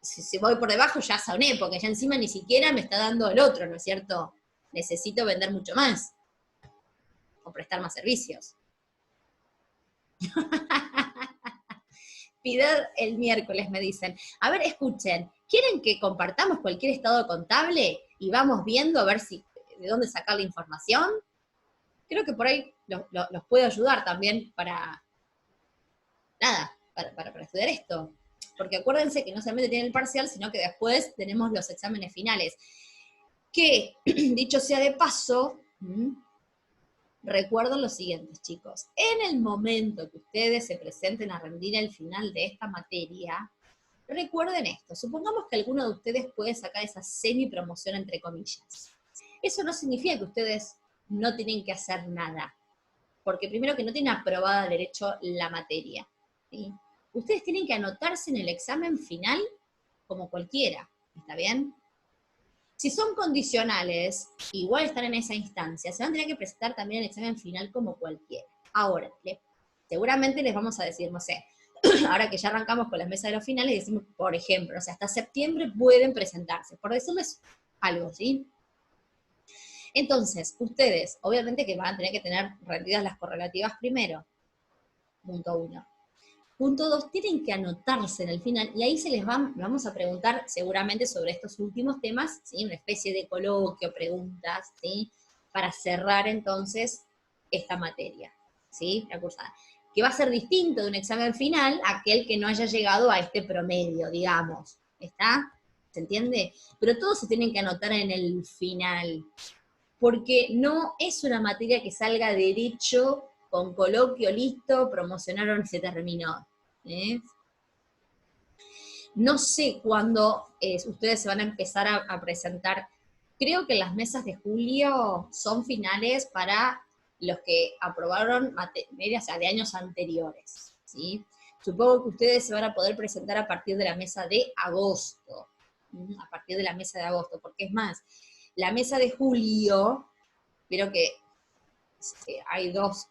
Speaker 1: Si voy por debajo ya sauné, porque ya encima ni siquiera me está dando el otro, ¿no es cierto? Necesito vender mucho más. O prestar más servicios. Pider el miércoles, me dicen. A ver, escuchen, ¿quieren que compartamos cualquier estado contable y vamos viendo a ver de dónde sacar la información? Creo que por ahí los puedo ayudar también para estudiar esto. Porque acuérdense que no solamente tienen el parcial, sino que después tenemos los exámenes finales. Que, dicho sea de paso, recuerden lo siguiente, chicos. En el momento que ustedes se presenten a rendir el final de esta materia, recuerden esto. Supongamos que alguno de ustedes puede sacar esa semi-promoción entre comillas. Eso no significa que ustedes no tienen que hacer nada. Porque primero que no tienen aprobada derecho la materia. ¿Sí? Ustedes tienen que anotarse en el examen final como cualquiera. ¿Está bien? Si son condicionales, igual están en esa instancia, se van a tener que presentar también el examen final como cualquiera. Ahora, seguramente les vamos a decir, no sé, ahora que ya arrancamos con las mesas de los finales, decimos, por ejemplo, o sea, hasta septiembre pueden presentarse, por decirles algo, ¿sí? Entonces, ustedes, obviamente que van a tener que tener rendidas las correlativas primero, punto 1. Punto 2, tienen que anotarse en el final, y ahí vamos a preguntar seguramente sobre estos últimos temas, ¿sí? Una especie de coloquio, preguntas, ¿sí? Para cerrar entonces esta materia, ¿sí? La cursada. Que va a ser distinto de un examen final a aquel que no haya llegado a este promedio, digamos. ¿Está? ¿Se entiende? Pero todos se tienen que anotar en el final, porque no es una materia que salga derecho con coloquio, listo, promocionaron y se terminó. No sé cuándo ustedes se van a empezar a presentar. Creo que las mesas de julio son finales para los que aprobaron materias de años anteriores, ¿sí? Supongo que ustedes se van a poder presentar a partir de la mesa de agosto. a partir de la mesa de agosto, porque es más, la mesa de julio, creo que hay 2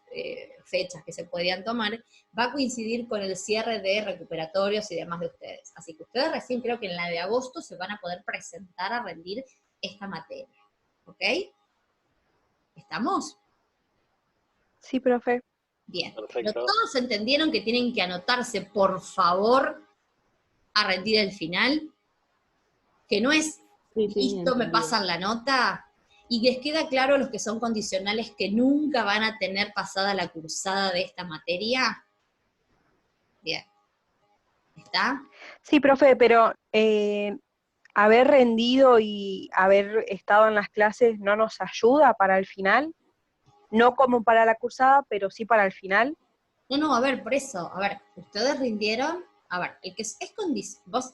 Speaker 1: fechas que se podían tomar, va a coincidir con el cierre de recuperatorios y demás de ustedes. Así que ustedes recién creo que en la de agosto se van a poder presentar a rendir esta materia. ¿Ok? ¿Estamos?
Speaker 7: Sí, profe.
Speaker 1: Bien.
Speaker 4: Perfecto.
Speaker 1: Pero todos entendieron que tienen que anotarse, por favor, a rendir el final, que no es listo, me pasan la nota, y les queda claro a los que son condicionales que nunca van a tener pasada la cursada de esta materia. Bien. ¿Está?
Speaker 7: Sí, profe, pero haber rendido y haber estado en las clases no nos ayuda para el final, no como para la cursada, pero sí para el final.
Speaker 1: No, a ver, por eso, a ver, ustedes rindieron, a ver, el que es vos,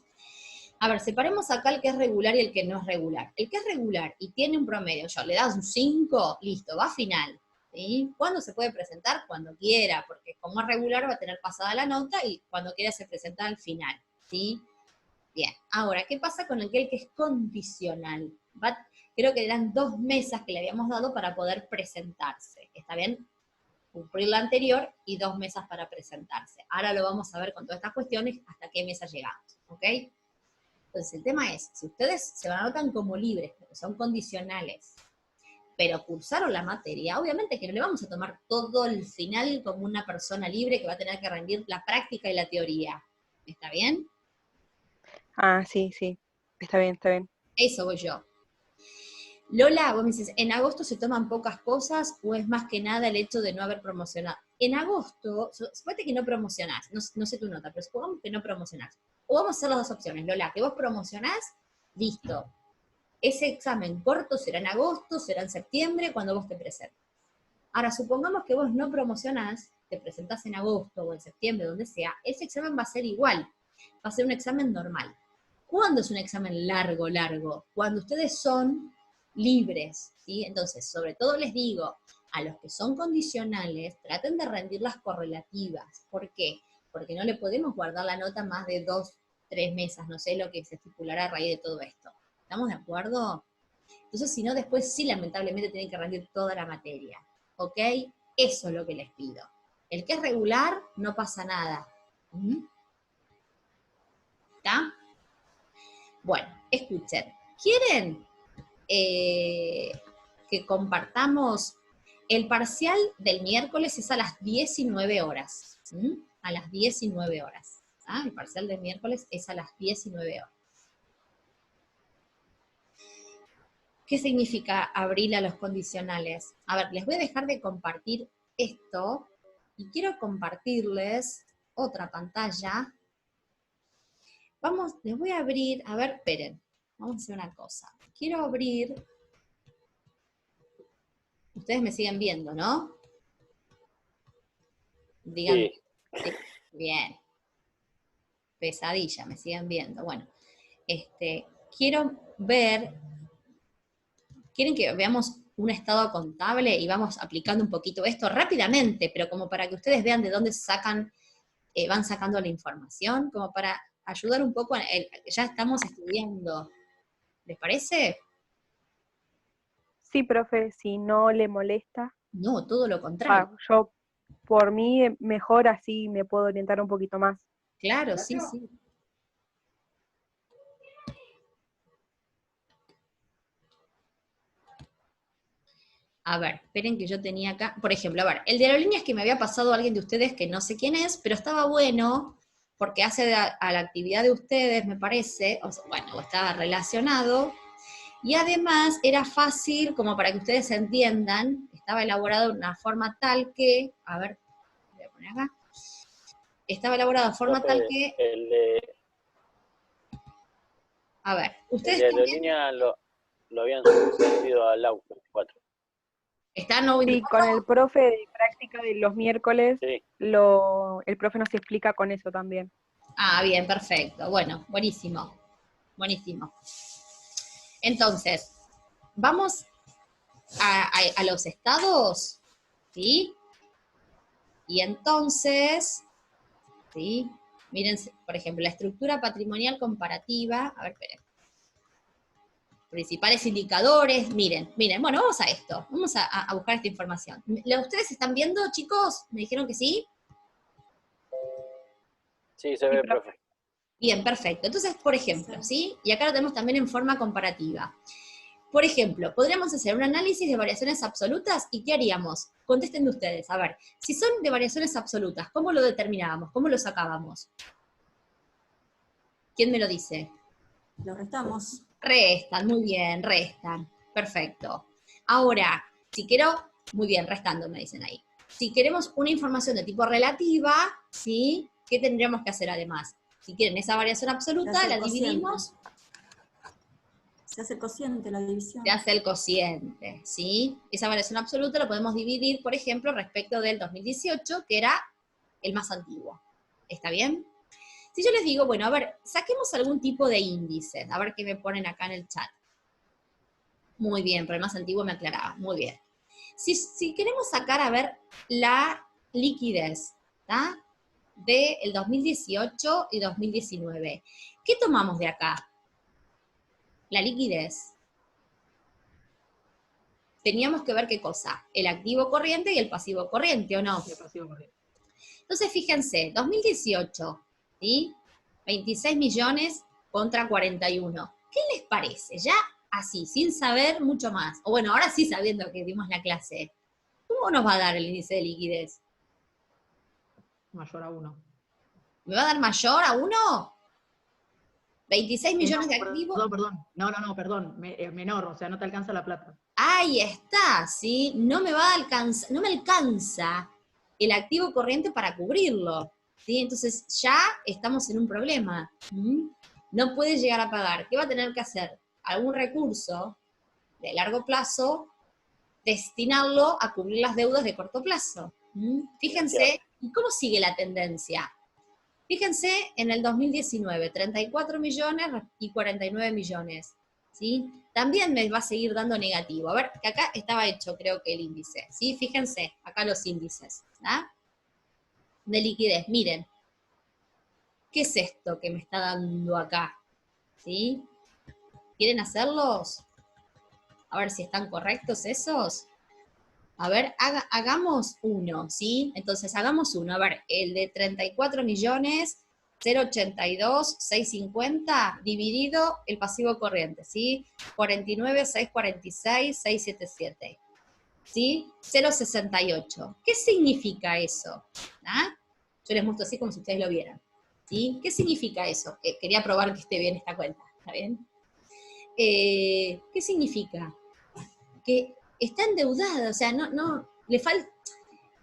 Speaker 1: a ver, separemos acá el que es regular y el que no es regular. El que es regular y tiene un promedio, le das un 5, listo, va a final. ¿Sí? ¿Cuándo se puede presentar? Cuando quiera, porque como es regular va a tener pasada la nota y cuando quiera se presenta al final. ¿Sí? Bien, ahora, ¿qué pasa con aquel que es condicional? Creo que eran 2 mesas que le habíamos dado para poder presentarse. ¿Está bien? Cumplir la anterior y 2 mesas para presentarse. Ahora lo vamos a ver con todas estas cuestiones hasta qué mesa llegamos. ¿Ok? Entonces, el tema es, si ustedes se anotan como libres, porque son condicionales, pero cursaron la materia, obviamente que no le vamos a tomar todo el final como una persona libre que va a tener que rendir la práctica y la teoría. ¿Está bien?
Speaker 7: Ah, sí, está bien, está bien.
Speaker 1: Eso voy yo. Lola, vos me dices, ¿en agosto se toman pocas cosas o es más que nada el hecho de no haber promocionado? En agosto, suponete que no promocionás, no sé tu nota, pero supongamos que no promocionás. O vamos a hacer las 2 opciones, Lola, que vos promocionás, listo. Ese examen corto será en agosto, será en septiembre, cuando vos te presentes. Ahora, supongamos que vos no promocionás, te presentás en agosto o en septiembre, donde sea, ese examen va a ser igual, va a ser un examen normal. ¿Cuándo es un examen largo? Cuando ustedes son libres, ¿sí? Entonces, sobre todo les digo, a los que son condicionales, traten de rendir las correlativas. ¿Por qué? Porque no le podemos guardar la nota más de 2, 3 mesas, no sé lo que se estipulará a raíz de todo esto. ¿Estamos de acuerdo? Entonces, si no, después sí, lamentablemente, tienen que rendir toda la materia. ¿Ok? Eso es lo que les pido. El que es regular, no pasa nada. ¿Está? Bueno, escuchen. ¿Quieren que compartamos? El parcial del miércoles es a las 19 horas. A las 19 horas. ¿Ah? El parcial del miércoles es a las 19 horas. ¿Qué significa abrir a los condicionales? A ver, les voy a dejar de compartir esto y quiero compartirles otra pantalla. Les voy a abrir, a ver, esperen, vamos a hacer una cosa. Quiero abrir, ustedes me siguen viendo, ¿no? Díganme. Sí. Bien. Pesadilla, me siguen viendo. Bueno, quiero ver. ¿Quieren que veamos un estado contable y vamos aplicando un poquito esto rápidamente, pero como para que ustedes vean de dónde van sacando la información, como para ayudar un poco, ya estamos estudiando. ¿Les parece?
Speaker 7: Sí, profe, si no le molesta.
Speaker 1: No, todo lo contrario.
Speaker 7: Yo, por mí, mejor así me puedo orientar un poquito más.
Speaker 1: Claro, sí. A ver, esperen que yo tenía acá, por ejemplo, a ver, el de aerolíneas que me había pasado a alguien de ustedes que no sé quién es, pero estaba bueno, porque hace a la actividad de ustedes, me parece, o estaba relacionado, y además era fácil, como para que ustedes entiendan, estaba elaborado de una forma tal que, a ver, voy a poner acá, estaba elaborado de forma tal que, a ver, ustedes
Speaker 4: el de aerolínea lo habían subido al AUC 24.
Speaker 1: ¿Está no 24?
Speaker 7: Sí, con el profe de práctica de los miércoles,
Speaker 4: sí.
Speaker 7: El profe nos explica con eso también.
Speaker 1: Ah, bien, perfecto. Bueno, buenísimo. Buenísimo. Entonces, vamos a los estados, ¿sí? Y entonces, ¿sí? Miren, por ejemplo, la estructura patrimonial comparativa, a ver, esperen. Principales indicadores, miren, bueno, vamos a esto, vamos a buscar esta información. ¿Ustedes están viendo, chicos? ¿Me dijeron que sí?
Speaker 4: Sí, se ve, profe.
Speaker 1: Bien, perfecto. Entonces, por ejemplo, ¿sí? Y acá lo tenemos también en forma comparativa. Por ejemplo, podríamos hacer un análisis de variaciones absolutas, ¿y qué haríamos? Contesten ustedes, a ver, si son de variaciones absolutas, ¿cómo lo determinábamos? ¿Cómo lo sacábamos? ¿Quién me lo dice?
Speaker 2: Lo restamos.
Speaker 1: Restan, muy bien, restan. Perfecto. Ahora, si quiero, muy bien, restando me dicen ahí. Si queremos una información de tipo relativa, ¿sí? ¿Qué tendríamos que hacer además? Si quieren esa variación absoluta, la dividimos.
Speaker 2: Se hace el cociente, la división.
Speaker 1: Se hace el cociente, ¿sí? Esa variación absoluta lo podemos dividir, por ejemplo, respecto del 2018, que era el más antiguo. ¿Está bien? Si yo les digo, bueno, a ver, saquemos algún tipo de índice, a ver qué me ponen acá en el chat. Muy bien, pero el más antiguo me aclaraba, muy bien. Si queremos sacar, a ver, la liquidez, ¿está? Del 2018 y 2019, ¿qué tomamos de acá? La liquidez. Teníamos que ver qué cosa, el activo corriente y el pasivo corriente, ¿o no?
Speaker 6: El pasivo corriente.
Speaker 1: Entonces, fíjense, 2018, ¿sí? 26 millones contra 41. ¿Qué les parece? Ya así, sin saber mucho más. O bueno, ahora sí sabiendo que dimos la clase. ¿Cómo nos va a dar el índice de liquidez?
Speaker 6: Mayor a 1.
Speaker 1: ¿Me va a dar mayor a 1? 26 millones de activos.
Speaker 6: Perdón. Menor, o sea, no te alcanza la plata.
Speaker 1: Ahí está, ¿sí? No me alcanza el activo corriente para cubrirlo, ¿sí? Entonces ya estamos en un problema. No puede llegar a pagar. ¿Qué va a tener que hacer? Algún recurso de largo plazo, destinarlo a cubrir las deudas de corto plazo. Fíjense, ¿y cómo sigue la tendencia? Fíjense en el 2019, 34 millones y 49 millones, ¿sí? También me va a seguir dando negativo. A ver, que acá estaba hecho, creo que el índice, ¿sí? Fíjense, acá los índices, ¿ah? De liquidez, miren. ¿Qué es esto que me está dando acá? ¿Sí? ¿Quieren hacerlos? A ver si están correctos esos. A ver, hagamos uno, ¿sí? Entonces, hagamos uno. A ver, el de 34 millones, 082, 650, dividido el pasivo corriente, ¿sí? 49, 646, 677, ¿sí? 068. ¿Qué significa eso? ¿Ah? Yo les muestro así como si ustedes lo vieran, ¿sí? ¿Qué significa eso? Quería probar que esté bien esta cuenta, ¿está bien? ¿Qué significa? Que está endeudada, o sea, no, le falta,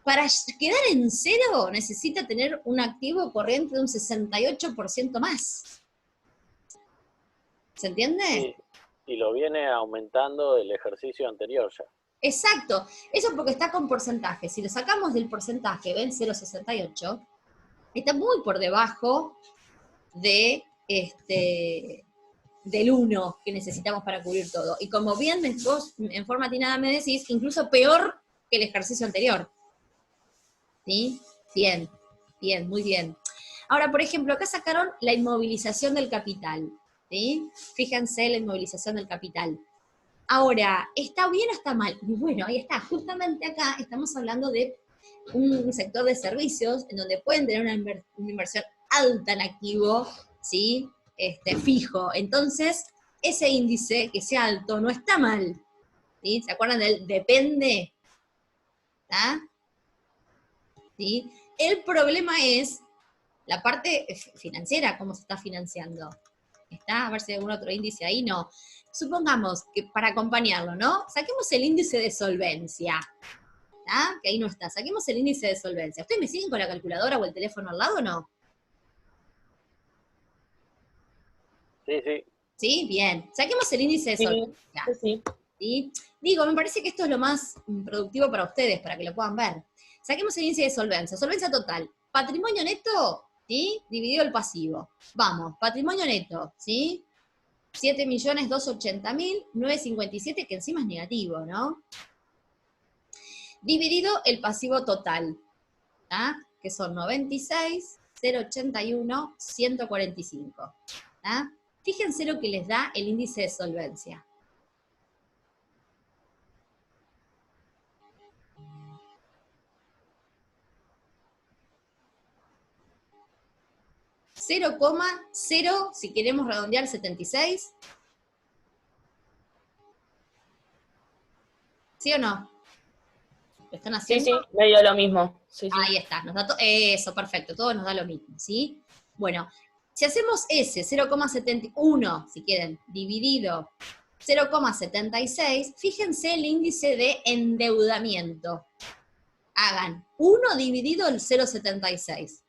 Speaker 1: para quedar en cero necesita tener un activo corriente de un 68% más. ¿Se entiende?
Speaker 4: Sí, y lo viene aumentando del ejercicio anterior ya.
Speaker 1: Exacto, eso porque está con porcentaje. Si lo sacamos del porcentaje, ven 0,68, está muy por debajo de del 1 que necesitamos para cubrir todo. Y como bien vos en forma atinada me decís, incluso peor que el ejercicio anterior. ¿Sí? Bien, muy bien. Ahora, por ejemplo, acá sacaron la inmovilización del capital. ¿Sí? Fíjense la inmovilización del capital. Ahora, ¿está bien o está mal? Y bueno, ahí está. Justamente acá estamos hablando de un sector de servicios en donde pueden tener una inversión alta en activo, ¿sí? Fijo. Entonces, ese índice que sea alto no está mal. ¿Sí? ¿Se acuerdan del depende? ¿Está? ¿Sí? El problema es la parte financiera, cómo se está financiando. ¿Está? A ver si hay algún otro índice ahí. No. Supongamos que para acompañarlo, ¿no? Saquemos el índice de solvencia. ¿Está? Que ahí no está. Saquemos el índice de solvencia. ¿Ustedes me siguen con la calculadora o el teléfono al lado o no?
Speaker 4: Sí, sí.
Speaker 1: ¿Sí? Bien. Saquemos el índice de solvencia.
Speaker 8: Sí.
Speaker 1: ¿Sí? Digo, me parece que esto es lo más productivo para ustedes, para que lo puedan ver. Saquemos el índice de solvencia. Solvencia total. Patrimonio neto, ¿sí? Dividido el pasivo. Vamos, patrimonio neto, ¿sí? 7.280.957, que encima es negativo, ¿no? Dividido el pasivo total, ¿tá? Que son 96, 081, 145. ¿Tá? Fíjense lo que les da el índice de solvencia. 0,0, si queremos redondear, 76. ¿Sí o no? ¿Lo están haciendo?
Speaker 8: Sí, medio lo mismo. Sí, sí.
Speaker 1: Ahí está, nos da eso, perfecto, todo nos da lo mismo, ¿sí? Bueno, si hacemos ese 0,71, si quieren, dividido 0,76, fíjense el índice de endeudamiento. Hagan 1 dividido el 0,76.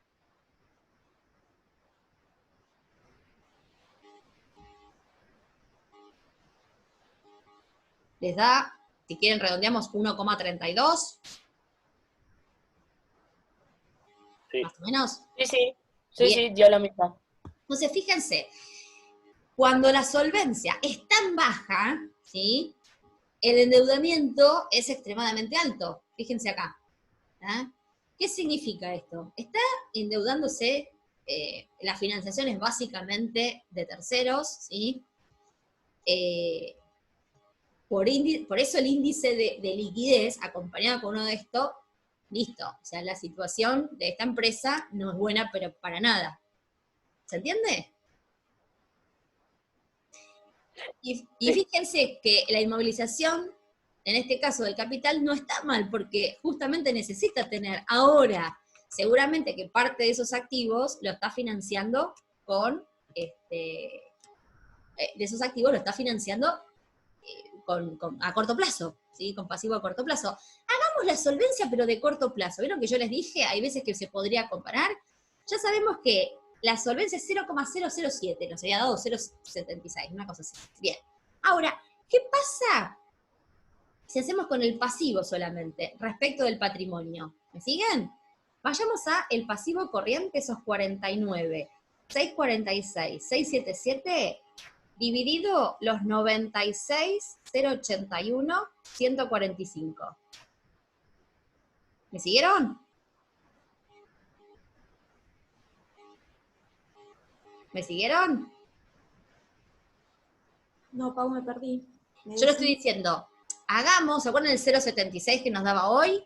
Speaker 1: Les da, si quieren redondeamos, 1,32.
Speaker 4: Sí.
Speaker 1: Más o menos.
Speaker 8: Sí, dio lo mismo.
Speaker 1: Entonces, fíjense, cuando la solvencia es tan baja, ¿sí?, el endeudamiento es extremadamente alto. Fíjense acá. ¿Ah? ¿Qué significa esto? Está endeudándose, la financiación es básicamente de terceros, ¿sí? Por eso el índice de liquidez, acompañado con uno de esto, listo. O sea, la situación de esta empresa no es buena, pero para nada. ¿Se entiende? Y fíjense que la inmovilización, en este caso del capital, no está mal, porque justamente necesita tener ahora, seguramente que parte de esos activos lo está financiando con, de esos activos lo está financiando a corto plazo, ¿sí? Con pasivo a corto plazo. Hagamos la solvencia, pero de corto plazo. ¿Vieron que yo les dije? Hay veces que se podría comparar. Ya sabemos que la solvencia es 0,007, nos había dado 0,76, una cosa así. Bien. Ahora, ¿qué pasa si hacemos con el pasivo solamente, respecto del patrimonio? ¿Me siguen? Vayamos a el pasivo corriente, esos 49, 646, 677, dividido los 96, 081, 145. ¿Me siguieron? ¿Me siguieron?
Speaker 2: No, Pau, me perdí.
Speaker 1: Yo lo estoy diciendo. Hagamos, ¿se acuerdan del 0,76 que nos daba hoy?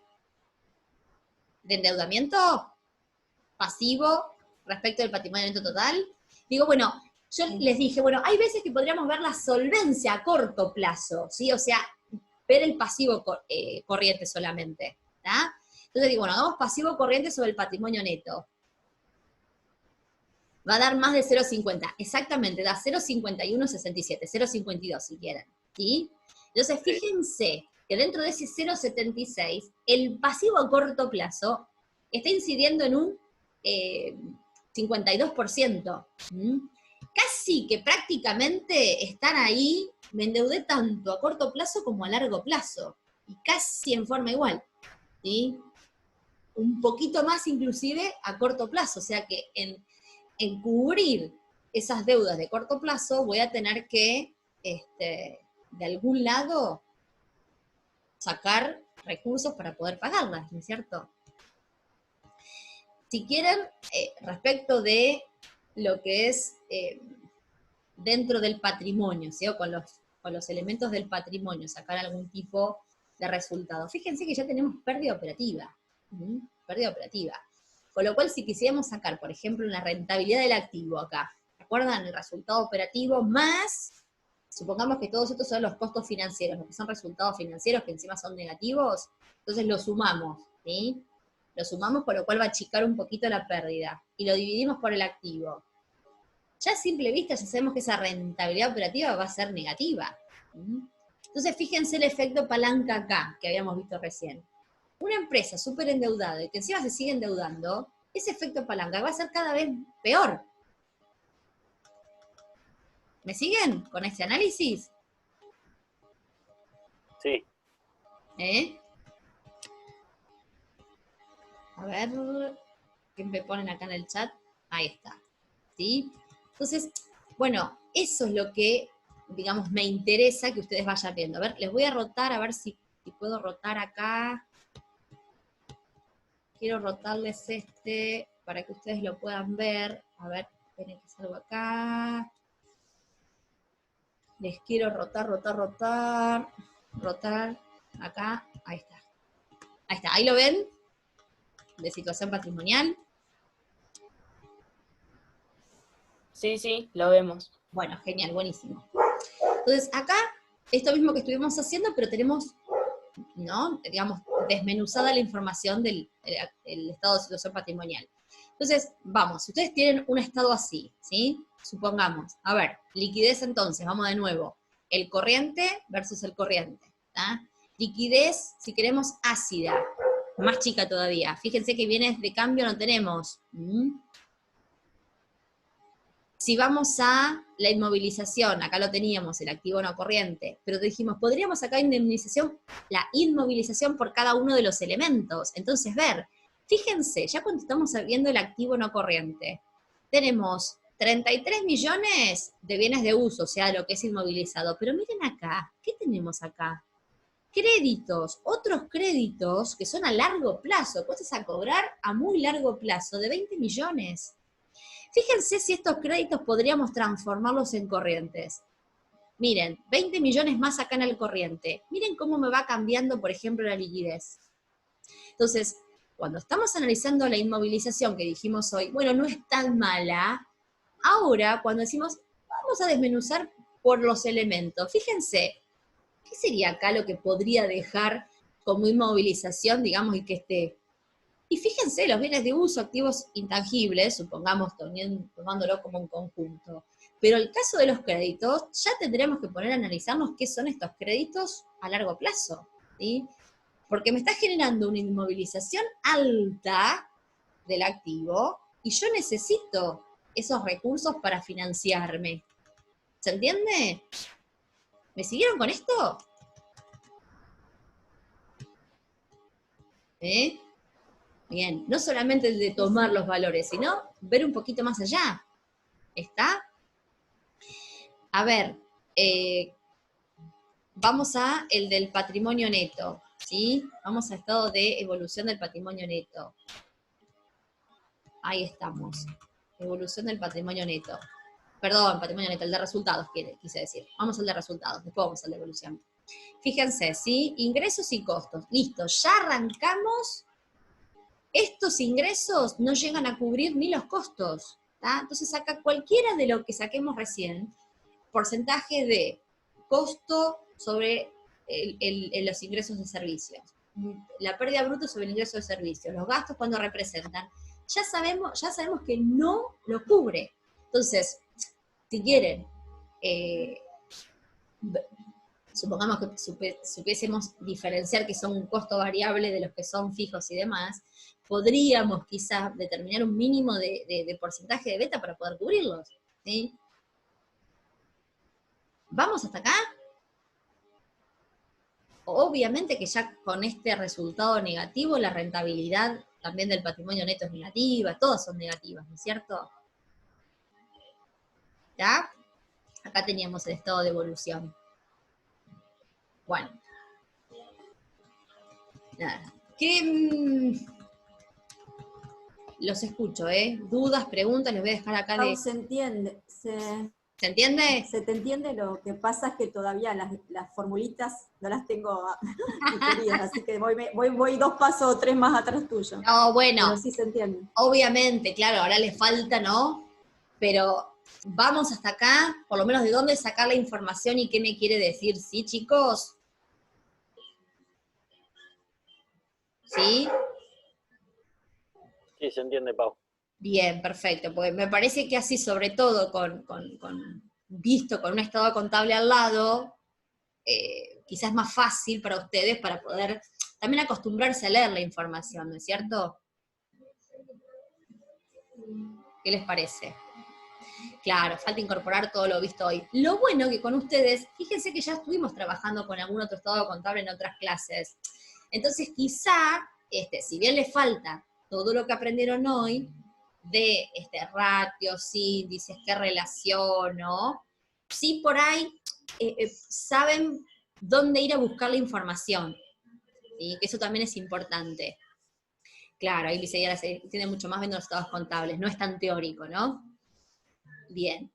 Speaker 1: De endeudamiento pasivo respecto del patrimonio neto total. Digo, bueno, yo les dije, bueno, hay veces que podríamos ver la solvencia a corto plazo, ¿sí? O sea, ver el pasivo corriente solamente, ¿tá? Entonces digo, bueno, hagamos pasivo corriente sobre el patrimonio neto. Va a dar más de 0,50. Exactamente, da 0,5167, 0,52 si quieren, ¿sí? Entonces, fíjense que dentro de ese 0,76, el pasivo a corto plazo está incidiendo en un 52%. Casi que prácticamente están ahí, me endeudé tanto a corto plazo como a largo plazo, y casi en forma igual, ¿sí? Un poquito más inclusive a corto plazo, o sea que en cubrir esas deudas de corto plazo voy a tener que, de algún lado, sacar recursos para poder pagarlas, ¿no es cierto? Si quieren, respecto de lo que es dentro del patrimonio, ¿sí? O con los elementos del patrimonio, sacar algún tipo de resultado. Fíjense que ya tenemos pérdida operativa. Pérdida operativa. Con lo cual, si quisiéramos sacar, por ejemplo, la rentabilidad del activo acá, ¿se acuerdan? El resultado operativo más, supongamos que todos estos son los costos financieros, los que son resultados financieros que encima son negativos, entonces lo sumamos, ¿sí? Lo sumamos, con lo cual va a achicar un poquito la pérdida, y lo dividimos por el activo. Ya a simple vista ya sabemos que esa rentabilidad operativa va a ser negativa. Entonces fíjense el efecto palanca acá, que habíamos visto recién. Una empresa súper endeudada y que encima se sigue endeudando, ese efecto palanca va a ser cada vez peor. ¿Me siguen con este análisis?
Speaker 4: Sí.
Speaker 1: A ver, ¿qué me ponen acá en el chat? Ahí está. ¿Sí? Entonces, bueno, eso es lo que, digamos, me interesa que ustedes vayan viendo. A ver, les voy a rotar, a ver si puedo rotar acá. Quiero rotarles para que ustedes lo puedan ver. A ver, esperen que salgo acá. Les quiero rotar. Rotar. Acá. Ahí está. Ahí está. ¿Ahí lo ven? De situación patrimonial.
Speaker 8: Sí, sí, lo vemos.
Speaker 1: Bueno, genial, buenísimo. Entonces, acá, esto mismo que estuvimos haciendo, pero tenemos, ¿no? Digamos, desmenuzada la información del el estado de situación patrimonial. Entonces, vamos, si ustedes tienen un estado así, ¿sí? Supongamos, a ver, liquidez entonces, vamos de nuevo, el corriente versus el corriente, ¿tá? Liquidez, si queremos, ácida, más chica todavía. Fíjense que bienes de cambio no tenemos. Si vamos a la inmovilización, acá lo teníamos, el activo no corriente, pero dijimos, podríamos sacar la inmovilización por cada uno de los elementos. Entonces, fíjense, ya cuando estamos viendo el activo no corriente, tenemos 33 millones de bienes de uso, o sea, lo que es inmovilizado. Pero miren acá, ¿qué tenemos acá? Créditos, otros créditos que son a largo plazo, cosas a cobrar a muy largo plazo, de 20 millones. Fíjense si estos créditos podríamos transformarlos en corrientes. Miren, 20 millones más acá en el corriente. Miren cómo me va cambiando, por ejemplo, la liquidez. Entonces, cuando estamos analizando la inmovilización que dijimos hoy, bueno, no es tan mala. Ahora, cuando decimos, vamos a desmenuzar por los elementos, fíjense, ¿qué sería acá lo que podría dejar como inmovilización, digamos, y que esté? Y fíjense, los bienes de uso, activos intangibles, supongamos tomándolo como un conjunto. Pero el caso de los créditos, ya tendremos que poner a analizarnos qué son estos créditos a largo plazo, ¿sí? Porque me está generando una inmovilización alta del activo y yo necesito esos recursos para financiarme. ¿Se entiende? ¿Me siguieron con esto? Bien, no solamente el de tomar los valores, sino ver un poquito más allá. ¿Está? A ver, vamos a el del patrimonio neto, ¿sí? Vamos a estado de evolución del patrimonio neto. Ahí estamos. Evolución del patrimonio neto. Perdón, patrimonio neto, el de resultados, quise decir. Vamos al de resultados, después vamos al de evolución. Fíjense, ¿sí? Ingresos y costos. Listo, ya arrancamos. Estos ingresos no llegan a cubrir ni los costos, ¿tá? Entonces acá cualquiera de lo que saquemos recién, porcentaje de costo sobre los ingresos de servicios, la pérdida bruta sobre el ingreso de servicios, los gastos cuando representan, ya sabemos que no lo cubre. Entonces, si quieren, supongamos que supiésemos diferenciar que son un costo variable de los que son fijos y demás, podríamos quizás determinar un mínimo de porcentaje de beta para poder cubrirlos, ¿sí? ¿Vamos hasta acá? Obviamente que ya con este resultado negativo, la rentabilidad también del patrimonio neto es negativa, todas son negativas, ¿no es cierto? ¿Ya? Acá teníamos el estado de evolución. Bueno. Nada. Los escucho, dudas, preguntas, les voy a dejar acá de...
Speaker 2: Se entiende.
Speaker 1: ¿Se entiende?
Speaker 2: Se te entiende, lo que pasa es que todavía las formulitas no las tengo digeridas, así que voy 2 pasos o 3 más atrás tuyo.
Speaker 1: No, bueno.
Speaker 2: Pero sí se entiende.
Speaker 1: Obviamente, claro, ahora le falta, ¿no? Pero vamos hasta acá, por lo menos de dónde sacar la información y qué me quiere decir, ¿sí, chicos? ¿Sí?
Speaker 4: Sí, se entiende, Pau.
Speaker 1: Bien, perfecto, pues me parece que así, sobre todo visto con un estado contable al lado, quizás es más fácil para ustedes para poder también acostumbrarse a leer la información, ¿no es cierto? ¿Qué les parece? Claro, falta incorporar todo lo visto hoy. Lo bueno que con ustedes, fíjense que ya estuvimos trabajando con algún otro estado contable en otras clases. Entonces quizá, si bien les falta todo lo que aprendieron hoy, de ratios, índices, qué relaciono, sí por ahí saben dónde ir a buscar la información, ¿sí? Que eso también es importante. Claro, ahí Lice ya se entiende mucho más viendo los estados contables, no es tan teórico, ¿no? Bien.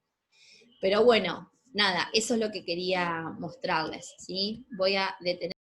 Speaker 1: Pero bueno, nada, eso es lo que quería mostrarles, ¿sí? Voy a detener.